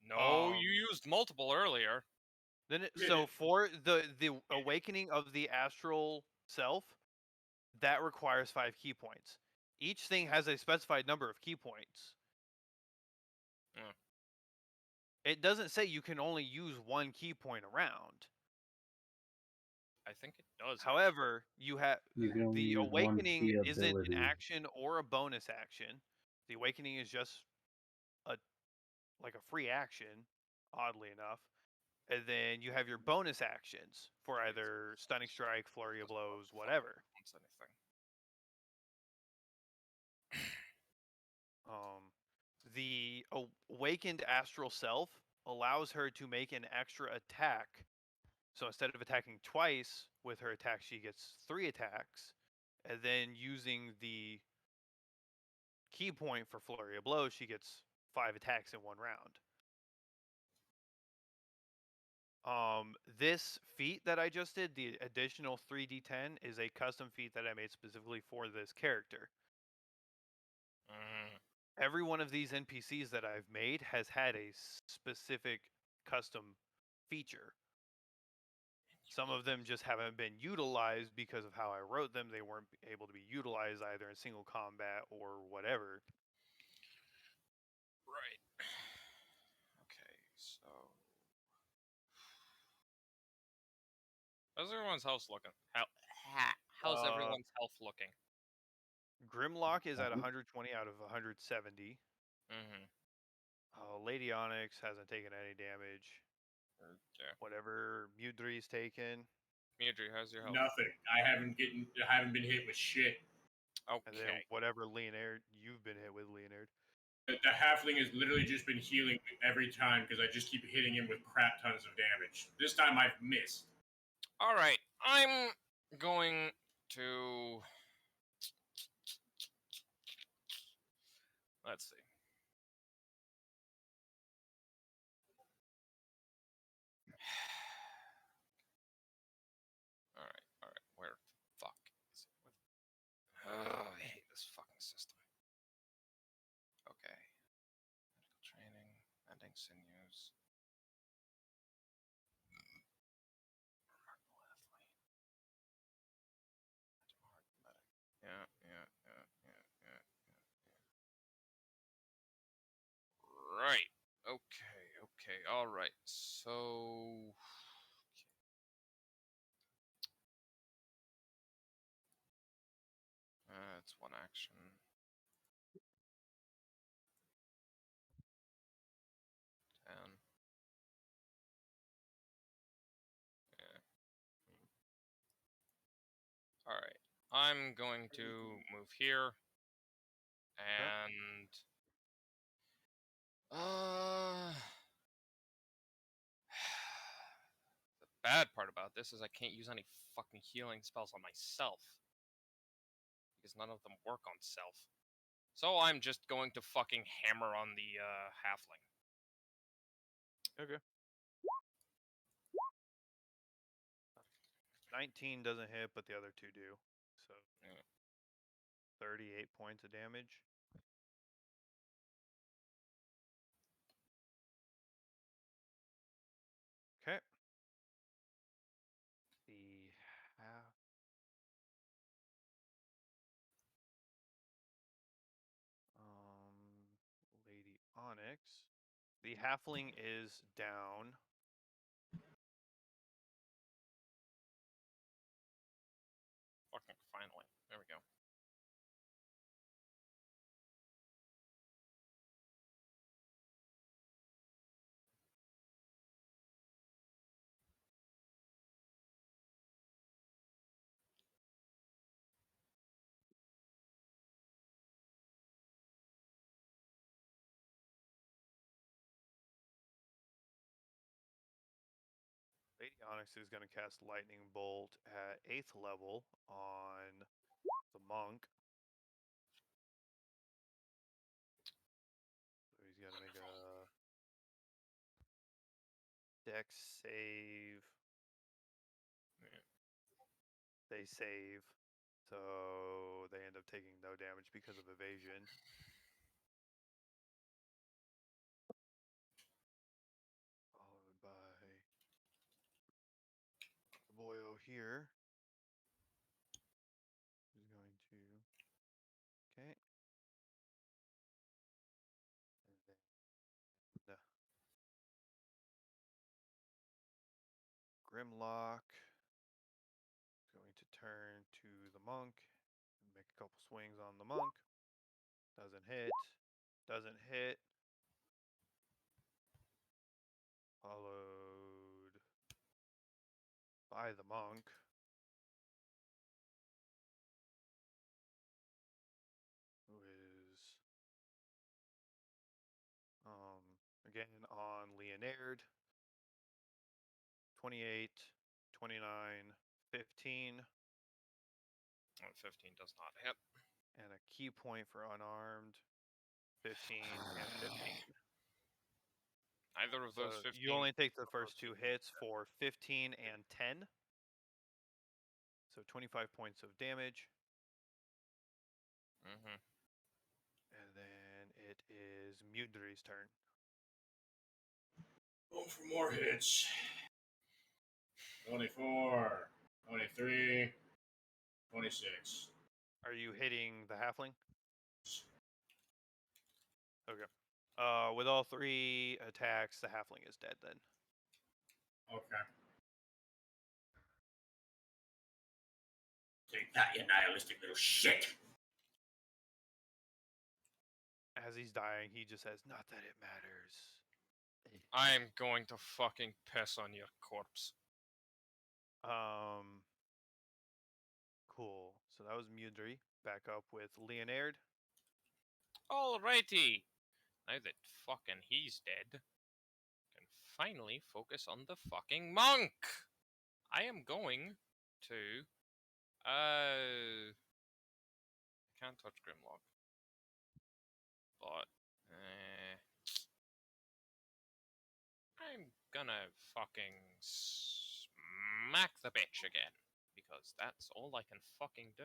No, Um, you used multiple earlier. So for the awakening of the astral self, that requires 5 key points. Each thing has a specified number of key points. Yeah. It doesn't say you can only use one key point around. I think it does. However, you have You can only the use one awakening key isn't an ability. action or a bonus action. The awakening is just a free action, oddly enough. And then you have your bonus actions for either stunning strike, flurry of blows, whatever. Anything. The awakened astral self allows her to make an extra attack. So instead of attacking twice with her attack, she gets 3 attacks. And then using the key point for flurry of blows, she gets 5 attacks in one round. This feat that I just did, the additional 3d10, is a custom feat that I made specifically for this character. Every one of these NPCs that I've made has had a specific custom feature. Some of them just haven't been utilized because of how I wrote them. They weren't able to be utilized either in single combat or whatever. Right. Okay, so how's everyone's house looking? How's everyone's health looking? Grimlock is at 120 out of 170. Mm-hmm. Lady Onyx hasn't taken any damage. Okay. Whatever Mudri's taken. Mudri, how's your health? Nothing. I haven't been hit with shit. And then Okay. whatever Leonard, you've been hit with Leonard. The halfling has literally just been healing me every time because I just keep hitting him with crap tons of damage. This time I've missed. All right. I'm going to. Let's see. All right. Where the fuck is it? Oh, I hate this fucking system. Okay. Medical training, mending sinews. Remarkable athlete. Medic. Yeah. Right. Okay. All right. So. It's one action. 10. Yeah. All right. I'm going to move here. And. The bad part about this is I can't use any fucking healing spells on myself. Because none of them work on self. So I'm just going to fucking hammer on the halfling. Okay. 19 doesn't hit, but the other 2 do. So Yeah. 38 points of damage. Okay. The half. Lady Onyx. The halfling is down. Fucking finally. There we go. Lady Onyx is going to cast Lightning Bolt at 8th level on the monk. So he's got to make a Dex save. Yeah. They save. So they end up taking no damage because of evasion. Followed by Boyo here. Who's going to. Okay. Grimlock. Going to turn to the monk. Make a couple swings on the monk. Doesn't hit. Doesn't hit. Followed by the monk. Who is again on Leonard. 28, 29, 15. 15 does not hit. And a key point for unarmed. 15 and 15. Either of those So 15. you only take the first two hits for 15 and 10. So 25 points of damage. Mm-hmm. And then it is Mudri's turn. Going for more hits. 24, 23, 26. Are you hitting the halfling? Okay. With all 3 attacks, the halfling is dead then. Okay. Take that, you nihilistic little shit! As he's dying, he just says, "Not that it matters." I'm going to fucking piss on your corpse. Cool. So that was Mudri. Back up with Leonard. Alrighty. Now that fucking he's dead, I can finally focus on the fucking monk. I am going to I can't touch Grimlock. But I'm gonna fucking smack the bitch again. Because that's all I can fucking do.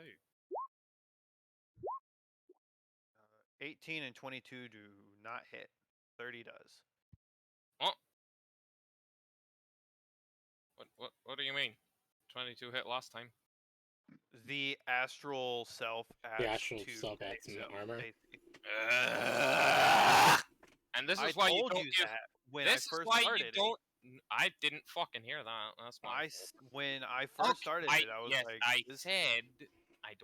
18 and 22 do not hit. 30 does. What do you mean? 22 hit last time. The astral self adds The actual to self adds so some armor. And this I is why you told don't you give. that when This I first is why started you don't. I didn't fucking hear that. That's my. when I first started it, I was yes, like, I this- said I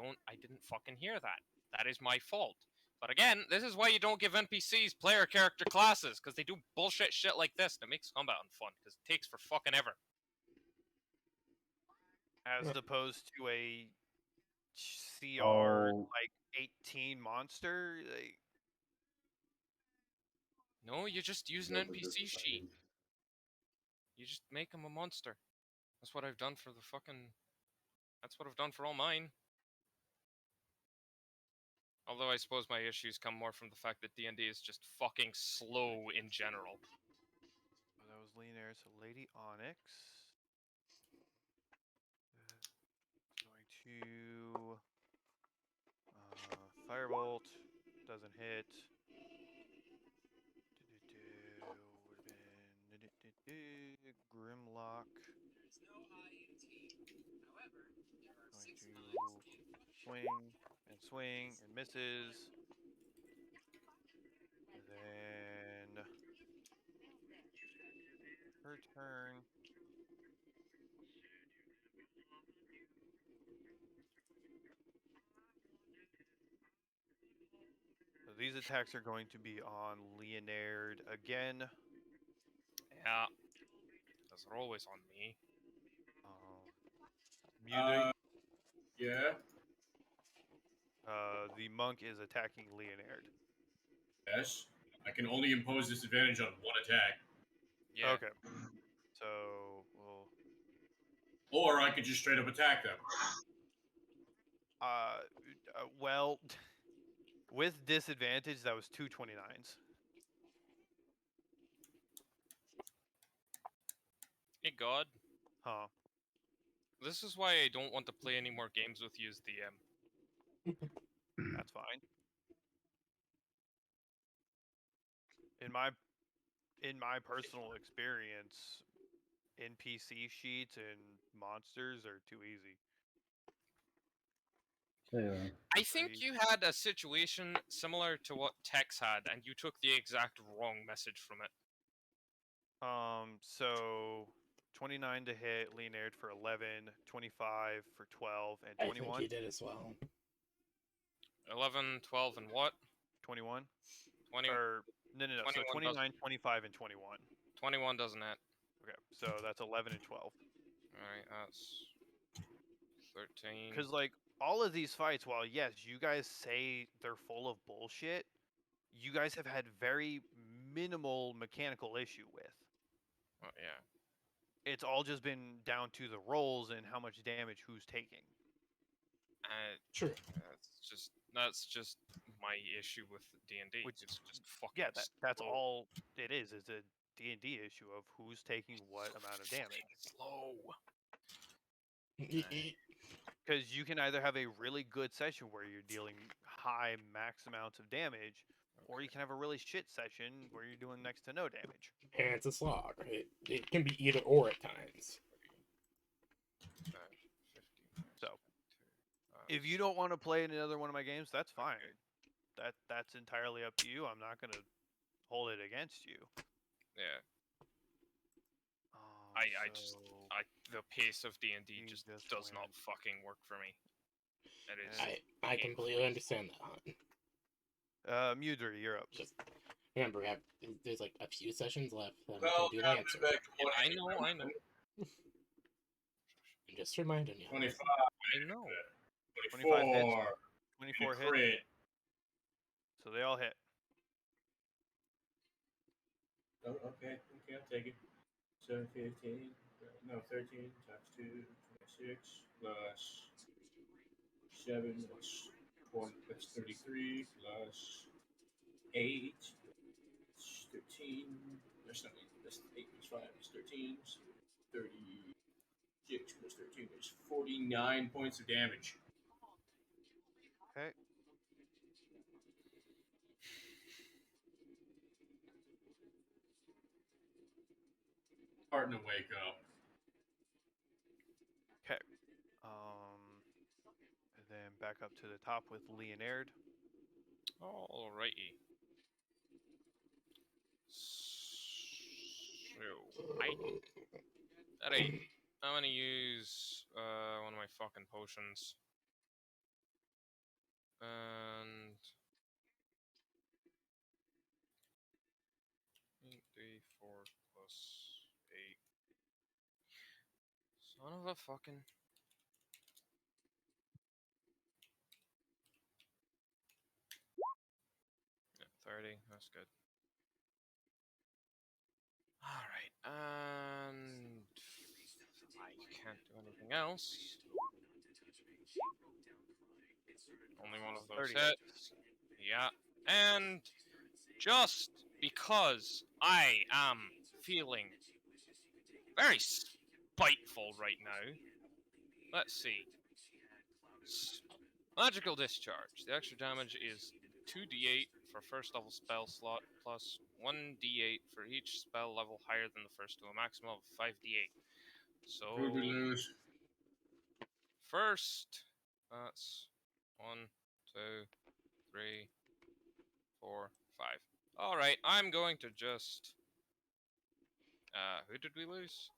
didn't fucking hear that. That is my fault. But again, this is why you don't give NPCs player character classes, because they do bullshit shit like this that makes combat unfun, because it takes for fucking ever. as opposed to a CR Oh. like 18 monster. Like, No, you just use an NPC sheet. You just make him a monster. That's what I've done for the fucking. That's what I've done for all mine. Although I suppose my issues come more from the fact that D&D is just fucking slow in general. oh, that was Leonard. So Lady Onyx. Going to Firebolt. Doesn't hit. Grimlock. Going to swing and misses. And then her turn. So these attacks are going to be on Leonard again. Yeah. Those are always on me. Mudri. Yeah? The monk is attacking Leonard. Yes. I can only impose disadvantage on one attack. Yeah. Okay. So we'll. Or I could just straight up attack them. Well, with disadvantage, that was 2 29s. Hey God. Huh. This is why I don't want to play any more games with you as DM. That's fine. In my personal experience, NPC sheets and monsters are too easy. Yeah. I think you had a situation similar to what Tex had, and you took the exact wrong message from it. So 29 to hit, Leonard for 11, 25 for 12, and I think 21. he did as well. 11, 12, and what? 21? 20, Or, no. So 21 29, doesn't. 25, and 21. 21 doesn't hit. Okay, so that's 11 and 12. Alright, that's 13. Because, like, all of these fights, while, yes, you guys say they're full of bullshit, you guys have had very minimal mechanical issue with. Oh, yeah. It's all just been down to the rolls and how much damage who's taking. True. That's just my issue with D&D. Which- It's just fucking Yeah, that's slow. all it is a D&D issue of who's taking what amount of damage. Slow. Because you can either have a really good session where you're dealing high max amounts of damage, or you can have a really shit session where you're doing next to no damage. And it's a slog. It can be either or at times. 15, So, 22, If you don't want to play in another one of my games, that's fine. That's entirely up to you. I'm not gonna hold it against you. yeah, Um, just- so- the pace of D&D You just just does not win. fucking work for me. It is. Yeah. I completely understand that, Hunt. Mudry, you're up. Just remember, there's like a few sessions left. Then Well, we can do yeah, Lancer. back to what I know. I'm just reminding you. 25, I know. 25 hits. 24, 24 hits, crit. so they all hit. Oh, okay, I'll take it. So 15, no, 13 times 2, 26, plus 7, that's 20, that's 33, plus 8, it's 13, that's not 8, that's 8 plus 5 is 13, so 36 plus 13 is 49 points of damage. Okay. Starting to wake up. Okay. And then back up to the top with Leonard. Alrighty. So alright. I'm gonna use one of my fucking potions. And 3, 4 plus 8. Son of a fucking. Yeah, 30. That's good. Alright, and I can't do anything else. Only one of those 30 hits. Yeah, and just because I am feeling very spiteful right now, let's see. Magical Discharge. The extra damage is 2d8 for first level spell slot, plus 1d8 for each spell level higher than the first to a maximum of 5d8. So, Who we lose? first, that's 1, 2, 3, 4, 5. Alright, I'm going to just... who did we lose?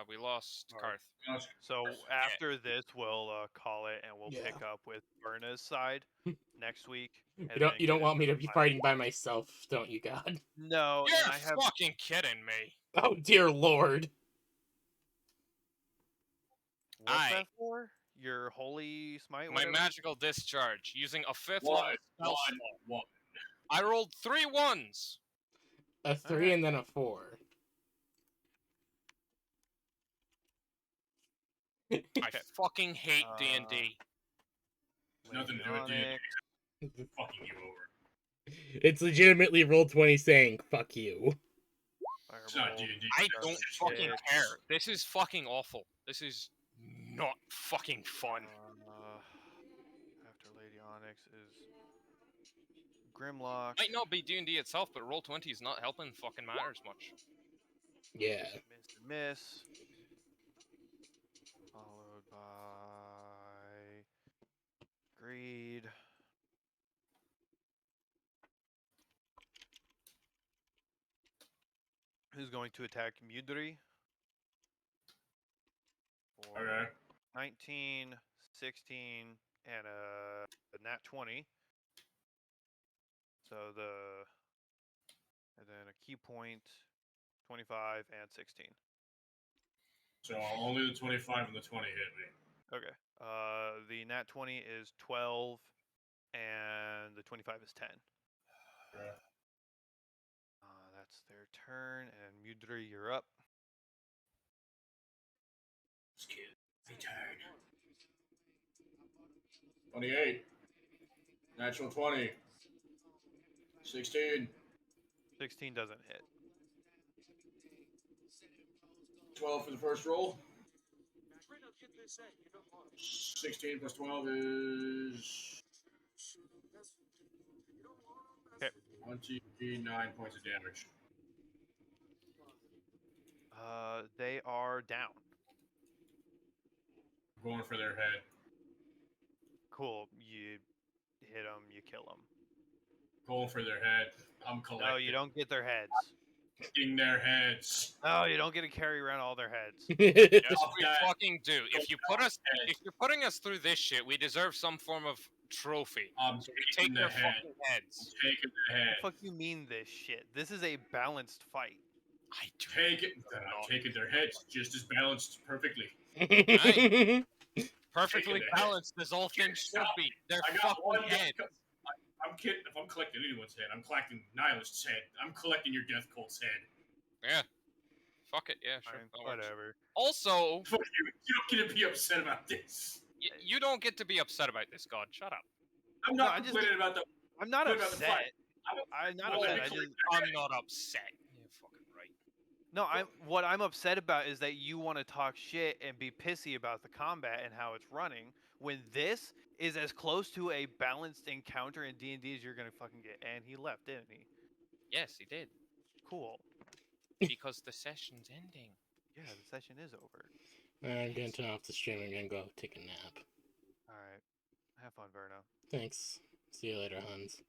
We lost Alright. Karth. So after this, we'll call it, and we'll Yeah. pick up with Berna's side next week. and You then don't get want me to into be the fighting by myself, don't you, God? No, You're and I have fucking kidding me! Oh dear Lord! what's I- that for? Your holy smite. My whatever? magical discharge using a 5th One, level spell one, slot. one. I rolled 3 1s. A 3 Alright. and then a 4. I fucking hate Uh, D&D. Nothing to do with Leonic. Fucking you over. It's legitimately Roll20 saying, fuck you. It's not Firebolt, D&D. I That's don't just fucking shit. care. This is fucking awful. This is not fucking fun. After Lady Onyx is Grimlock. Might not be D&D itself, but Roll20 is not helping fucking matters much. Yeah. Miss. Followed by Greed. Who's going to attack Mudry? for Okay. 19, 16, and a nat 20. So and then a key point, 25 and 16. So only the 25 and the 20 hit me. Okay. The nat 20 is 12, and the 25 is 10. Okay. That's their turn, and Mudra, you're up. Return. 28. Natural 20. 16. 16 doesn't hit. 12 for the first roll. 16 plus 12 is... Okay. 29 points of damage. They are down. Going for their head. Cool. You hit them, you kill them. Going for their head. I'm collecting. No, you don't get their heads. Collecting their heads. No, you don't get to carry around all their heads. Yes, Stop we that. fucking do. If you're putting us through this shit, we deserve some form of trophy. I'm So we taking take their the head. fucking heads. Taking the head. What the fuck you mean this shit? This is a balanced fight. I do. Take it. Then I'm taking their heads just as balanced perfectly. Perfectly Taking the head. balanced as all things should be. They're I got one fucking heads. I'm kidding. If I'm collecting anyone's head, I'm collecting Nihilist's head. I'm collecting your Death Cult's head. Yeah. Fuck it. Yeah, sure. Fine, that works. whatever. Also, Fuck you. You don't get to be upset about this. you don't get to be upset about this, God. Shut up. I'm No, not I just- complaining about the. I'm not Good about the upset. fight. I'm not Well, upset. let me I'm not upset. You're fucking right. No, what I'm upset about is that you want to talk shit and be pissy about the combat and how it's running when this is as close to a balanced encounter in D&D as you're gonna fucking get. And he left, didn't he? Yes, he did. Cool. Because the session's ending. Yeah, the session is over. I'm gonna turn off the stream and gonna go take a nap. All right. Have fun, Verno. Thanks. See you later, Hans.